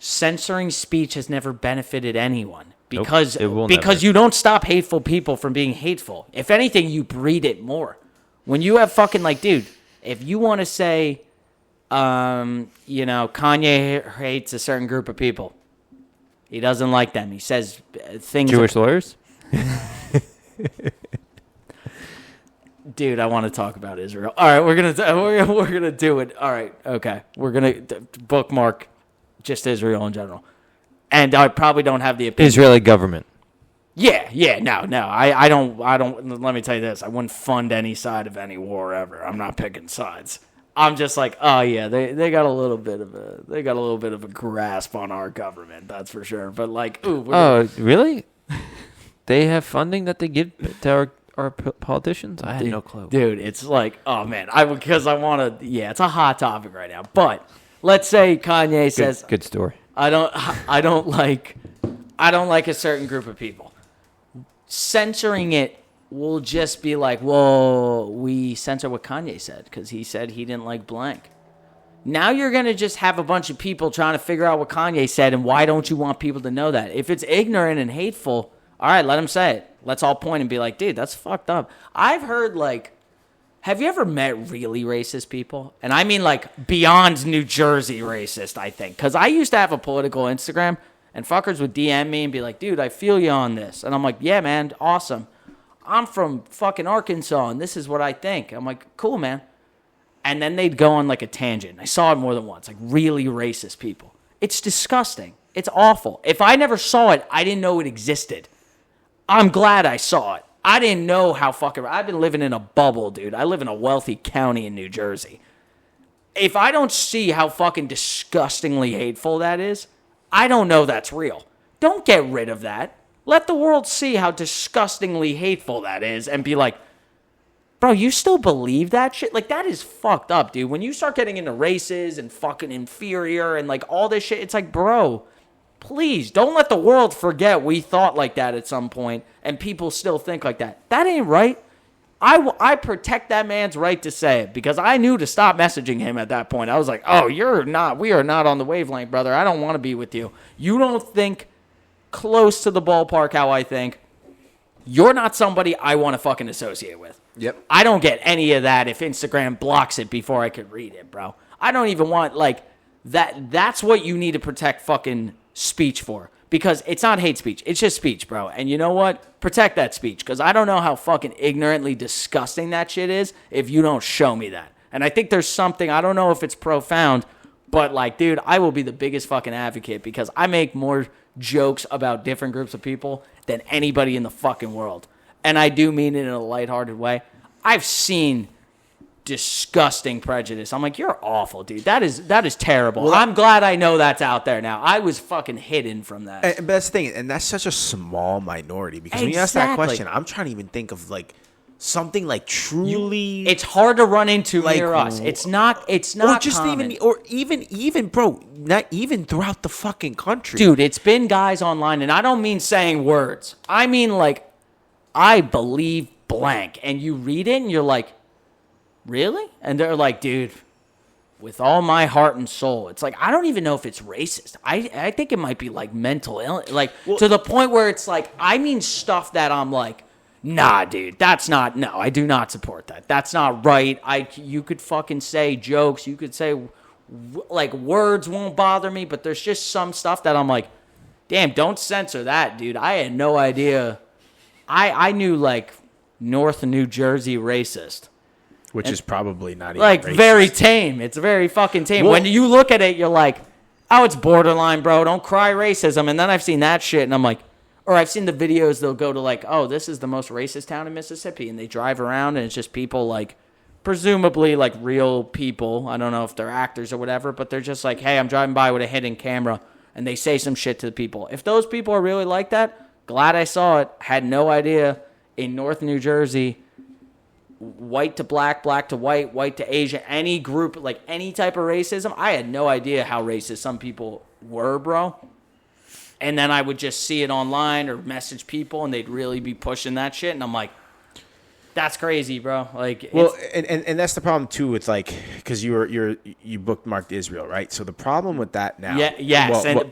censoring speech has never benefited anyone because it will never. you don't stop hateful people from being hateful. If anything, you breed it more. When you have fucking like, dude, if you want to say, Kanye hates a certain group of people. He doesn't like them. He says things. Jewish lawyers? Dude, I want to talk about Israel. All right, we're gonna do it. All right, okay, we're gonna bookmark just Israel in general, and I probably don't have the opinion. Israeli government. Yeah, no, I don't. Let me tell you this: I wouldn't fund any side of any war ever. I'm not picking sides. I'm just like, oh yeah, they got a little bit of a grasp on our government, that's for sure. But like, ooh, really? They have funding that they give to our politicians? I had no clue. Dude, it's like, oh man, it's a hot topic right now. But let's say Kanye says, good story. I don't like a certain group of people. Censoring it will just be like, well, we censor what Kanye said because he said he didn't like blank. Now you're going to just have a bunch of people trying to figure out what Kanye said, and why don't you want people to know that? If it's ignorant and hateful, all right, let him say it. Let's all point and be like, dude, that's fucked up. I've heard, like, have you ever met really racist people? And I mean, like, beyond New Jersey racist, I think. Because I used to have a political Instagram, and fuckers would DM me and be like, dude, I feel you on this. And I'm like, yeah, man, awesome. I'm from fucking Arkansas, and this is what I think. I'm like, cool, man. And then they'd go on, like, a tangent. I saw it more than once, like, really racist people. It's disgusting. It's awful. If I never saw it, I didn't know it existed. I'm glad I saw it. I didn't know how fucking... I've been living in a bubble, dude. I live in a wealthy county in New Jersey. If I don't see how fucking disgustingly hateful that is, I don't know that's real. Don't get rid of that. Let the world see how disgustingly hateful that is and be like, bro, you still believe that shit? Like, that is fucked up, dude. When you start getting into races and fucking inferior and, like, all this shit, it's like, bro, please, don't let the world forget we thought like that at some point and people still think like that. That ain't right. I protect that man's right to say it because I knew to stop messaging him at that point. I was like, oh, we are not on the wavelength, brother. I don't want to be with you. You don't think close to the ballpark how I think. You're not somebody I want to fucking associate with. Yep. I don't get any of that if Instagram blocks it before I could read it, bro. I don't even want, like, that. That's what you need to protect fucking speech for. Because it's not hate speech. It's just speech, bro. And you know what? Protect that speech. Because I don't know how fucking ignorantly disgusting that shit is if you don't show me that. And I think there's something, I don't know if it's profound, but, like, dude, I will be the biggest fucking advocate because I make more jokes about different groups of people than anybody in the fucking world. And I do mean it in a lighthearted way. I've seen disgusting prejudice. I'm like, you're awful, dude. That is terrible. Well, I'm glad I know that's out there now. I was fucking hidden from that. But that's the thing, and that's such a small minority because when you ask that question, I'm trying to even think of like something like truly. It's hard to run into like, near us. It's not. Or just common. even, bro. Not even throughout the fucking country, dude. It's been guys online, and I don't mean saying words. I mean like, I believe blank, and you read it, and you're like, really? And they're like, dude, with all my heart and soul. It's like, I don't even know if it's racist. I think it might be like mental illness, like to the point where it's like, I mean stuff that I'm like, nah, dude, no, I do not support that. That's not right. You could fucking say jokes. You could say, like, words won't bother me, but there's just some stuff that I'm like, damn, don't censor that, dude. I had no idea. I knew, like, North New Jersey racist. Which is probably not even like racist. Very tame. It's very fucking tame. Well, when you look at it, you're like, oh, it's borderline, bro. Don't cry racism. And then I've seen that shit, and I'm like, or I've seen the videos. They'll go to like, oh, this is the most racist town in Mississippi, and they drive around, and it's just people like, presumably like real people. I don't know if they're actors or whatever, but they're just like, hey, I'm driving by with a hidden camera, and they say some shit to the people. If those people are really like that, glad I saw it. Had no idea in North New Jersey. White to black, black to white, white to Asian, any group, like any type of racism. I had no idea how racist some people were, bro. And then I would just see it online or message people, and they'd really be pushing that shit. And I'm like, that's crazy, bro. Like, well, and that's the problem too with like, because you bookmarked Israel, right? So the problem with that now,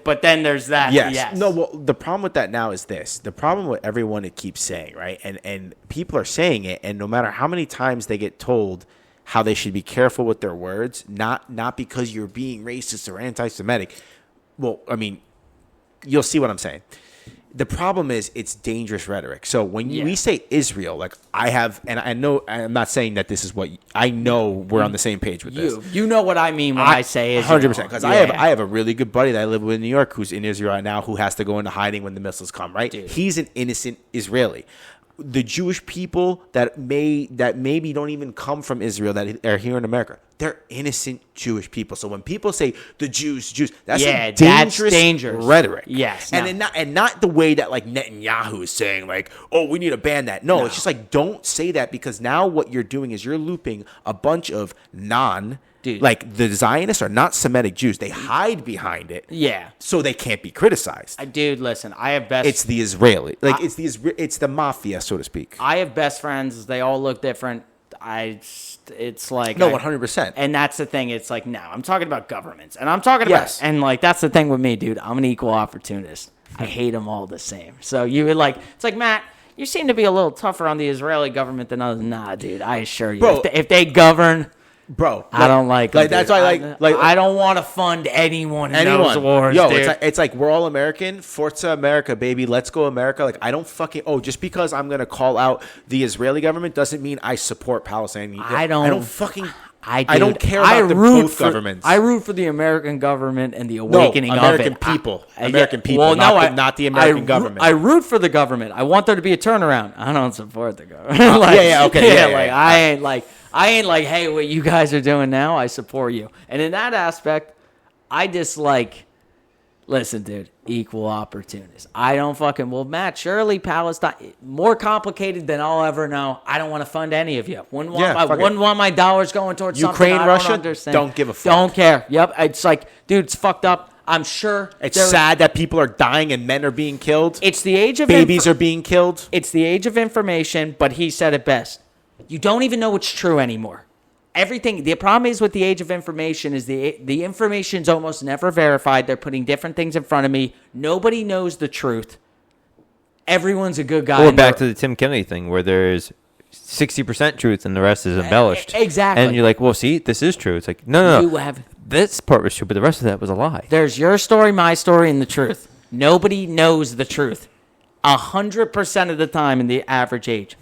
but then there's that. Yes. No. Well, the problem with that now is this: the problem with everyone it keeps saying, right? And people are saying it, and no matter how many times they get told how they should be careful with their words, not because you're being racist or anti-Semitic. Well, I mean, you'll see what I'm saying. The problem is it's dangerous rhetoric. So when we say Israel, like I have, and I know, I'm not saying that this is what I know. We're on the same page with this. You know what I mean when I say Israel. 100%. Because I have a really good buddy that I live with in New York who's in Israel right now who has to go into hiding when the missiles come. Right? Dude. He's an innocent Israeli. The Jewish people that maybe don't even come from Israel that are here in America, they're innocent Jewish people. So when people say the Jews, that's Yeah, a that's dangerous, dangerous. rhetoric. Yes, and no. not the way that like Netanyahu is saying like, oh, we need to ban that. No, it's just like don't say that, because now what you're doing is you're looping a bunch of Dude. like the Zionists are not Semitic Jews. They hide behind it. Yeah. So they can't be criticized. Dude, listen, I have best. It's the Israeli, like it's the mafia, so to speak. I have best friends. They all look different. It's like No, 100%. And that's the thing. It's like, no, I'm talking about governments, and I'm talking Yes. about, and like that's the thing with me, dude. I'm an equal opportunist. I hate them all the same. So you would like, it's like, Matt, you seem to be a little tougher on the Israeli government than others. Nah, dude, I assure you, Bro, if they govern. Bro, I don't like them, that's dude. why like I don't want to fund anyone in those wars. Yo, dude. it's like we're all American. Forza America, baby. Let's go America. Like I don't fucking just because I'm gonna call out the Israeli government doesn't mean I support Palestine. I don't fucking. I don't care about both governments. I root for the American government and the awakening American of it. people. American people, not the American government. I root for the government. I want there to be a turnaround. I don't support the government. I ain't like, hey, what you guys are doing now, I support you. And in that aspect, I dislike, listen, dude, equal opportunists. I don't Matt, surely Palestine, more complicated than I'll ever know. I don't want to fund any of you. Wouldn't want my dollars going towards Ukraine, something I Russia, don't understand. don't give a fuck. Don't care. Yep. It's like, dude, it's fucked up. I'm sure. It's sad that people are dying and men are being killed. It's the age of babies are being killed. It's the age of information, but he said it best. You don't even know what's true anymore. Everything. The problem is with the age of information is the information's almost never verified. They're putting different things in front of me. Nobody knows the truth. Everyone's a good guy. Or back to the Tim Kennedy thing where there's 60% truth and the rest is embellished. Exactly. And you're like, well, see, this is true. It's like, no. You have, this part was true, but the rest of that was a lie. There's your story, my story, and the truth. Nobody knows the truth 100% of the time in the average age.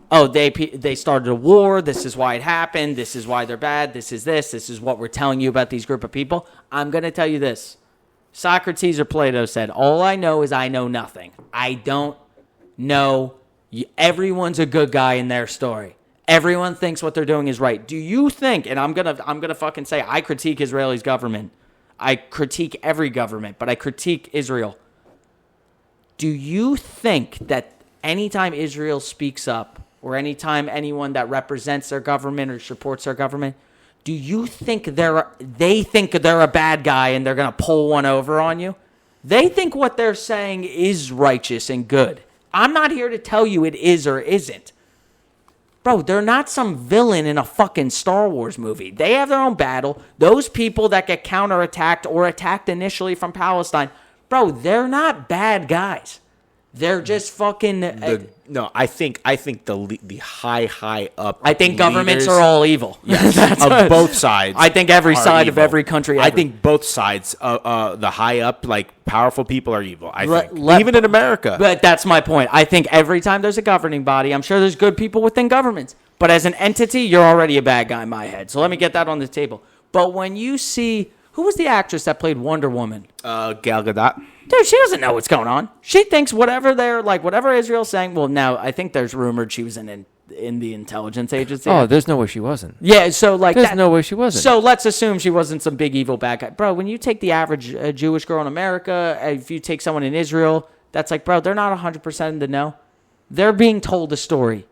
Oh, they started a war. This is why it happened. This is why they're bad. This is this. This is what we're telling you about these group of people. I'm going to tell you this. Socrates or Plato said, all I know is I know nothing. I don't know. Everyone's a good guy in their story. Everyone thinks what they're doing is right. Do you think, and I'm gonna fucking say, I critique Israeli's government. I critique every government, but I critique Israel. Do you think that anytime Israel speaks up, or anytime anyone that represents their government or supports their government, do you think they think they're a bad guy and they're going to pull one over on you? They think what they're saying is righteous and good. I'm not here to tell you it is or isn't. Bro, they're not some villain in a fucking Star Wars movie. They have their own battle. Those people that get counterattacked or attacked initially from Palestine, bro, they're not bad guys. They're just fucking. I think the high up. I think governments are all evil. Yes, of both sides. I think every side of every country. I think both sides. The high up, like powerful people, are evil. I think even in America. But that's my point. I think every time there's a governing body, I'm sure there's good people within governments. But as an entity, you're already a bad guy in my head. So let me get that on the table. But when you see, who was the actress that played Wonder Woman? Gal Gadot. Dude, she doesn't know what's going on. She thinks whatever Israel's saying. Well, now I think there's rumored she was in the intelligence agency. Oh, there's no way she wasn't. Yeah, so like there's no way she wasn't. So let's assume she wasn't some big evil bad guy, bro. When you take the average Jewish girl in America, if you take someone in Israel, that's like, bro, they're not 100% in the know. They're being told a story.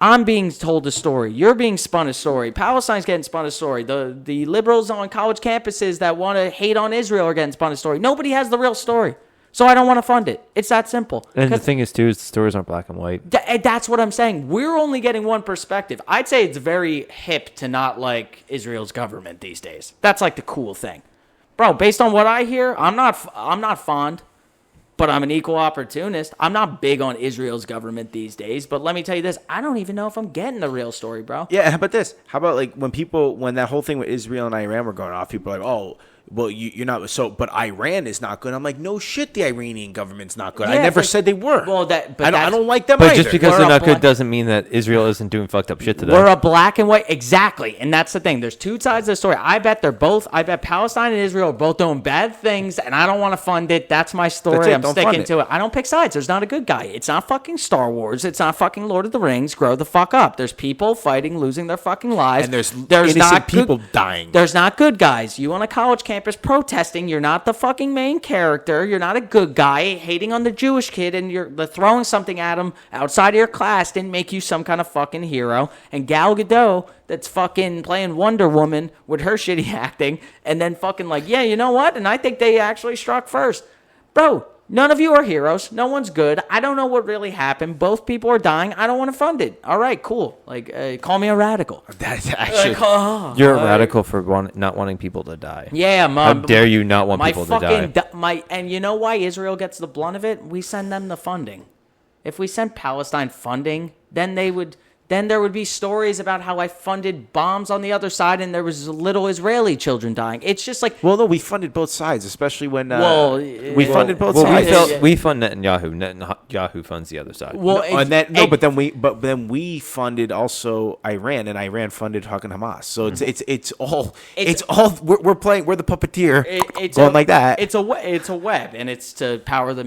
I'm being told a story. You're being spun a story. Palestine's getting spun a story. The liberals on college campuses that want to hate on Israel are getting spun a story. Nobody has the real story. So I don't want to fund it. It's that simple. And the thing is, too, is the stories aren't black and white. That's what I'm saying. We're only getting one perspective. I'd say it's very hip to not like Israel's government these days. That's like the cool thing. Bro, based on what I hear, I'm not fond. But I'm an equal opportunist. I'm not big on Israel's government these days. But let me tell you this. I don't even know if I'm getting the real story, bro. Yeah, how about this? How about like when that whole thing with Israel and Iran were going off, people are like, oh, well, you're not so, but Iran is not good. I'm like, no shit, the Iranian government's not good. Yeah, I never but- said they were. Well, I don't like them But either. just because We're they're a not black- good doesn't mean that Israel isn't doing fucked up shit to them. We're a black and white. Exactly. And that's the thing. There's two sides of the story. I bet Palestine and Israel are both doing bad things, and I don't want to fund it. That's my story. That's it. I'm Don't sticking fund to it. I don't pick sides. There's not a good guy. It's not fucking Star Wars. It's not fucking Lord of the Rings. Grow the fuck up. There's people fighting, losing their fucking lives. And there's innocent not people good, dying. There's not good guys. You on a college campus protesting. You're not the fucking main character. You're not a good guy hating on the Jewish kid, and you're throwing something at him outside of your class didn't make you some kind of fucking hero. And Gal Gadot, that's fucking playing Wonder Woman with her shitty acting, and then fucking like, yeah, you know what? And I think they actually struck first. Bro, none of you are heroes. No one's good. I don't know what really happened. Both people are dying. I don't want to fund it. All right, cool. Like, call me a radical. That's actually. You're a radical for not wanting people to die. Yeah, How dare you not want my people to die? fucking and you know why Israel gets the blunt of it? We send them the funding. If we sent Palestine funding, then there would be stories about how I funded bombs on the other side and there was little Israeli children dying. It's just like, Well, no, we funded both sides, especially when we well, funded both Well, sides. we fund Netanyahu. Netanyahu funds the other side. well, But then we funded also Iran, and Iran funded fucking Hamas. So it's all we're playing. We're the puppeteer, going like that. It's a web, and it's to power the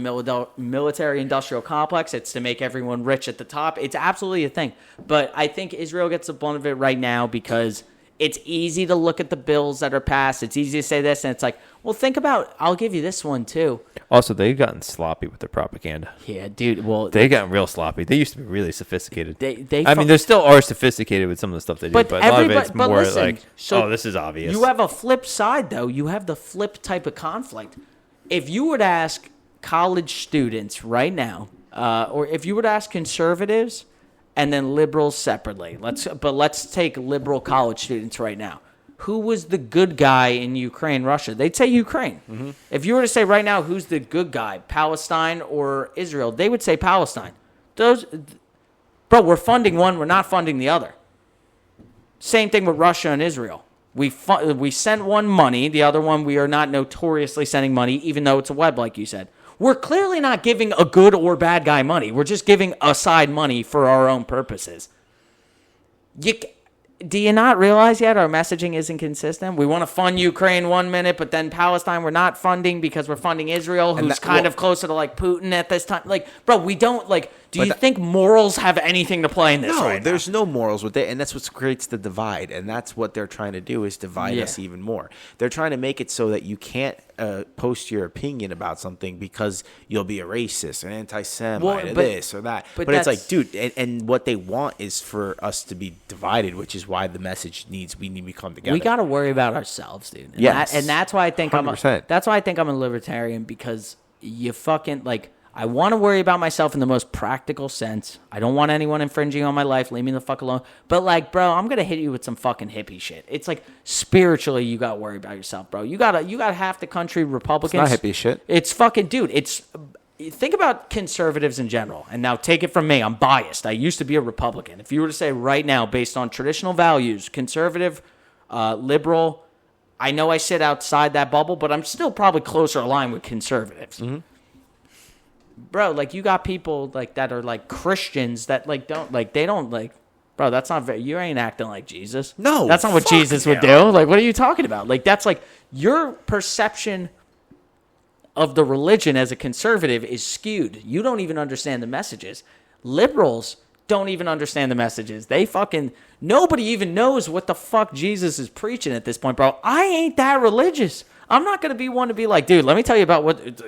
military-industrial complex. It's to make everyone rich at the top. It's absolutely a thing. But I think Israel gets the blunt of it right now because it's easy to look at the bills that are passed. It's easy to say this, and it's like, well, think about. I'll give you this one too. Also, they've gotten sloppy with their propaganda. Yeah, dude. Well, They've gotten real sloppy. They used to be really sophisticated. They I mean, they still are sophisticated with some of the stuff they do, But but a lot of it's everybody- but more listen, like, so oh, this is obvious. You have a flip side, though. You have the flip type of conflict. If you were to ask college students right now, or if you were to ask conservatives and then liberals separately, let's take liberal college students right now. Who was the good guy in Ukraine, Russia? They'd say Ukraine. Mm-hmm. If you were to say right now, who's the good guy, Palestine or Israel? They would say Palestine. Bro, we're funding one, we're not funding the other. Same thing with Russia and Israel. We sent one money, the other one we are not notoriously sending money, even though it's a web, like you said. We're clearly not giving a good or bad guy money. We're just giving a side money for our own purposes. Do you not realize yet our messaging isn't consistent? We want to fund Ukraine 1 minute, but then Palestine we're not funding because we're funding Israel, who's kind of closer to like Putin at this time. Like, bro, we don't like. Do you think morals have anything to play in this? No, right there's now? no morals with it, and that's what creates the divide, and that's what they're trying to do is divide us even more. They're trying to make it so that you can't post your opinion about something because you'll be a racist, an anti-Semite, or this or that. But it's like, dude, and what they want is for us to be divided, which is why the message we need to come together. We got to worry about ourselves, dude. And Yes. and that's why I think 100%. that's why I think I'm a libertarian, because you fucking like. I want to worry about myself in the most practical sense. I don't want anyone infringing on my life. Leave me the fuck alone. But like, bro, I'm gonna hit you with some fucking hippie shit. It's like spiritually, you got to worry about yourself, bro. You got half the country Republicans. It's not hippie shit. It's fucking, dude. Think about conservatives in general. And now take it from me. I'm biased. I used to be a Republican. If you were to say right now, based on traditional values, conservative, liberal, I know I sit outside that bubble, but I'm still probably closer aligned with conservatives. Mm-hmm. Bro, like you got people like that are like Christians that like they don't like, bro, that's not very, you ain't acting like Jesus. No, that's not what Jesus would do. Like, what are you talking about? Like, that's like your perception of the religion as a conservative is skewed. You don't even understand the messages. Liberals don't even understand the messages. Nobody even knows what the fuck Jesus is preaching at this point, bro. I ain't that religious. I'm not going to be one to be like, dude, let me tell you about let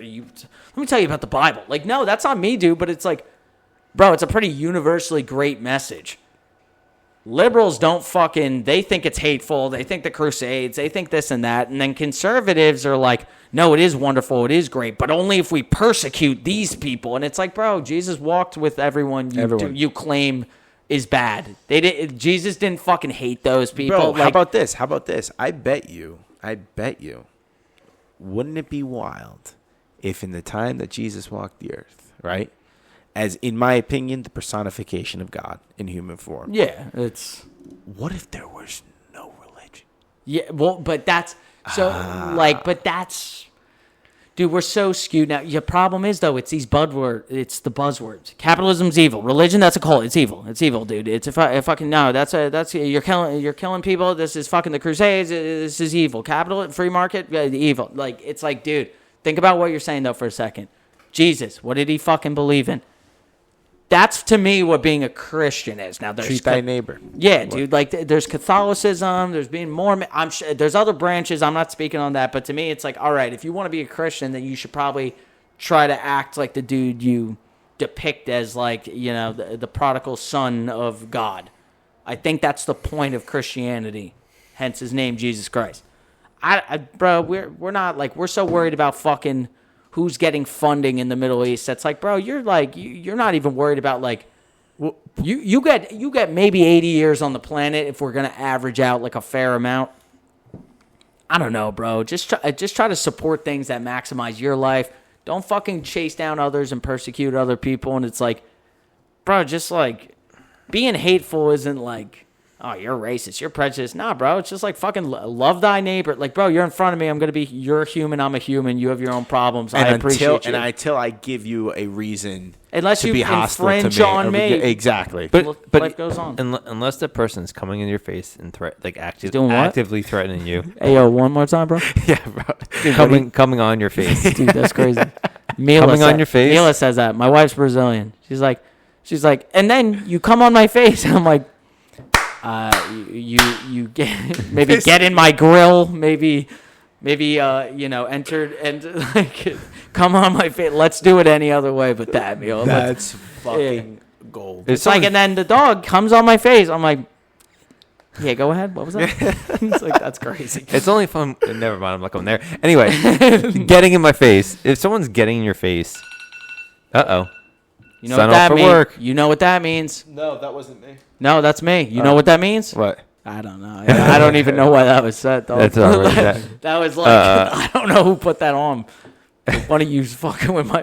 me tell you about the Bible. Like, no, that's not me, dude. But it's like, bro, it's a pretty universally great message. Liberals they think it's hateful. They think the Crusades, they think this and that. And then conservatives are like, no, it is wonderful. It is great. But only if we persecute these people. And it's like, bro, Jesus walked with everyone you claim is bad. Jesus didn't fucking hate those people. Bro, how about this? I bet you. Wouldn't it be wild if in the time that Jesus walked the earth, right? As, in my opinion, the personification of God in human form. Yeah, it's... What if there was no religion? Yeah, well, but that's... So, but that's... Dude, we're so skewed now. Your problem is, though, it's the buzzwords. Capitalism's evil. Religion, that's a cult. It's evil. It's evil, dude. It's a fucking no. That's you're killing people. This is fucking the Crusades. This is evil. Capital, free market, evil. Like, it's like, dude, think about what you're saying though for a second. Jesus, what did he fucking believe in? That's to me what being a Christian is. Now, treat thy neighbor. Yeah, dude. Like, there's Catholicism. There's being Mormon. I'm sure there's other branches. I'm not speaking on that, but to me, it's like, all right, if you want to be a Christian, then you should probably try to act like the dude you depict as, like, you know, the prodigal son of God. I think that's the point of Christianity. Hence his name, Jesus Christ. Bro, we're not like, we're so worried about fucking who's getting funding in the Middle East. That's like, bro, you're like, you're not even worried about, like, you get maybe 80 years on the planet if we're gonna average out like a fair amount. I don't know, bro. Just try to support things that maximize your life. Don't fucking chase down others and persecute other people. And it's like, bro, just like being hateful isn't like, oh, you're racist, you're prejudiced. Nah, bro, it's just like fucking love thy neighbor. Like, bro, you're in front of me. You're a human. I'm a human. You have your own problems. I appreciate you. And until I give you a reason unless to you be hostile to infringe me. on me. Exactly. But life goes on. Unless the person's coming in your face and doing what? actively threatening you. Hey, yo, one more time, bro. Yeah, bro. Dude, coming on your face. Dude, that's crazy. Coming on your face? Mila says that. My wife's Brazilian. She's like, and then you come on my face. And I'm like, you get maybe get in my grill, maybe enter and like come on my face. Let's do it any other way but that, Mila. That's fucking gold. It's like, and then the dog comes on my face. I'm like, yeah, go ahead. What was that? It's like, that's crazy. It's only fun. Never mind. I'm not going there. Anyway, getting in my face. If someone's getting in your face, You know Sign what that off for means? work. You know what that means? No, that wasn't me. No, that's me. You know what that means? What? I don't know. I don't even know why that was said, though. That's all right. That was like, I don't know who put that on. One of you fucking with my...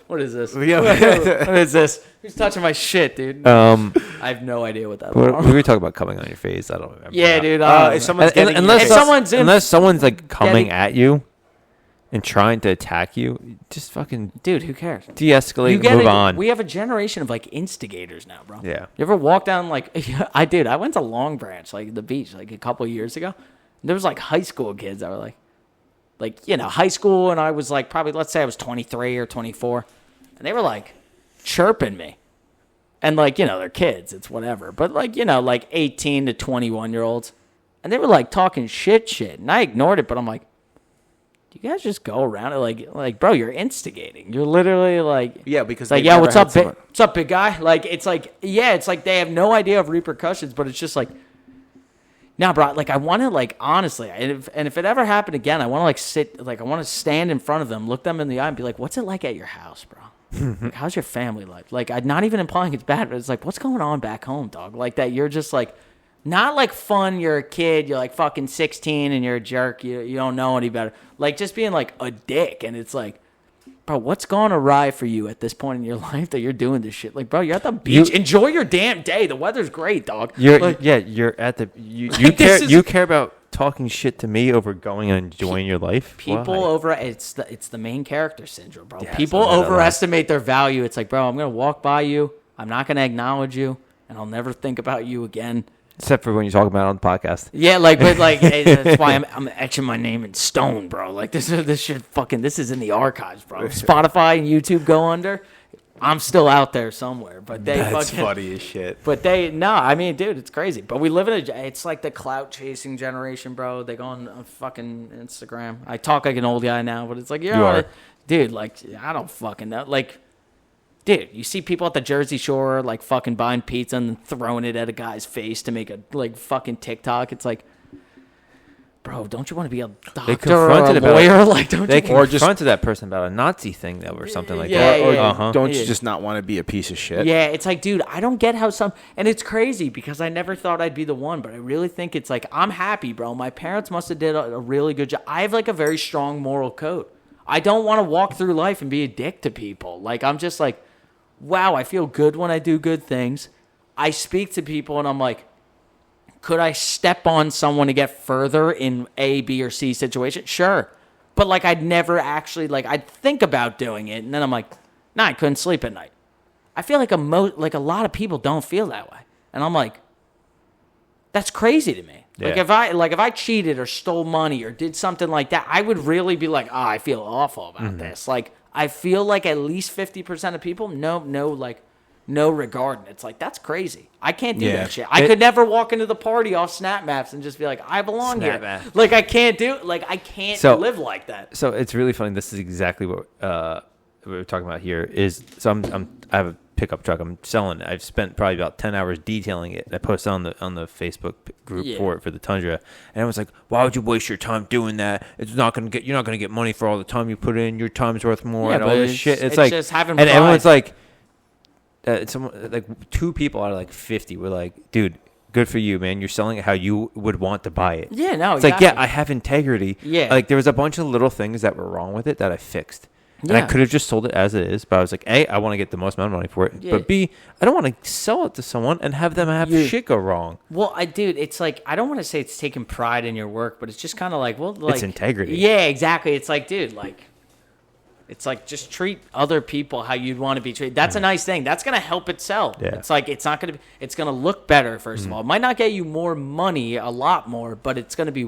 What is this? What is this? Who's touching my shit, dude? I have no idea what that was. We were talking about coming on your face. I don't remember. Yeah, dude. If someone's getting... Unless someone's like coming at you and trying to attack you, just fucking... Dude, who cares? De-escalate, move on. We have a generation of, like, instigators now, bro. Yeah. You ever walk down, like... I did. I went to Long Branch, like, the beach, like, a couple of years ago. There was, like, high school kids that were, like, high school, and I was, like, probably, let's say I was 23 or 24. And they were, like, chirping me. And, like, they're kids. It's whatever. But, like, like, 18 to 21-year-olds. And they were, like, talking shit. And I ignored it, but I'm like, do you guys just go around it like, bro, you're instigating. You're literally like, yeah, because like, yeah, what's up, big guy? Like, it's like, yeah, it's like they have no idea of repercussions, but it's just like, nah, bro, like, I want to, like, honestly, and if it ever happened again, I want to, like, sit, like, I want to stand in front of them, look them in the eye, and be like, what's it like at your house, bro? Like, how's your family life? Like, I'm not even implying it's bad, but it's like, what's going on back home, dog? Like, that you're just like, not like fun, you're a kid, you're like fucking 16 and you're a jerk, you don't know any better. Like, just being like a dick, and it's like, bro, what's going awry for you at this point in your life that you're doing this shit? Like, bro, you're at the beach. Enjoy your damn day. The weather's great, dog. You're at the you care about talking shit to me over going and enjoying your life. People it's the main character syndrome, bro. Yeah, people overestimate their value. It's like, bro, I'm gonna walk by you, I'm not gonna acknowledge you, and I'll never think about you again. Except for when you talk about it on the podcast. Yeah, like, but like, hey, that's why I'm etching my name in stone, bro. Like, this shit fucking, this is in the archives, bro. If Spotify and YouTube go under, I'm still out there somewhere. But that's funny as shit. But I mean, dude, it's crazy. But we live in it's like the clout chasing generation, bro. They go on fucking Instagram. I talk like an old guy now, but it's like, you are. Dude, like, I don't fucking know. Like, dude, you see people at the Jersey Shore, like, fucking buying pizza and then throwing it at a guy's face to make a, like, fucking TikTok. It's like, bro, don't you want to be a doctor or a lawyer? Like, don't they you? They confronted that person about a Nazi thing, though, or something like that. Or don't you just not want to be a piece of shit? Yeah, it's like, dude, I don't get how and it's crazy because I never thought I'd be the one, but I really think it's like, I'm happy, bro. My parents must have did a really good job. I have, like, a very strong moral code. I don't want to walk through life and be a dick to people. Like, I'm just like, wow, I feel good when I do good things. I speak to people and I'm like, Could I step on someone to get further in A, B, or C situation? Sure. But, like, I'd never actually, like, I'd think about doing it, and then I'm like, nah, I couldn't sleep at night. I feel like a lot of people don't feel that way. And I'm like, that's crazy to me. Yeah. Like, if I cheated or stole money or did something like that, I would really be like, I feel awful about this. Like, I feel like at least 50% of people, no regard. And it's like, that's crazy. I can't do that shit. I could never walk into the party off Snap Maps and just be like, I belong here. Map. Like, I can't live like that. So it's really funny. This is exactly what we're talking about here. I have a pickup truck. I'm selling it. I've spent probably about 10 hours detailing it. I posted on the Facebook group for the Tundra, and I was like, "Why would you waste your time doing that? You're not gonna get money for all the time you put in. Your time's worth more and all this shit." It's like, just having and pride. everyone's like, two people out of like 50 were like, "Dude, good for you, man. You're selling it how you would want to buy it." Yeah, no, it's exactly. like, yeah, I have integrity. Yeah, like there was a bunch of little things that were wrong with it that I fixed. And I could have just sold it as it is, but I was like, A, I want to get the most amount of money for it. Yeah. But B, I don't want to sell it to someone and have them have shit go wrong. Well, dude, it's like, I don't want to say it's taking pride in your work, but it's just kind of like, well, like. It's integrity. Yeah, exactly. It's like, dude, like, it's like, just treat other people how you'd want to be treated. That's a nice thing. That's going to help it sell. Yeah. It's like, it's going to look better, first of all. It might not get you more money, a lot more, but it's going to be,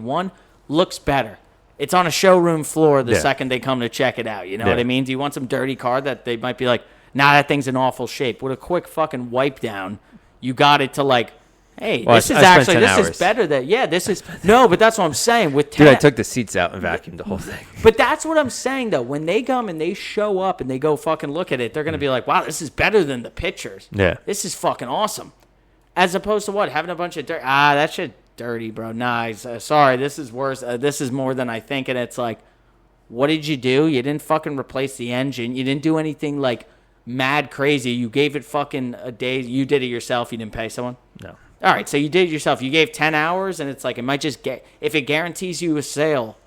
looks better. It's on a showroom floor the second they come to check it out. You know what I mean? Do you want some dirty car that they might be like, nah, that thing's in awful shape? With a quick fucking wipe down, you got it to like, hey, this is better than, this is, no, but that's what I'm saying. With 10, dude, I took the seats out and vacuumed the whole thing. But that's what I'm saying, though. When they come and they show up and they go fucking look at it, they're going to be like, wow, this is better than the pictures. Yeah. This is fucking awesome. As opposed to what? Having a bunch of dirt. That shit dirty, bro. Nice. Sorry, this is worse. This is more than I think. And it's like, what did you do? You didn't fucking replace the engine. You didn't do anything like mad crazy. You gave it fucking a day. You did it yourself. You didn't pay someone? No. All right, so you did it yourself. You gave 10 hours, and it's like, it might just get, if it guarantees you a sale.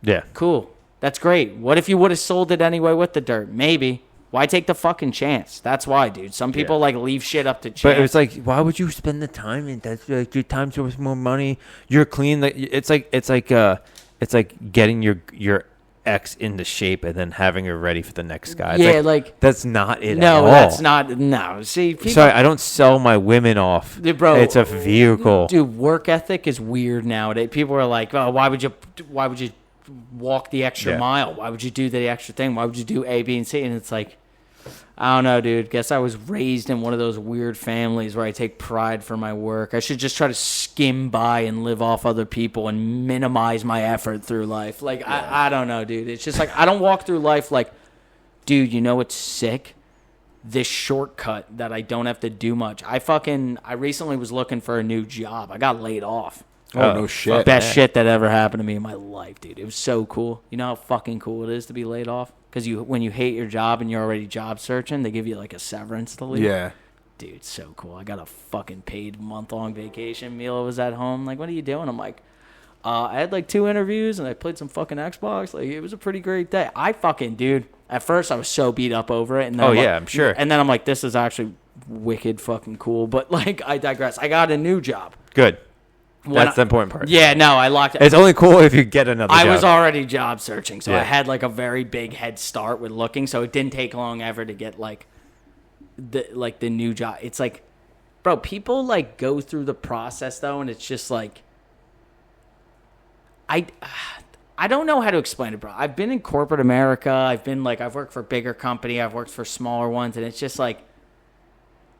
Yeah. Cool. That's great. What if you would have sold it anyway with the dirt? Maybe. Why take the fucking chance? That's why, dude. Some people like leave shit up to chance. But it's like, why would you spend the time? And that's like, your time's worth more money. You're clean. It's like getting your ex into shape and then having her ready for the next guy. It's like that's not it. No, at all. That's not. No, see, people, sorry, I don't sell my women off, dude, bro. It's a vehicle. Dude, work ethic is weird nowadays. People are like, oh, why would you walk the extra mile? Why would you do the extra thing? Why would you do A, B, and C? And it's like, I don't know, dude. Guess I was raised in one of those weird families where I take pride for my work. I should just try to skim by and live off other people and minimize my effort through life. Like, I don't know, dude. It's just like, I don't walk through life like, dude, you know what's sick? This shortcut that I don't have to do much. I recently was looking for a new job. I got laid off. Oh, no shit. Best shit that ever happened to me in my life, dude. It was so cool. You know how fucking cool it is to be laid off? Because when you hate your job and you're already job searching, they give you like a severance to leave. Yeah. Dude, so cool. I got a fucking paid month-long vacation. Mila was at home. Like, what are you doing? I'm like, I had like 2 interviews and I played some fucking Xbox. Like, it was a pretty great day. Dude, at first I was so beat up over it. And then I'm sure. And then I'm like, this is actually wicked fucking cool. But like, I digress. I got a new job. Good. That's the important part. Yeah, no, I locked it. It's only cool if you get another job. I was already job searching, so I had like a very big head start with looking, so it didn't take long ever to get like the new job. It's like, bro, people like go through the process though, and it's just like, I don't know how to explain it, bro. I've been in corporate America. I've worked for a bigger company. I've worked for smaller ones, and it's just like,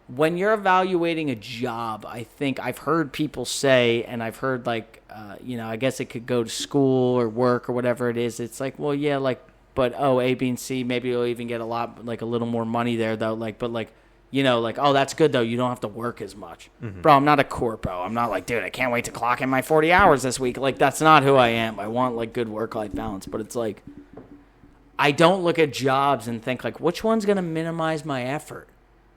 when you're evaluating a job, I think I've heard people say, and I've heard like, I guess it could go to school or work or whatever it is. It's like, well, yeah, like, but A, B, and C, maybe you'll even get a little more money there though. Like, but like, oh, that's good though. You don't have to work as much. Mm-hmm. Bro, I'm not a corpo. I'm not like, dude, I can't wait to clock in my 40 hours this week. Like, that's not who I am. I want like good work-life balance, but it's like, I don't look at jobs and think like, which one's going to minimize my effort?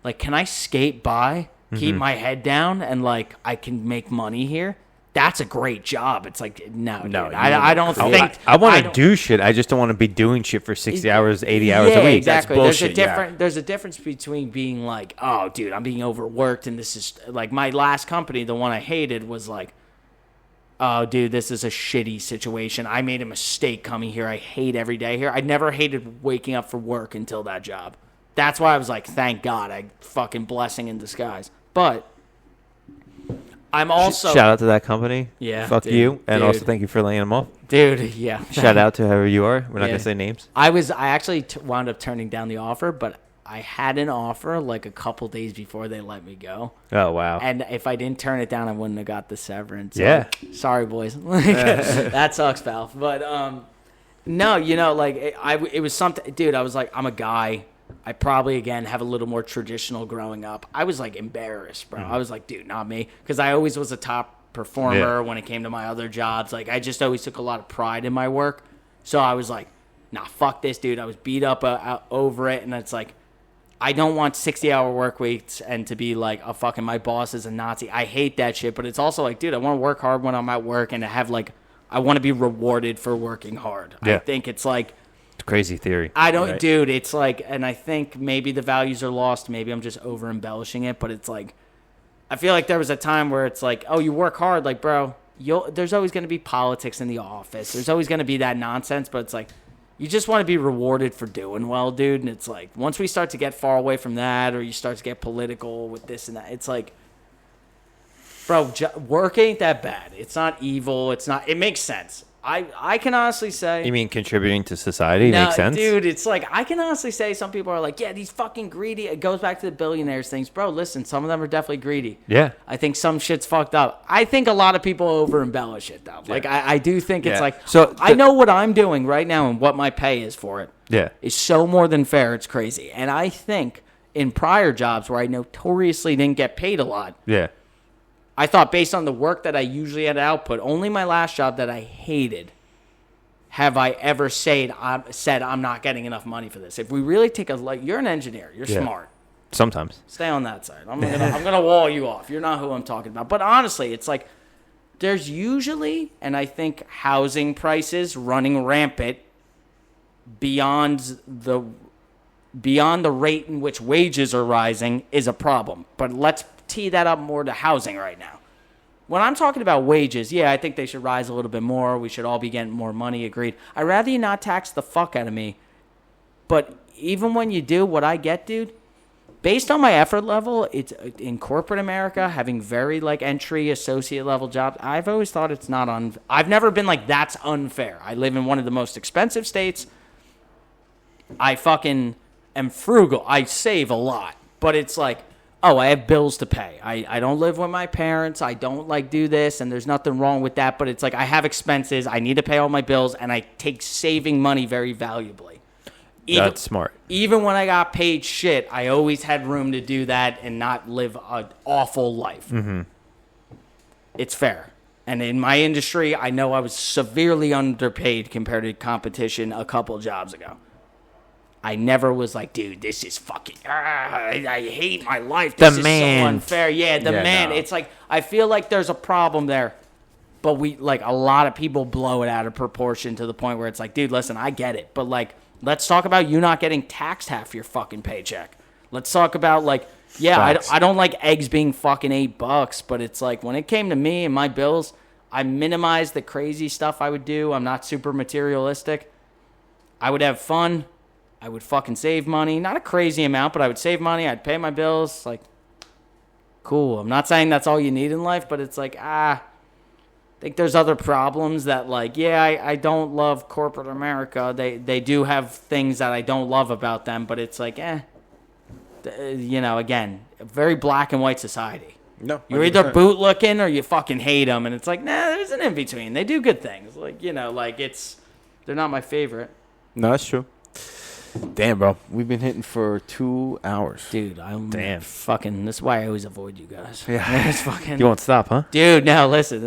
Like, can I skate by, keep my head down, and, like, I can make money here? that's a great job. It's like, no, dude, No, I don't think. I want to don't- do shit. I just don't want to be doing shit for 60 hours, 80 hours a week. Exactly. That's There's a bullshit, there's a difference between being like, oh, dude, I'm being overworked, and this is like my last company, the one I hated, was like, oh, dude, this is a shitty situation. I made a mistake coming here. I hate every day here. I never hated waking up for work until that job. That's why I was like, thank God, I fucking blessing in disguise. But I'm also Shout out to that company. Yeah, Fuck dude, you. And also dude. thank you for laying them off. dude, yeah. Shout out to whoever you are. We're not Yeah. going to say names. I actually wound up turning down the offer, but I had an offer like a couple days before they let me go. Oh, wow. And if I didn't turn it down, I wouldn't have got the severance. So, Yeah. sorry, boys. That sucks, pal. But no, like it was something, dude. I was like, I'm a guy. I probably again have a little more traditional growing up. I was like embarrassed, bro. I was like, dude, not me, because I always was a top performer when it came to my other jobs. Like I just always took a lot of pride in my work. So I was like, nah, fuck this, dude. I was beat up over it, and it's like, I don't want 60-hour work weeks and to be like, oh, fucking my boss is a Nazi. I hate that shit. But it's also like, dude, I want to work hard when I'm at work and to have like, I want to be rewarded for working hard. Yeah. I think it's like, It's a crazy theory. I don't, Right. dude, it's like, and I think maybe the values are lost. Maybe I'm just over embellishing it. But it's like, I feel like there was a time where it's like, oh, you work hard. Like, bro, there's always going to be politics in the office. There's always going to be that nonsense. But it's like, you just want to be rewarded for doing well, dude. And it's like, once we start to get far away from that, or you start to get political with this and that, it's like, bro, work ain't that bad. It's not evil. It's not, it makes sense. I can honestly say. You mean contributing to society no, makes sense? dude, it's like, I can honestly say some people are like, yeah, these fucking greedy. It goes back to the billionaires things. Bro, listen, some of them are definitely greedy. Yeah. I think some shit's fucked up. I think a lot of people over embellish it, though. Like, I do think it's Yeah. like, So I know what I'm doing right now and what my pay is for it. Yeah. Is so more than fair. It's crazy. And I think in prior jobs where I notoriously didn't get paid a lot, Yeah. I thought based on the work that I usually had to output, only my last job that I hated have I ever said I'm not getting enough money for this. If we really take a like, you're an engineer, you're Yeah. smart. Sometimes. Stay on that side. I'm gonna wall you off. You're not who I'm talking about. But honestly, it's like there's usually, and I think housing prices running rampant beyond the rate in which wages are rising is a problem. But let's tee that up more to housing right now. When I'm talking about wages, yeah, I think they should rise a little bit more. We should all be getting more money, agreed. I'd rather you not tax the fuck out of me. But even when you do, what I get, dude, based on my effort level, it's in corporate America, having very like entry associate level jobs, I've always thought it's not I've never been like, that's unfair. I live in one of the most expensive states. I fucking am frugal. I save a lot. But it's like, oh, I have bills to pay. I don't live with my parents. I don't like do this, and there's nothing wrong with that. But it's like I have expenses. I need to pay all my bills, and I take saving money very valuably. That's smart. Even when I got paid shit, I always had room to do that and not live an awful life. Mm-hmm. It's fair. And in my industry, I know I was severely underpaid compared to competition a couple jobs ago. I never was like, dude, this is fucking, I hate my life. This is so unfair. Yeah, demand. No. It's like, I feel like there's a problem there. But like, a lot of people blow it out of proportion to the point where it's like, dude, listen, I get it. But like, let's talk about you not getting taxed half your fucking paycheck. Let's talk about like, yeah, I don't like eggs being fucking $8, but it's like when it came to me and my bills, I minimized the crazy stuff I would do. I'm not super materialistic. I would have fun. I would fucking save money. Not a crazy amount, but I would save money. I'd pay my bills. Like, cool. I'm not saying that's all you need in life, but it's like, I think there's other problems that, like, yeah, I don't love corporate America. They do have things that I don't love about them, but it's like, again, a very black and white society. No. You're either bootlicking or you fucking hate them, and it's like, nah, there's an in-between. They do good things. Like, they're not my favorite. No, that's true. Damn, bro. We've been hitting for 2 hours. Dude, I'm Damn. fucking. This is why I always avoid you guys. Yeah. It's fucking. You won't stop, huh? Dude, no, listen.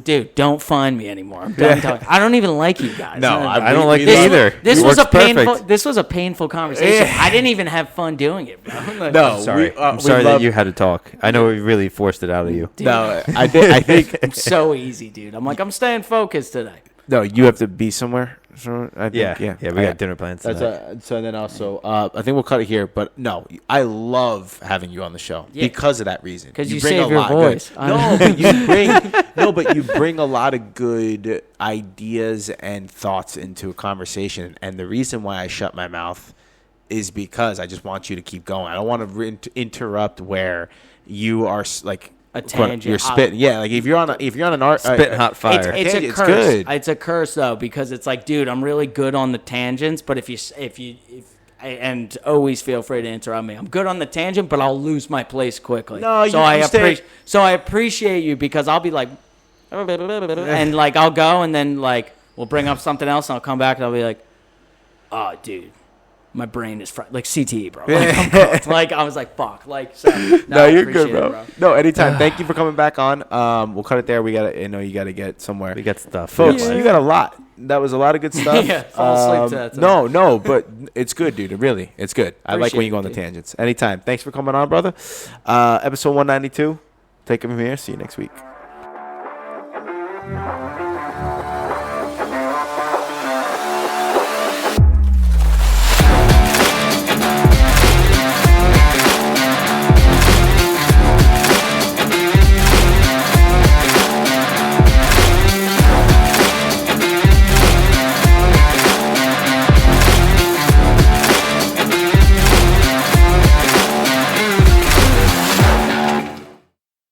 Dude, don't find me anymore. I'm done talking. I don't even like you guys. No, I don't like we this love- either. This It was a works perfect. painful. This was a painful conversation. Yeah. I didn't even have fun doing it, bro. Like, No, I'm sorry. I'm we sorry love- that you had to talk. I know we really forced it out of you. dude, No, I think I'm so easy, dude. I'm like, I'm staying focused today. no. You have to be somewhere. So I think, Yeah. We got dinner plans That's tonight. so then also, I think we'll cut it here. But no, I love having you on the show Yeah. because of that reason. 'Cause you bring save a your lot voice. Good, no, but you bring a lot of good ideas and thoughts into a conversation. And the reason why I shut my mouth is because I just want you to keep going. I don't want to interrupt where you are like. A tangent. You're spitting, yeah. Like if you're on an art, Spitting hot fire. It's a It's curse. good. It's a curse though because it's like, dude, I'm really good on the tangents, but if and always feel free to interrupt me. I'm good on the tangent, but I'll lose my place quickly. No, so you I stay- so I appreciate you because I'll be like, and like I'll go and then like we'll bring up something else and I'll come back and I'll be like, oh, dude. My brain is like CTE, bro. Like, I'm cooked. Like I was like, fuck. Like, so No, I you're good, appreciate bro. it, No, anytime. Thank you for coming back on. We'll cut it there. I know you got to get somewhere. We got stuff. Folks, Yeah. you got a lot. That was a lot of good stuff. Yeah, fall asleep to that, No, but it's good, dude. Really, it's good. I like when Appreciate you go on it, the dude. tangents. Anytime. Thanks for coming on, brother. Episode 192. Take it from here. See you next week.